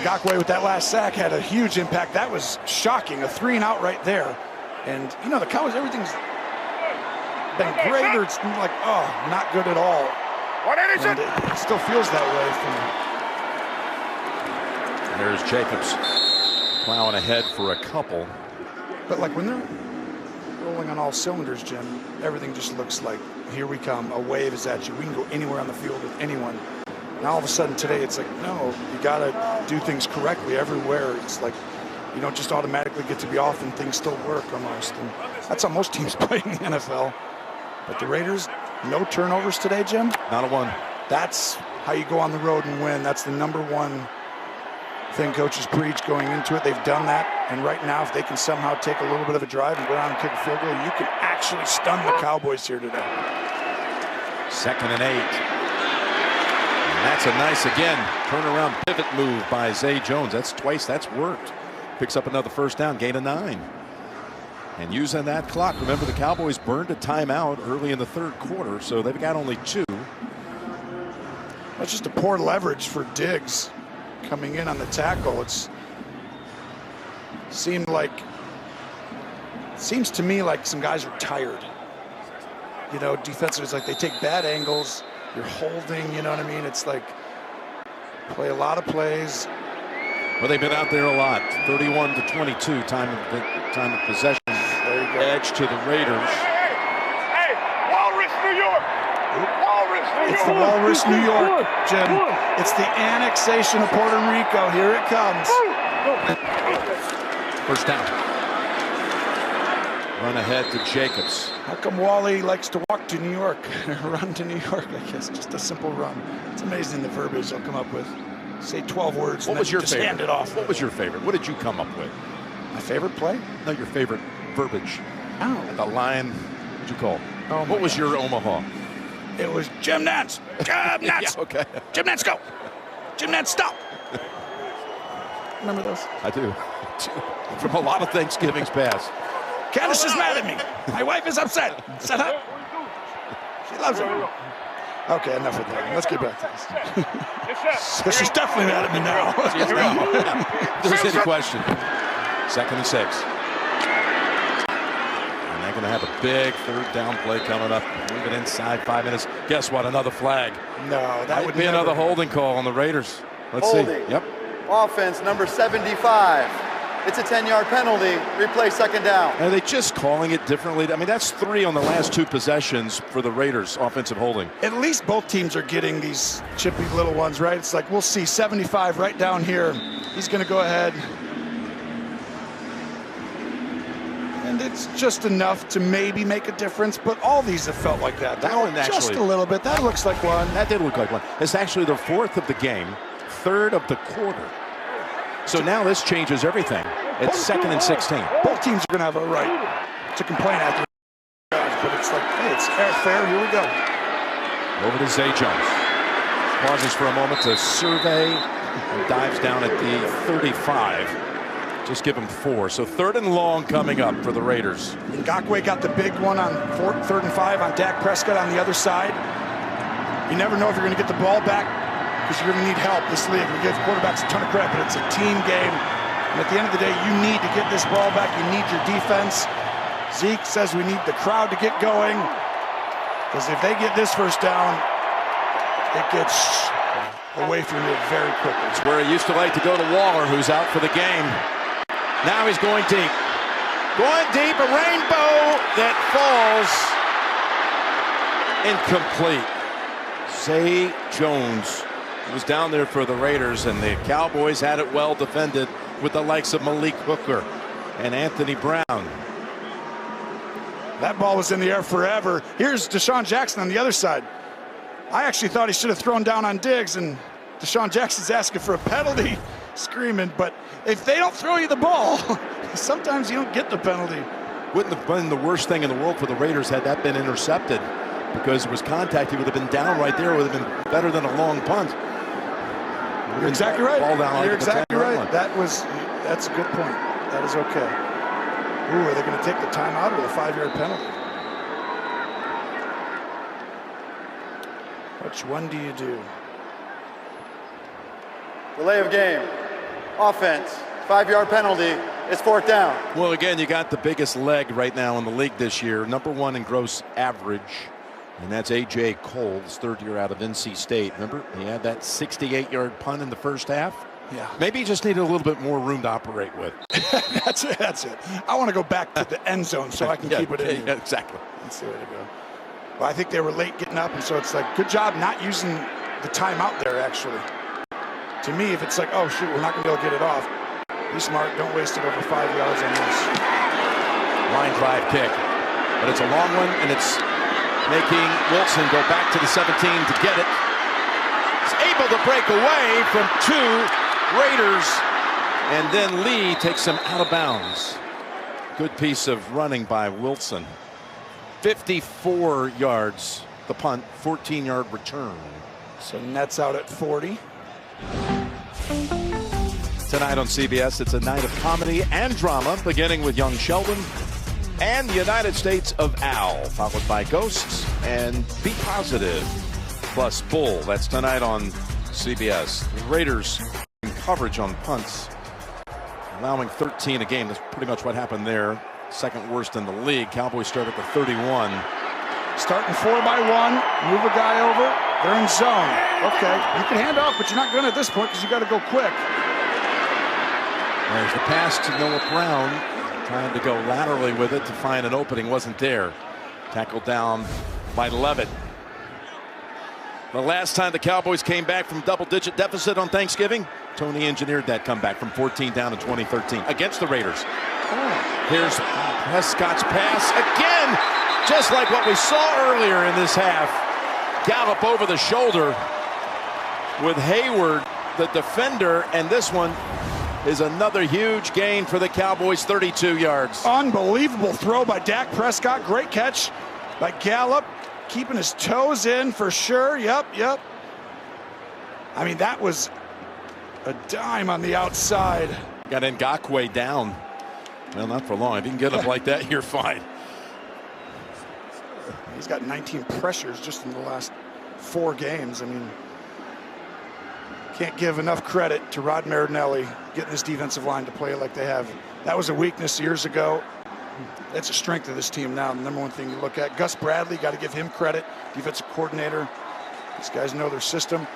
Ngakoue with that last sack had a huge impact. That was shocking, a 3-and-out right there. And, you know, the Cowboys, everything's been great, or it's like, oh, not good at all. And it still feels that way. There's Jacobs plowing ahead for a couple. But like when they're rolling on all cylinders, Jim, everything just looks like, here we come, a wave is at you. We can go anywhere on the field with anyone. Now all of a sudden today, it's like, no, you got to do things correctly everywhere. It's like you don't just automatically get to be off and things still work almost. And that's how most teams play in the NFL. But the Raiders, no turnovers today, Jim. Not a one. That's how you go on the road and win. That's the #1 thing coaches preach going into it. They've done that. And right now, if they can somehow take a little bit of a drive and go down and kick a field goal, you can actually stun the Cowboys here today. 2nd and 8. And that's a nice, again, turnaround pivot move by Zay Jones. That's twice that's worked. Picks up another first down, gain of 9. And using that clock, remember the Cowboys burned a timeout early in the 3rd quarter, so they've got only 2. That's just a poor leverage for Diggs coming in on the tackle. It's seems to me like some guys are tired. You know, defensively, it's like they take bad angles. You're holding, you know what I mean? It's like play a lot of plays. Well, they've been out there a lot. 31-22 time of possession. Edge to the Raiders. Hey, Walrus, New York. Walrus, New York. It's the Walrus, New York, Jim. It's the annexation of Puerto Rico. Here it comes. First down. Run ahead to Jacobs. How come Wally likes to walk to New York? Run to New York, I guess. Just a simple run. It's amazing the verbiage they'll come up with. Say 12 words and then just hand it off. What was your favorite? What did you come up with? My favorite play? No, your favorite verbiage. Oh. The line, what'd you call it? Oh, what was your Omaha? It was Jim Nance. Jim Nance. Yeah, okay. Jim Nance, go. Jim Nance, stop. Remember those? I do. From a lot of Thanksgivings past. Candace is mad at me. My wife is upset. Shut up. She loves it. Okay, enough of that. Let's get back to this. She's definitely mad at me now. If there's any question. 2nd and 6. And they're going to have a big 3rd down play coming up. Move it inside 5 minutes. Guess what? Another flag. No, that would be another holding call on the Raiders. Let's holding. see. Yep. Offense number 75. It's a 10-yard penalty. Replay 2nd down. Are they just calling it differently? I mean, that's 3 on the last 2 possessions for the Raiders, offensive holding. At least both teams are getting these chippy little ones, right? It's like, we'll see 75 right down here. He's going to go ahead. And it's just enough to maybe make a difference, but all these have felt like that. That one just actually, a little bit. That looks like one. That did look like one. It's actually the 4th of the game, 3rd of the quarter. So now this changes everything. It's 2nd and 16. Both teams are going to have a right to complain after, but it's like, hey, it's fair. Here we go. Over to Zay Jones. Pauses for a moment to survey and dives down at the 35. Just give him 4. So 3rd and long coming up for the Raiders. Ngakoue got the big one on 3rd and 5 on Dak Prescott on the other side. You never know if you're going to get the ball back because you're going to need help. This league, we give quarterbacks a ton of credit, but it's a team game. And at the end of the day, you need to get this ball back. You need your defense. Zeke says we need the crowd to get going because if they get this first down, it gets away from you very quickly. It's where he used to like to go to Waller, who's out for the game. Now he's going deep. Going deep, a rainbow that falls incomplete. Zay Jones was down there for the Raiders, and the Cowboys had it well defended with the likes of Malik Hooker and Anthony Brown. That ball was in the air forever. Here's Deshaun Jackson on the other side. I actually thought he should have thrown down on Diggs, and Deshaun Jackson's asking for a penalty, screaming. But if they don't throw you the ball, sometimes you don't get the penalty. Wouldn't have been the worst thing in the world for the Raiders had that been intercepted, because it was contact. He would have been down right there. It would have been better than a long punt. You're exactly right. You're exactly right. That's a good point. That is okay. Ooh, are they going to take the timeout or the 5-yard penalty? Which one do you do? Delay of game. Offense. 5-yard penalty. It's 4th down. Well, again, you got the biggest leg right now in the league this year. #1 in gross average. And that's A.J. Cole, his 3rd year out of NC State. Remember, he had that 68-yard punt in the first half. Yeah. Maybe he just needed a little bit more room to operate with. That's it. I want to go back to the end zone so I can keep it in. Yeah, exactly. That's the way to go. Well, I think they were late getting up, and so it's like, good job not using the timeout there, actually. To me, if it's like, oh, shoot, we're not going to be able to get it off, be smart. Don't waste it over 5 yards on this. Line drive kick. But it's a long one, and it's making Wilson go back to the 17 to get it. He's able to break away from 2 Raiders, and then Lee takes him out of bounds. Good piece of running by Wilson. 54 yards, the punt, 14-yard return. So nets out at 40. Tonight on CBS, it's a night of comedy and drama, beginning with Young Sheldon and the United States of Al, followed by Ghosts and Be Positive, plus Bull. That's tonight on CBS. The Raiders in coverage on punts, allowing 13 a game. That's pretty much what happened there. 2nd worst in the league. Cowboys start at the 31. Starting 4 by 1, move a guy over. They're in zone. Okay, you can hand off, but you're not going to at this point because you got to go quick. There's the pass to Noah Brown. Trying to go laterally with it to find an opening. Wasn't there. Tackled down by Levitt. The last time the Cowboys came back from double-digit deficit on Thanksgiving, Tony engineered that comeback from 14 down in 2013 against the Raiders. Here's Prescott's pass again, just like what we saw earlier in this half. Gallop over the shoulder with Hayward, the defender, and this one is another huge gain for the Cowboys, 32 yards. Unbelievable throw by Dak Prescott. Great catch by Gallup, keeping his toes in for sure. Yep. I mean, that was a dime on the outside. Got Ngakoue down. Well, not for long. If you can get up like that, you're fine. He's got 19 pressures just in the last 4 games. I mean, can't give enough credit to Rod Marinelli getting this defensive line to play like they have. That was a weakness years ago. That's a strength of this team now. The #1 thing you look at. Gus Bradley, got to give him credit. Defensive coordinator. These guys know their system.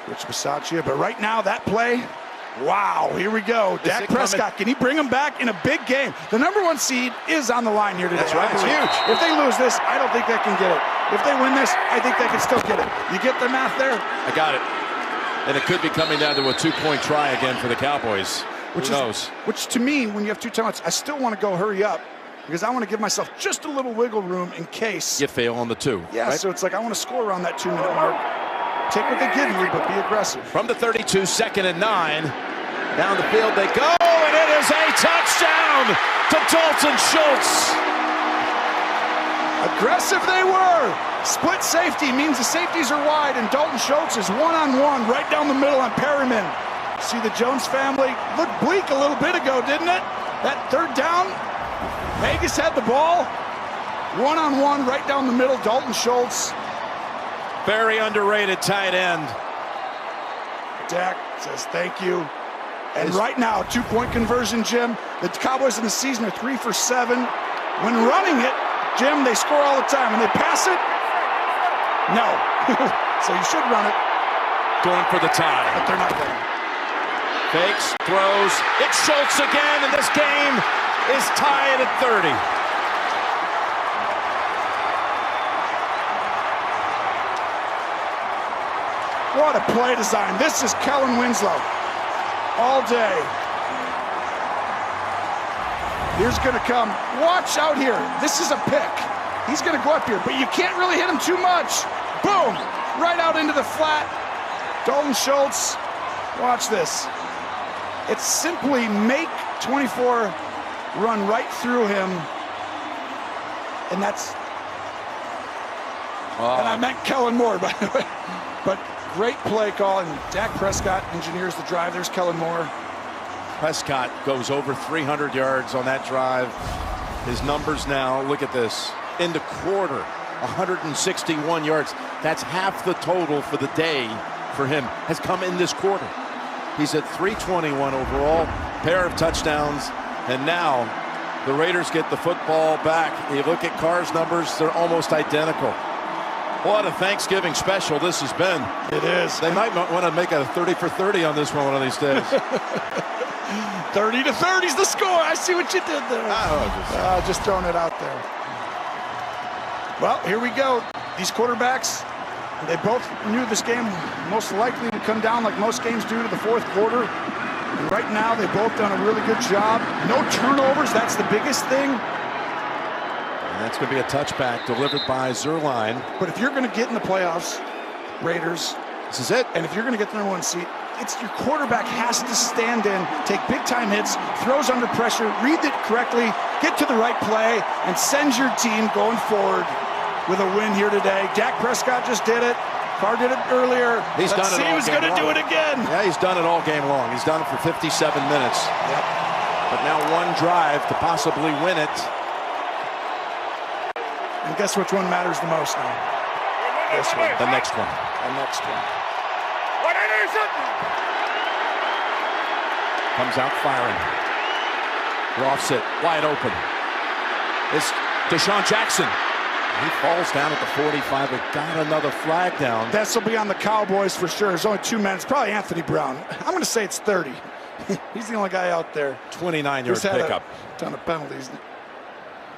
Rich Bisaccia. But right now, that play, wow, here we go. Dak Prescott, can he bring them back in a big game? The #1 seed is on the line here today. That's right, it's huge. If they lose this, I don't think they can get it. If they win this, I think they can still get it. You get the math there? I got it. And it could be coming down to a 2-point try again for the Cowboys. Who knows? Which to me, when you have 2 timeouts, I still want to go hurry up because I want to give myself just a little wiggle room in case you fail on the 2. Yeah, right? so it's like I want to score around that 2-minute mark. Take what they give you, but be aggressive. From the 32, 2nd and 9. Down the field they go, and it is a touchdown to Dalton Schultz. Aggressive they were. Split safety means the safeties are wide, and Dalton Schultz is one-on-one right down the middle on Perryman. See the Jones family looked bleak a little bit ago, didn't it? That 3rd down, Vegas had the ball. One-on-one right down the middle, Dalton Schultz. Very underrated tight end. Dak says thank you. And right now, 2-point conversion, Jim. The Cowboys in the season are 3 for 7. When running it, Jim, they score all the time. When they pass it, no. So you should run it. Going for the tie. But they're not going. Fakes, throws. It's Schultz again, and this game is tied at 30. What a play design. This is Kellen Winslow. All day. Here's going to come. Watch out here. This is a pick. He's going to go up here, but you can't really hit him too much. Boom! Right out into the flat. Dalton Schultz. Watch this. It's simply make 24 run right through him. And that's... And I meant Kellen Moore, by the way. But great play call, and Dak Prescott engineers the drive. There's Kellen Moore. Prescott goes over 300 yards on that drive. His numbers now, look at this. In the quarter, 161 yards. That's half the total for the day for him has come in this quarter. He's at 321 overall, pair of touchdowns, and now the Raiders get the football back. You look at Carr's numbers, they're almost identical. What a Thanksgiving special this has been. It is. They might want to make a 30 for 30 on this one of these days. 30 to 30 is the score. I see what you did there. Just throwing it out there. Well, here we go. These quarterbacks, they both knew this game most likely would come down like most games do to the 4th quarter. And right now, they've both done a really good job. No turnovers. That's the biggest thing. And that's going to be a touchback delivered by Zerline. But if you're going to get in the playoffs, Raiders, this is it. And if you're going to get the #1 seat, it's your quarterback has to stand in, take big-time hits, throws under pressure, read it correctly, get to the right play, and send your team going forward with a win here today. Dak Prescott just did it. Carr did it earlier. He's done it all game long. Let's see who's going to do it again. Yeah, he's done it all game long. He's done it for 57 minutes. Yep. But now one drive to possibly win it. And guess which one matters the most now? This one. The next one. The next one. Comes out firing. Lofts it. Wide open. It's Deshaun Jackson. He falls down at the 45, but got another flag down. This will be on the Cowboys for sure. There's only 2 minutes. Probably Anthony Brown. I'm going to say it's 30. He's the only guy out there. 29-yard pickup. A ton of penalties.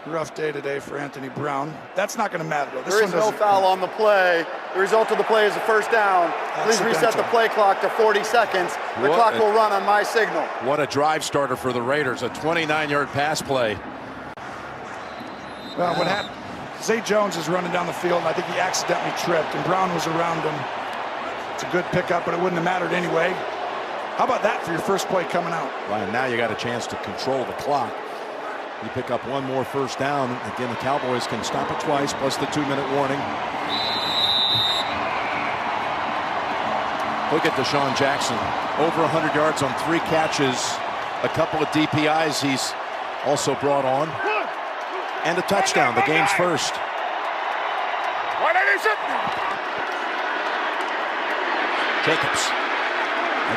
Rough day today for Anthony Brown. That's not going to matter, though. There is no foul on the play. The result of the play is a first down. Please reset the play clock to 40 seconds. The clock will run on my signal. What a drive starter for the Raiders. A 29-yard pass play. Well, what happened? Zay Jones is running down the field, and I think he accidentally tripped, and Brown was around him. It's a good pickup, but it wouldn't have mattered anyway. How about that for your first play coming out? Well, and now you got a chance to control the clock. You pick up one more first down. Again, the Cowboys can stop it twice, plus the 2-minute warning. Look at Deshaun Jackson. Over 100 yards on 3 catches. A couple of DPIs he's also brought on. And a touchdown, the game's first. Jacobs,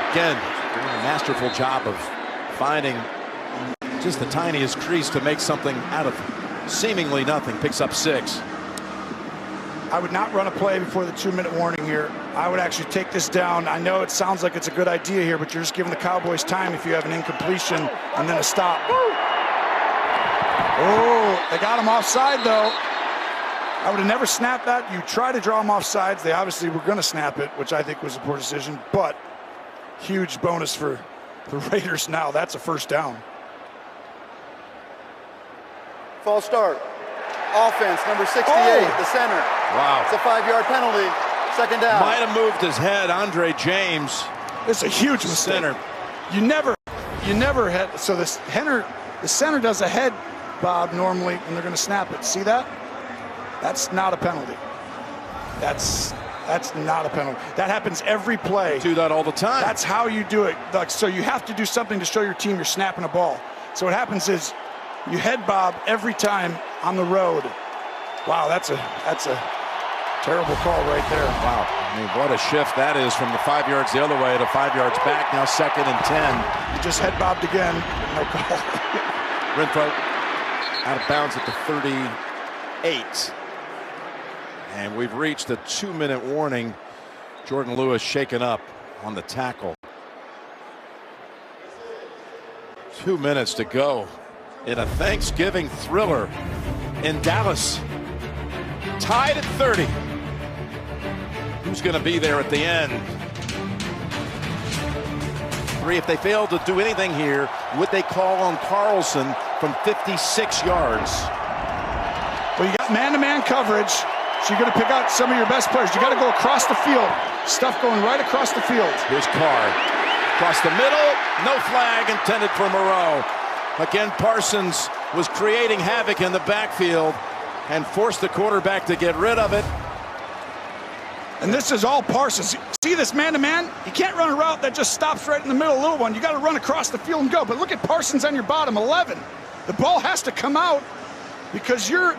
again, doing a masterful job of finding just the tiniest crease to make something out of seemingly nothing. Picks up 6. I would not run a play before the 2-minute warning here. I would actually take this down. I know it sounds like it's a good idea here, but you're just giving the Cowboys time if you have an incompletion and then a stop. Oh, they got him offside, though. I would have never snapped that. You try to draw them off sides. They obviously were going to snap it, which I think was a poor decision, but huge bonus for the Raiders now. That's a first down. False start. Offense, number 68, the center. Wow. It's a 5-yard penalty. Second down. Might have moved his head, Andre James. It's a huge mistake. Center. You never had, so the center does a head bob normally when they're going to snap it. See that? That's not a penalty. That's not a penalty. That happens every play. Do that all the time. That's how you do it. Like, so you have to do something to show your team you're snapping a ball. So what happens is you head bob every time on the road. Wow, that's a terrible call right there. Wow, I mean, what a shift that is from the 5 yards the other way to 5 yards back. Now 2nd and 10. You just head bobbed again. No call. Renfro out of bounds at the 38. And we've reached a 2-minute warning. Jordan Lewis shaken up on the tackle. 2 minutes to go in a Thanksgiving thriller in Dallas. Tied at 30. Who's going to be there at the end? 3. If they fail to do anything here, would they call on Carlson from 56 yards? Well, you got man-to-man coverage, so you're going to pick out some of your best players. You got to go across the field. Stuff going right across the field. Here's Carr. Across the middle, no flag intended for Moreau. Again, Parsons was creating havoc in the backfield and forced the quarterback to get rid of it. And this is all Parsons. See this man-to-man? You can't run a route that just stops right in the middle, little one. You got to run across the field and go. But look at Parsons on your bottom, 11. The ball has to come out because your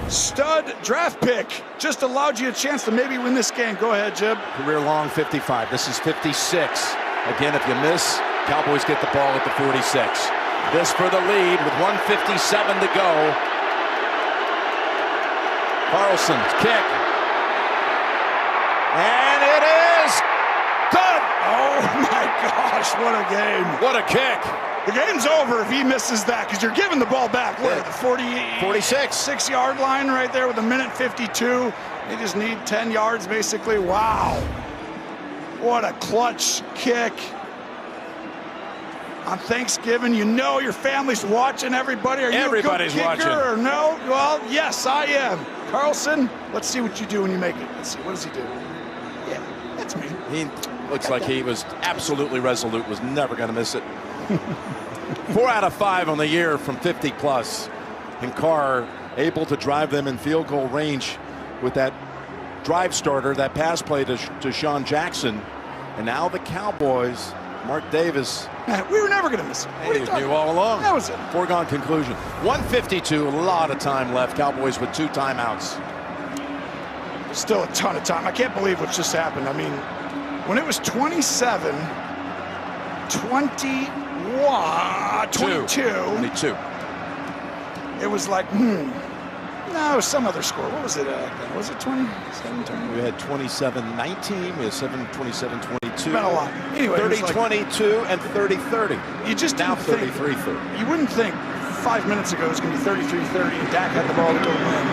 stud draft pick just allowed you a chance to maybe win this game. Go ahead, Jib. Career long 55. This is 56. Again, if you miss, Cowboys get the ball at the 46. This for the lead with 1:57 to go. Carlson's kick. And it is good. Oh my gosh, what a game. What a kick. The game's over if he misses that because you're giving the ball back. Where? The 46. 6-yard line right there with 1:52. They just need 10 yards basically. Wow. What a clutch kick. On Thanksgiving, you know your family's watching, everybody. Are you Everybody's a good kicker watching. or no? Well, yes, I am. Carlson, let's see what you do when you make it. Let's see, what does he do? Yeah, that's me. He looks like he was absolutely resolute, was never going to miss it. 4 out of 5 on the year from 50 plus. And Carr able to drive them in field goal range with that drive starter, that pass play to Sean Jackson. And now the Cowboys, Mark Davis. Man, we were never going to miss it. He knew all along. That was it. Foregone conclusion. 1:52, a lot of time left. Cowboys with 2 timeouts. Still a ton of time. I can't believe what just happened. I mean, when it was 27, 21, 22. It was like, no, it was some other score. What was it? Was it 27, 20? We had 27-19. We had 27-22. It's been a lot. Anyway, 30-22 and 30-30. You just now didn't think, 33-30. You wouldn't think 5 minutes ago it was going to be 33-30 and Dak had the ball to go win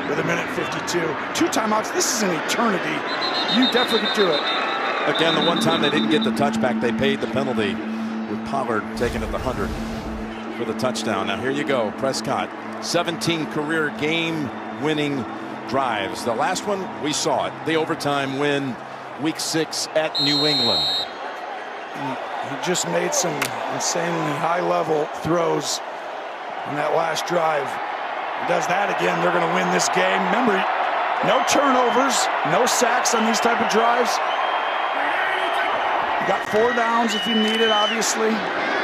with 1:52. 2 timeouts. This is an eternity. You definitely could do it. Again, the one time they didn't get the touchback, they paid the penalty with Pollard taking it the 100 for the touchdown. Now here you go, Prescott. 17 career game-winning drives. The last one, we saw it. The overtime win, Week 6 at New England. He just made some insanely high-level throws on that last drive. He does that again, they're going to win this game. Remember, no turnovers, no sacks on these type of drives. You got 4 downs if you need it, obviously.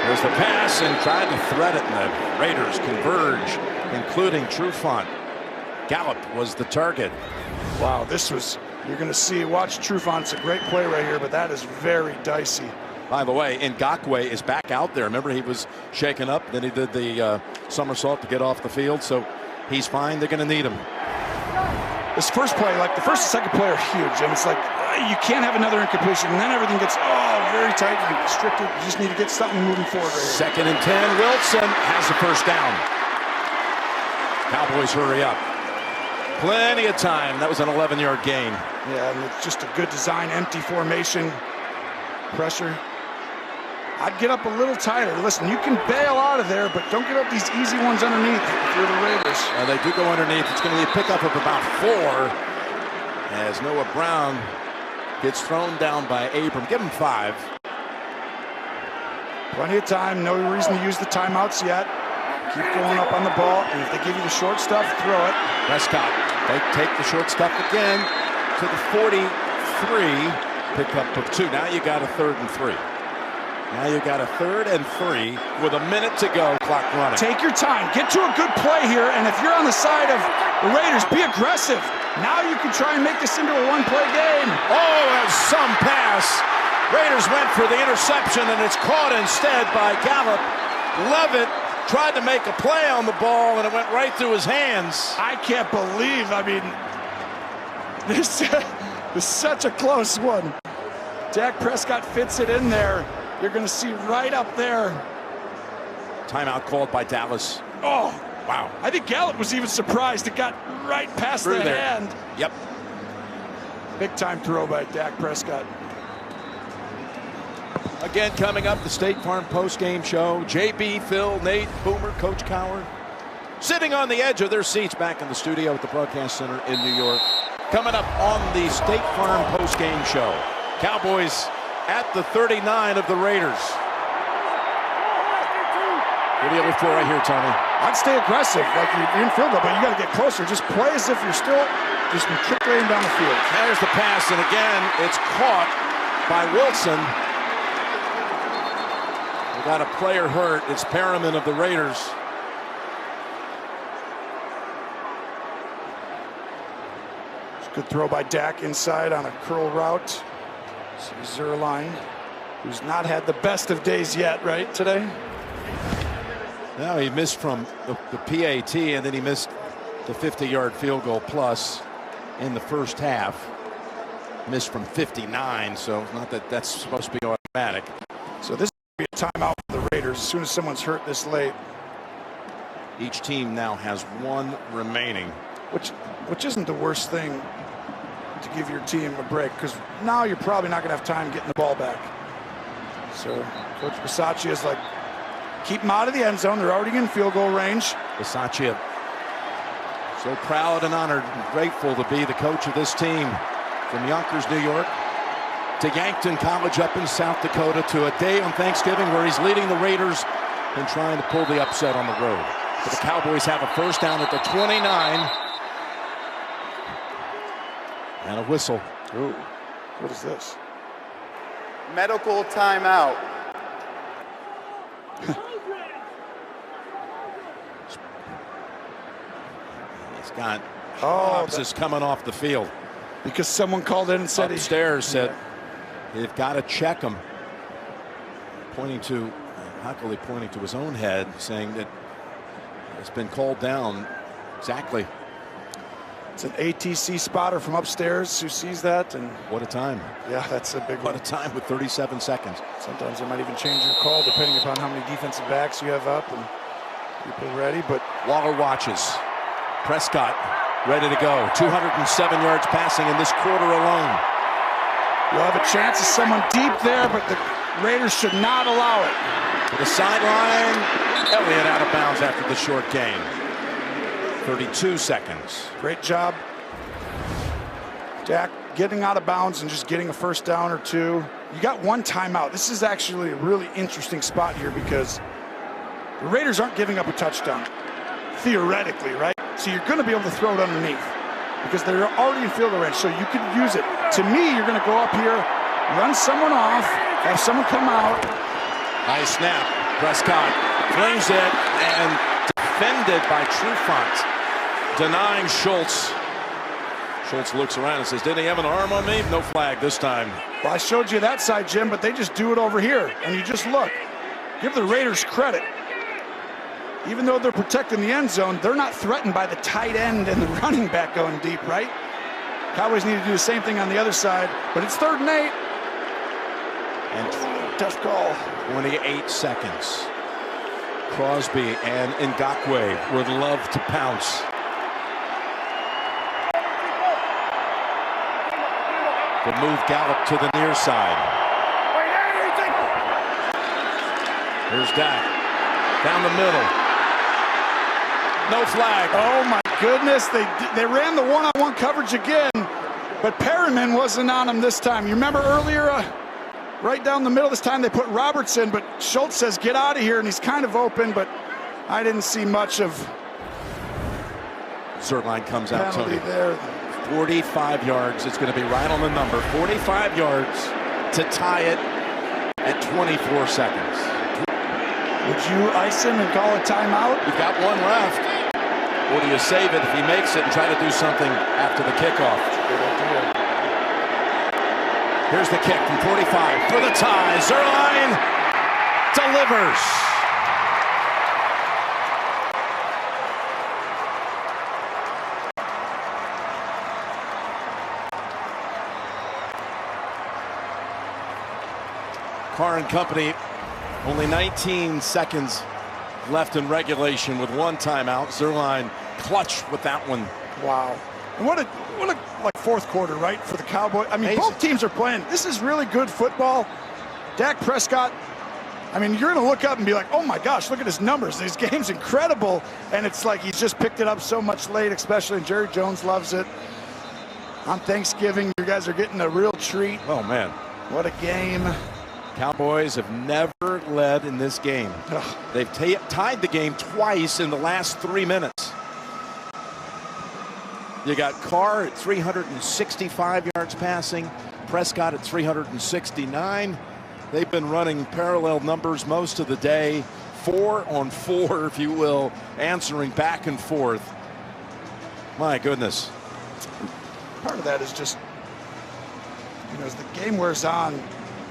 There's the pass and tried to thread it, and the Raiders converge, including Trufant. Gallup was the target. Wow, this was, you're going to see, watch Trufant. It's a great play right here, but that is very dicey. By the way, Ngakoue is back out there. Remember, he was shaken up, then he did the somersault to get off the field, so he's fine. They're going to need him. This first play, like the first and second play are huge, and it's like you can't have another incompletion, and then everything gets very tight and restricted. You just need to get something moving forward right here. 2nd and 10. Wilson has the first down. Cowboys hurry up. Plenty of time. That was an 11-yard gain. Yeah, and it's just a good design, empty formation, pressure. I'd get up a little tighter. Listen, you can bail out of there, but don't get up these easy ones underneath if you're the Raiders. They do go underneath. It's going to be a pickup of about 4 as Noah Brown gets thrown down by Abram. Give him 5. Plenty of time. No reason to use the timeouts yet. Keep going up on the ball, and if they give you the short stuff, throw it. Prescott, they take the short stuff again to the 43. Pickup of 2. Now you got a 3rd and 3. Now you got a 3rd and 3 with a minute to go. Clock running. Take your time. Get to a good play here, and if you're on the side of the Raiders, be aggressive. Now you can try and make this into a one-play game. Oh, and some pass. Raiders went for the interception, and it's caught instead by Gallup. Levitt tried to make a play on the ball, and it went right through his hands. I can't believe, this is such a close one. Dak Prescott fits it in there. You're going to see right up there. Timeout called by Dallas. Oh, wow. I think Gallup was even surprised. It got right past the hand. Yep. Big time throw by Dak Prescott. Again, coming up, the State Farm post-game show. JB, Phil, Nate, Boomer, Coach Cowher, sitting on the edge of their seats back in the studio at the Broadcast Center in New York. Coming up on the State Farm post-game show. Cowboys at the 39 of the Raiders. What do you look for right here, Tony? I'd stay aggressive, like you're in field goal, but you got to get closer. Just play as if you're still just matriculating down the field. There's the pass, and again, it's caught by Wilson. We got a player hurt. It's Perriman of the Raiders. It's a good throw by Dak inside on a curl route. See Zerline, who's not had the best of days yet, right, today? Now he missed from the PAT, and then he missed the 50-yard field goal plus in the first half. Missed from 59, so not that that's supposed to be automatic. So this will be a timeout for the Raiders as soon as someone's hurt this late. Each team now has 1 remaining. Which isn't the worst thing to give your team a break, because now you're probably not going to have time getting the ball back. So Coach Bisaccia is like, keep them out of the end zone. They're already in field goal range. Bisaccia, so proud and honored and grateful to be the coach of this team. From Yonkers, New York, to Yankton College up in South Dakota, to a day on Thanksgiving where he's leading the Raiders and trying to pull the upset on the road. But the Cowboys have a first down at the 29. And a whistle. Ooh, what is this? Medical timeout. He's got Hobbs is coming off the field. Because someone called in and said upstairs said they've got to check him. Pointing to Huckley, pointing to his own head, saying that it's been called down. Exactly. It's an ATC spotter from upstairs who sees that, and what a time. Yeah, that's a big one. What a time with 37 seconds. Sometimes they might even change your call depending upon how many defensive backs you have up and people ready. But Waller watches. Prescott ready to go. 207 yards passing in this quarter alone. You'll have a chance of someone deep there, but the Raiders should not allow it. To the sideline, Elliott out of bounds after the short gain. 32 seconds. Great job, Dak, getting out of bounds and just getting a first down or 2. You got 1 timeout. This is actually a really interesting spot here because the Raiders aren't giving up a touchdown, theoretically, right? So you're going to be able to throw it underneath because they're already in field goal range, so you could use it. To me, you're going to go up here, run someone off, have someone come out. High snap. Prescott flings it and defended by Trufant, denying Schultz. Schultz looks around and says, didn't he have an arm on me? No flag this time. Well, I showed you that side, Jim, but they just do it over here. And you just look. Give the Raiders credit. Even though they're protecting the end zone, they're not threatened by the tight end and the running back going deep, right? Cowboys need to do the same thing on the other side, but it's 3rd and 8. And tough call. 28 seconds. Crosby and Ngakoue would love to pounce. The move Gallup to the near side. Here's Dak. Down the middle. No flag. Oh my goodness, they ran the one-on-one coverage again, but Perryman wasn't on him this time. You remember earlier, right down the middle this time they put Robertson, but Schultz says get out of here, and he's kind of open, but I didn't see much of Zerline comes out, Tony. There. 45 yards. It's going to be right on the number. 45 yards to tie it at 24 seconds. Would you ice him and call a timeout? You've got one left. Or do you save it if he makes it and try to do something after the kickoff? Good idea. Here's the kick from 45 for the tie. Zerline delivers. Carr and company, only 19 seconds left in regulation with one timeout. Zerline clutch with that one. Wow. And what a like fourth quarter, right, for the Cowboys. I mean, both teams are playing. This is really good football. Dak Prescott, I mean, you're going to look up and be like, oh my gosh, look at his numbers. This game's incredible. And it's like he's just picked it up so much late, especially, and Jerry Jones loves it. On Thanksgiving, you guys are getting a real treat. Oh, man. What a game. Cowboys have never led in this game. They've tied the game twice in the last 3 minutes. You got Carr at 365 yards passing, Prescott at 369. They've been running parallel numbers most of the day, 4 on 4, if you will, answering back and forth. My goodness. Part of that is just, you know, as the game wears on,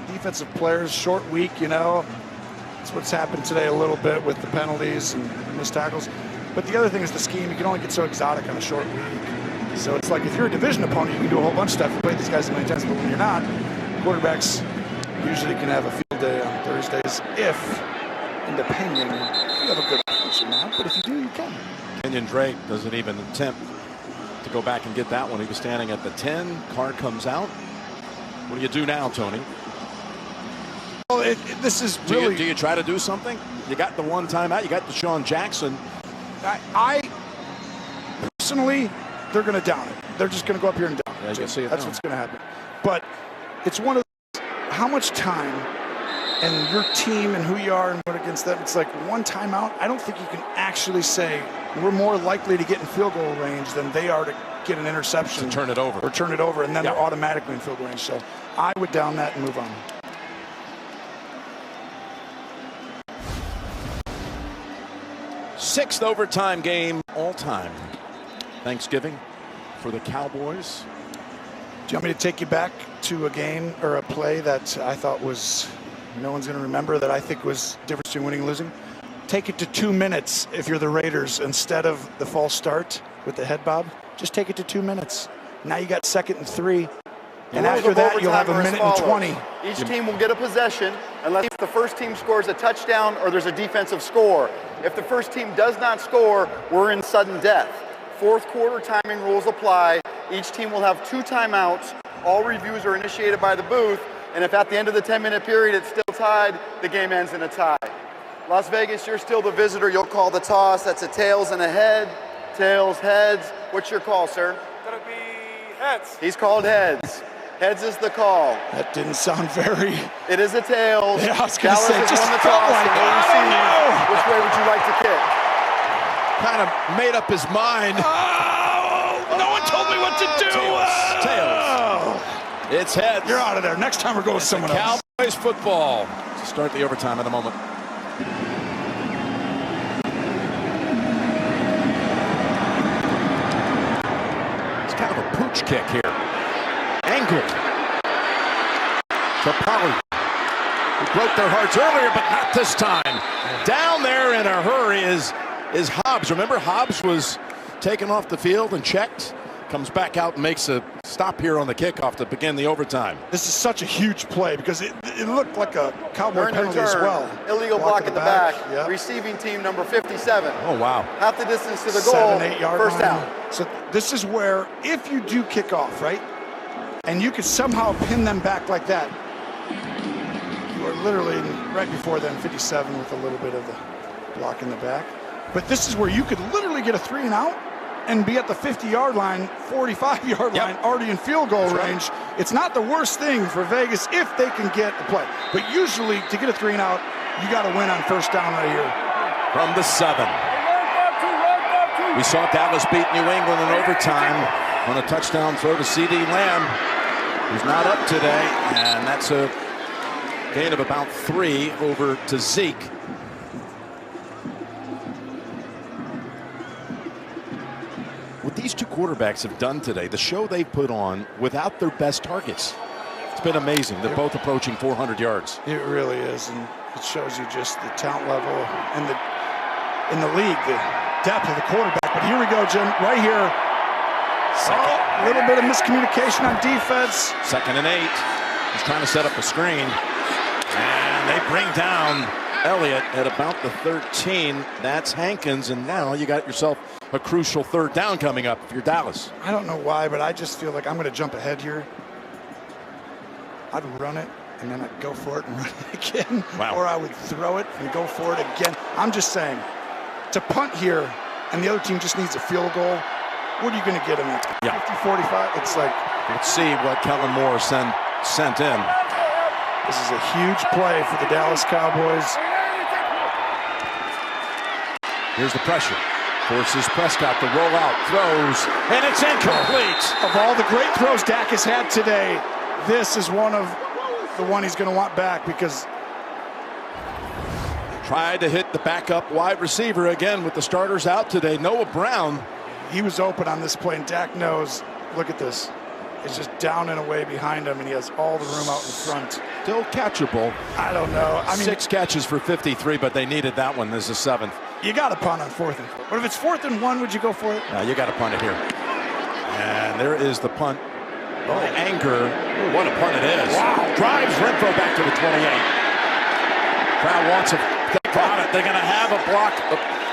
defensive players, short week, you know. That's what's happened today a little bit with the penalties and missed tackles. But the other thing is the scheme. You can only get so exotic on a short week. So it's like if you're a division opponent, you can do a whole bunch of stuff. You play these guys a million times, but when you're not, quarterbacks usually can have a field day on Thursdays if, depending, you have a good offense or not. But if you do, you can. Kenyon Drake doesn't even attempt to go back and get that one. He was standing at the 10. Carr comes out. What do you do now, Tony? Well, this is really... Do you try to do something? You got the one timeout. You got Deshaun Jackson. I personally, they're going to down it. They're just going to go up here and down it. Yeah, you can see it That's now. what's going to happen. But it's one of those, how much time and your team and who you are and what against them, it's like one timeout. I don't think you can actually say we're more likely to get in field goal range than they are to get an interception. To turn it over. Or turn it over, and then they're automatically in field goal range. So I would down that and move on. Sixth overtime game all time. Thanksgiving for the Cowboys. Do you want me to take you back to a game or a play that I thought was, no one's going to remember, that I think was the difference between winning and losing? Take it to 2 minutes if you're the Raiders instead of the false start with the head bob. Just take it to 2 minutes. Now you got 2nd and 3. And after that, you'll have a minute and 20. Each team will get a possession unless the first team scores a touchdown or there's a defensive score. If the first team does not score, we're in sudden death. Fourth quarter timing rules apply. Each team will have 2 timeouts. All reviews are initiated by the booth. And if at the end of the 10-minute period it's still tied, the game ends in a tie. Las Vegas, you're still the visitor. You'll call the toss. That's a tails and a head. Tails, heads. What's your call, sir? Gonna be heads. He's called heads. Heads is the call. That didn't sound very... It is a tails. Yeah, I was going to say, Dallas has just won the felt toss. like, and we'll I receive. don't know. Which way would you like to kick? Kind of made up his mind. Oh, no one told me what to do. Tails. It's heads. You're out of there. Next time we're going with someone else. Cowboys football to start the overtime in a moment. It's kind of a pooch kick here. Angled. To Pollard, who broke their hearts earlier, but not this time. Down there in a hurry is Hobbs. Remember, Hobbs was taken off the field and checked. Comes back out and makes a stop here on the kickoff to begin the overtime. This is such a huge play because it looked like a Cowboy penalty as well. Illegal block at the back. Yep. Receiving team number 57. Oh, wow. Half the distance to the goal. 7-8 yard First line. down. So this is where, if you do kick off, right, and you could somehow pin them back like that, you are literally right before then, 57 with a little bit of the block in the back. But this is where you could literally get a 3 and out and be at the 50-yard line, 45-yard line, already in field goal range. Right. It's not the worst thing for Vegas if they can get a play. But usually to get a 3 and out, you got to win on first down right here. From the 7. We saw Dallas beat New England in overtime on a touchdown throw to CeeDee Lamb, who's not up today, and that's a gain of about 3 over to Zeke. What these two quarterbacks have done today, the show they've put on without their best targets, it's been amazing. They're both approaching 400 yards. It really is, and it shows you just the talent level and in the league, the depth of the quarterback. But here we go, Jim, right here. A little bit of miscommunication on defense. 2nd and 8. He's trying to set up a screen, and they bring down Elliott at about the 13. That's Hankins, and now you got yourself a crucial 3rd down coming up if you're Dallas. I don't know why, but I just feel like I'm going to jump ahead here. I'd run it, and then I'd go for it and run it again. Wow. Or I would throw it and go for it again. I'm just saying, to punt here, and the other team just needs a field goal, what are you going to get him at? 50-45? It's like... Let's see what Kellen Moore sent in. This is a huge play for the Dallas Cowboys. Here's the pressure. Forces Prescott to roll out, throws, and it's incomplete. Of all the great throws Dak has had today, this is one he's going to want back, because tried to hit the backup wide receiver again with the starters out today. Noah Brown. He was open on this play, and Dak knows. Look at this. It's just down and away behind him, and he has all the room out in front. Still catchable. I don't know. I mean, 6 catches for 53, but they needed that one as a 7th. You got to punt on 4th and 4. But if it's 4th and 1, would you go for it? No, you got to punt it here. And there is the punt. Oh, Anger. What a punt it is. Wow. Drives Renfro back to the 28. Crowd wants it. They got it. They're going to have a block,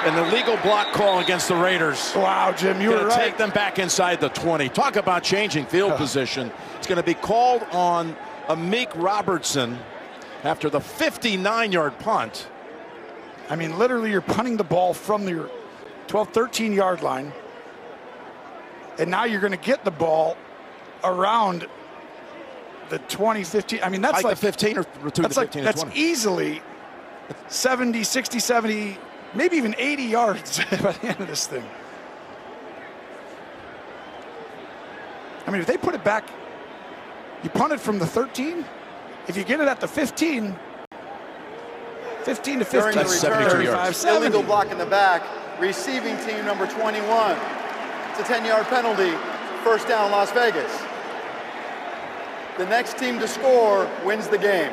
an illegal block call against the Raiders. Wow, Jim, you were right. Take them back inside the 20. Talk about changing field position. It's going to be called on Amik Robertson after the 59-yard punt. I mean, literally, you're punting the ball from your 12, 13-yard line, and now you're going to get the ball around the 20, 15. I mean, that's like the 15 or between the 15 and 20. That's easily 70, 60, 70, maybe even 80 yards by the end of this thing. I mean, if they put it back, you punt it from the 13. If you get it at the 15 to 15, that's 72 yards. Illegal block in the back, receiving team number 21. It's a 10-yard penalty, 1st down Las Vegas. The next team to score wins the game.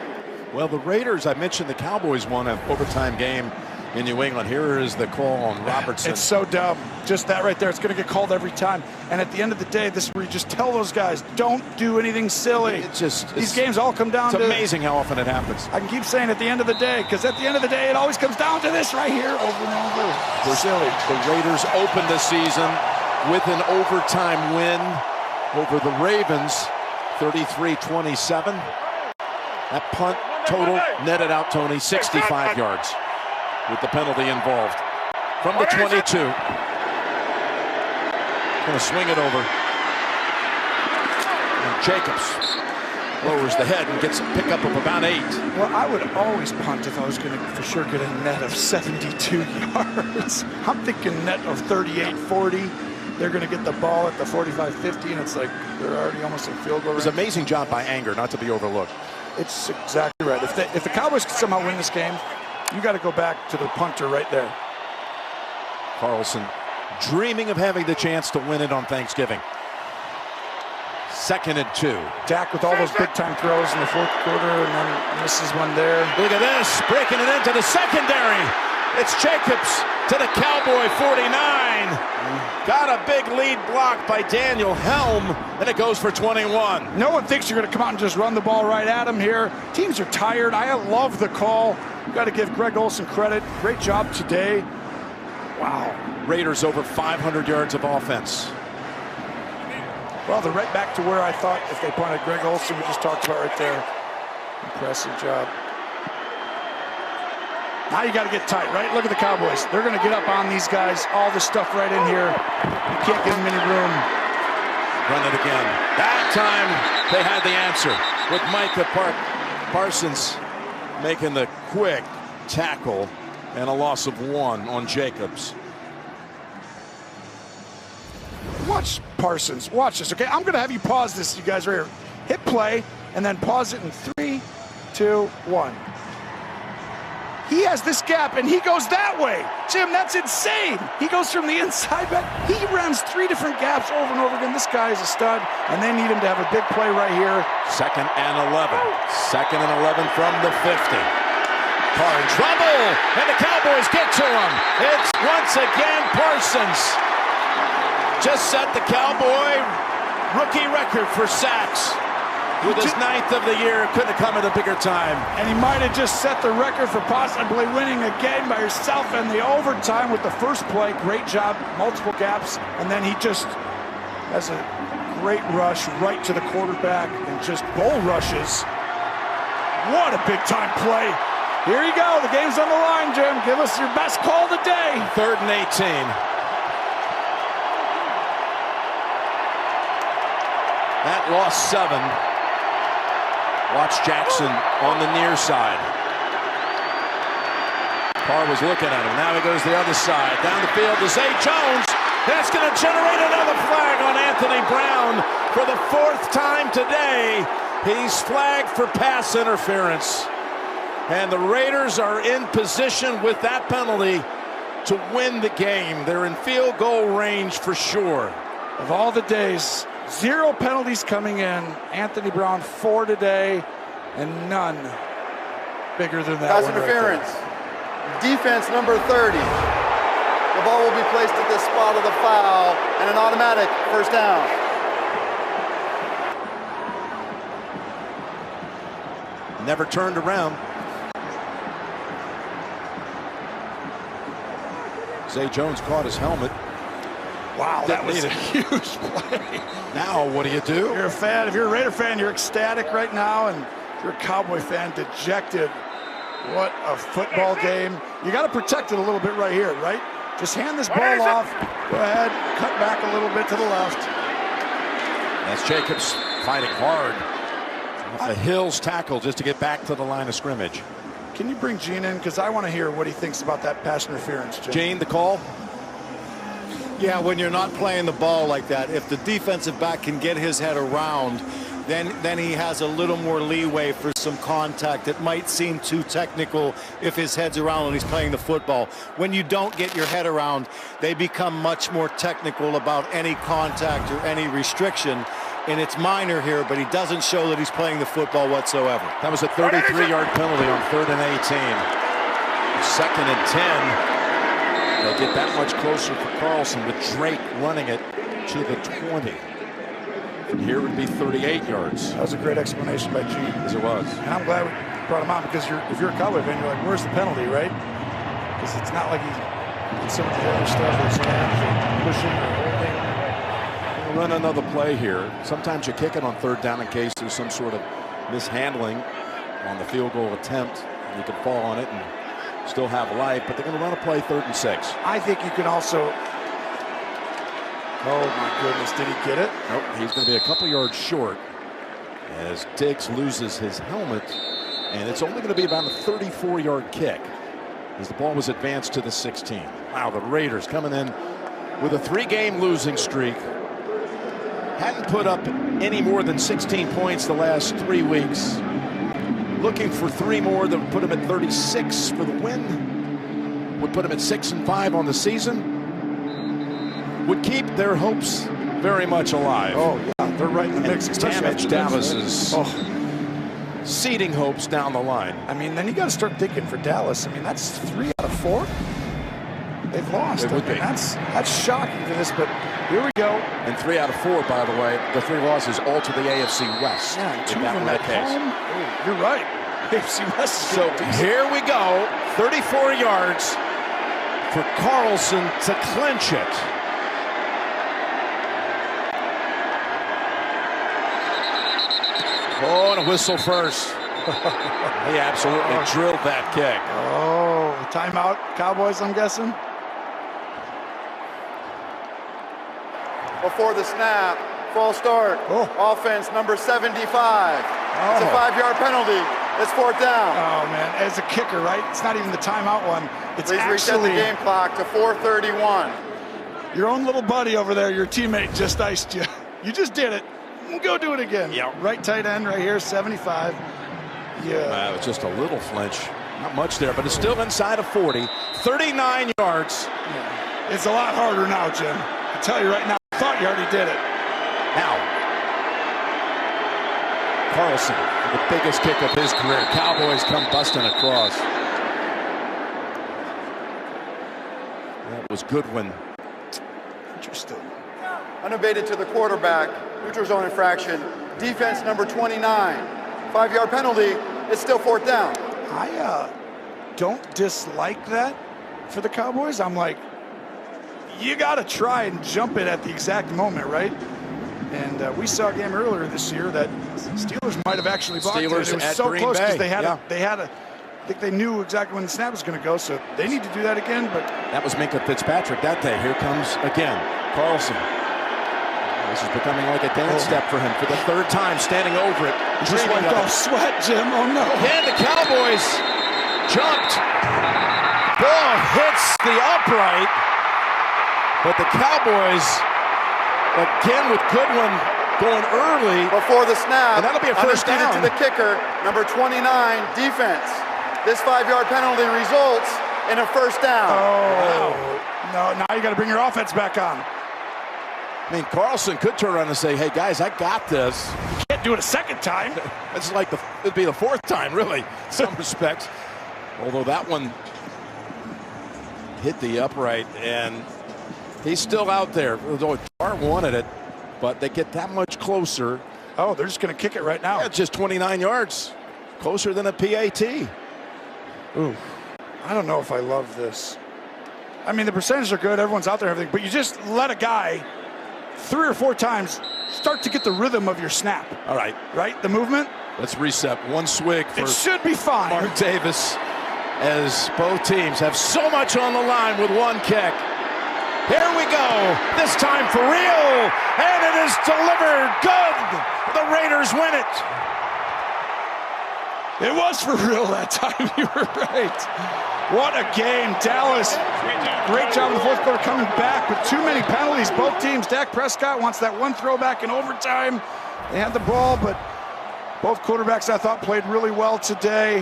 Well, the Raiders, I mentioned the Cowboys won an overtime game in New England. Here is the call on Robertson. It's so dumb. Just that right there. It's going to get called every time. And at the end of the day, this is where you just tell those guys, don't do anything silly. These games all come down to... It's amazing how often it happens. I can keep saying at the end of the day, because at the end of the day, it always comes down to this right here, over and over. We're silly. The Raiders opened the season with an overtime win over the Ravens, 33-27. That punt total netted out, Tony, 65 yards with the penalty involved. From the 22. Going to swing it over. And Jacobs lowers the head and gets a pickup of about 8. Well, I would always punt if I was going to for sure get a net of 72 yards. I'm thinking net of 38, 40. They're going to get the ball at the 45, 50, and it's like they're already almost in field goal range. It was an amazing job by Anger not to be overlooked. It's exactly right. If the Cowboys can somehow win this game, you got to go back to the punter right there. Carlson dreaming of having the chance to win it on Thanksgiving. 2nd and 2. Dak with all those big-time throws in the 4th quarter, and then misses one there. Look at this, breaking it into the secondary. It's Jacobs to the Cowboy 49. Got a big lead block by Daniel Helm, and it goes for 21. No one thinks you're going to come out and just run the ball right at him here. Teams are tired. I love the call. You got to give Greg Olsen credit. Great job today. Wow. Raiders over 500 yards of offense. Well, they're right back to where I thought if they punted. Greg Olsen, we just talked about right there. Impressive job. Now you got to get tight, right? Look at the Cowboys. They're going to get up on these guys. All this stuff right in here. You can't give them any room. Run it again. That time they had the answer with Micah Parsons making the quick tackle and a loss of 1 on Jacobs. Watch Parsons. Watch this, okay? I'm going to have you pause this, you guys, right here. Hit play, and then pause it in 3, 2, 1. He has this gap, and he goes that way. Jim, that's insane. He goes from the inside back. He runs 3 different gaps over and over again. This guy is a stud, and they need him to have a big play right here. 2nd and 11. 2nd and 11 from the 50. Carr in trouble, and the Cowboys get to him. It's once again Parsons. Just set the Cowboy rookie record for sacks. With his 9th of the year, couldn't have come at a bigger time. And he might have just set the record for possibly winning a game by yourself in the overtime with the first play. Great job, multiple gaps, and then he just has a great rush right to the quarterback and just bull rushes. What a big-time play. Here you go. The game's on the line, Jim. Give us your best call of the day. 3rd and 18. That lost 7. Watch Jackson on the near side. Carr was looking at him. Now he goes the other side. Down the field to Zay Jones. That's going to generate another flag on Anthony Brown for the 4th time today. He's flagged for pass interference. And the Raiders are in position with that penalty to win the game. They're in field goal range for sure. Of all the days, 0 penalties coming in. Anthony Brown 4 today, and none bigger than that. Pass one interference. Right Defense number 30. The ball will be placed at the spot of the foul, and an automatic first down. Never turned around. Zay Jones caught his helmet. Wow, that was a huge play. Now, what do you do? You're a fan. If you're a Raider fan, you're ecstatic right now, and if you're a Cowboy fan, dejected. What a football game. You got to protect it a little bit right here, right? Just hand this ball off. Go ahead, cut back a little bit to the left. That's Jacobs fighting hard. Off the Hills tackle just to get back to the line of scrimmage. Can you bring Gene in? Because I want to hear what he thinks about that pass interference, Jim. Gene, the call? Yeah, when you're not playing the ball like that, if the defensive back can get his head around, then he has a little more leeway for some contact. It might seem too technical if his head's around when he's playing the football. When you don't get your head around, they become much more technical about any contact or any restriction. And it's minor here, but he doesn't show that he's playing the football whatsoever. That was a 33-yard penalty on 3rd and 18. 2nd and 10. They'll get that much closer for Carlson with Drake running it to the 20. And here would be 38 yards. That was a great explanation by Gene. As it was. And I'm glad we brought him on, because if you're a Cowboy fan, you're like, where's the penalty, right? Because it's not like he did some of the other stuff or pushing or holding. We'll run another play here. Sometimes you kick it on 3rd down in case there's some sort of mishandling on the field goal attempt. You can fall on it and still have life, but they're going to run a play 3rd and 6. I think you can also. Oh my goodness, did he get it? Nope, he's going to be a couple yards short as Diggs loses his helmet, and it's only going to be about a 34-yard kick as the ball was advanced to the 16. Wow, the Raiders coming in with a 3-game losing streak. Hadn't put up any more than 16 points the last 3 weeks. Looking for 3 more that would put them at 36 for the win. Would put them at 6-5 on the season. Would keep their hopes very much alive. Oh, yeah, they're right in the mix. Damage Dallas's seeding hopes down the line. I mean, then you got to start thinking for Dallas. I mean, that's 3 out of 4 they've lost. It would be. That's shocking for this, but here we go. And 3 out of 4, by the way, the 3 losses all to the AFC West. Yeah, and 2 of that them were at the case. home. Oh, you're right. AFC West. So here we go. 34 yards for Carlson to clinch it. Oh, and a whistle first. He absolutely drilled that kick. Oh, timeout, Cowboys, I'm guessing. Before the snap, false start. Offense number 75. It's a 5-yard penalty. It's 4th down. Oh, man. As a kicker, right? It's not even the timeout one. It's Please reset the game clock to 4:31. Your own little buddy over there, your teammate, just iced you. You just did it. Go do it again. Yep. Right tight end right here, 75. Yeah. Wow, it's just a little flinch. Not much there, but it's still inside of 40. 39 yards. Yeah. It's a lot harder now, Jim. I tell you right now, I thought you already did it. Now, Carlson, the biggest kick of his career. Cowboys come busting across. That was Goodwin. Interesting. Unabated to the quarterback. Neutral zone infraction. Defense number 29. 5-yard penalty. It's still 4th down. I don't dislike that for the Cowboys. I'm like, you got to try and jump it at the exact moment, right? And we saw a game earlier this year that Steelers might have actually blocked it. It was so close because they had I think they knew exactly when the snap was going to go, so they need to do that again. But that was Minkah Fitzpatrick that day. Here comes again Carlson. This is becoming like a dance step for him for the 3rd time, standing over it. He just wiped off sweat, Jim. Oh no! And the Cowboys jumped. Ball hits the upright, but the Cowboys again with Goodwin going early before the snap. And that'll be a 1st down to the kicker, number 29, defense. This 5-yard penalty results in a 1st down. Oh, wow. No, now you got to bring your offense back on. I mean, Carlson could turn around and say, hey, guys, I got this. You can't do it a 2nd time. It's like it'd be the 4th time, really, in some respects. Although that one hit the upright, and he's still out there. Although Carr wanted it, but they get that much closer. Oh, they're just going to kick it right now. Yeah, it's just 29 yards. Closer than a PAT. Ooh, I don't know if I love this. I mean, the percentages are good. Everyone's out there and everything. But you just let a guy 3 or 4 times start to get the rhythm of your snap. All right. Right? The movement? Let's reset. One swig for it should be fine. Mark Davis, as both teams have so much on the line with one kick. Here we go. This time for real. And it is delivered. Good. The Raiders win it. It was for real that time. You were right. What a game. Dallas, great job in the 4th quarter coming back, but too many penalties. Both teams. Dak Prescott wants that one throwback in overtime. They had the ball, but both quarterbacks, I thought, played really well today.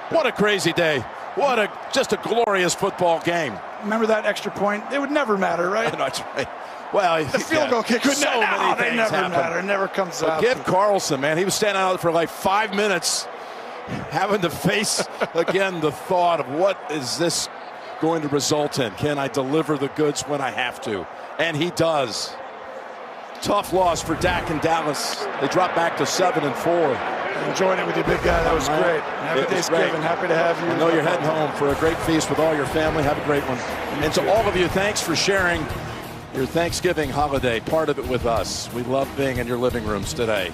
What a crazy day. What just a glorious football game. Remember that extra point? It would never matter, right? That's right. Well, the field goal kick would they never matter. It never comes out. Give Carlson, man. He was standing out for like 5 minutes, having to face again the thought of what is this going to result in? Can I deliver the goods when I have to? And he does. Tough loss for Dak and Dallas. They drop back to 7-4. Enjoyed it with you, big guy. That was great. Happy Thanksgiving. Happy to have you. I know you're heading home for a great feast with all your family. Have a great one. And to all of you, thanks for sharing your Thanksgiving holiday, part of it with us. We love being in your living rooms today.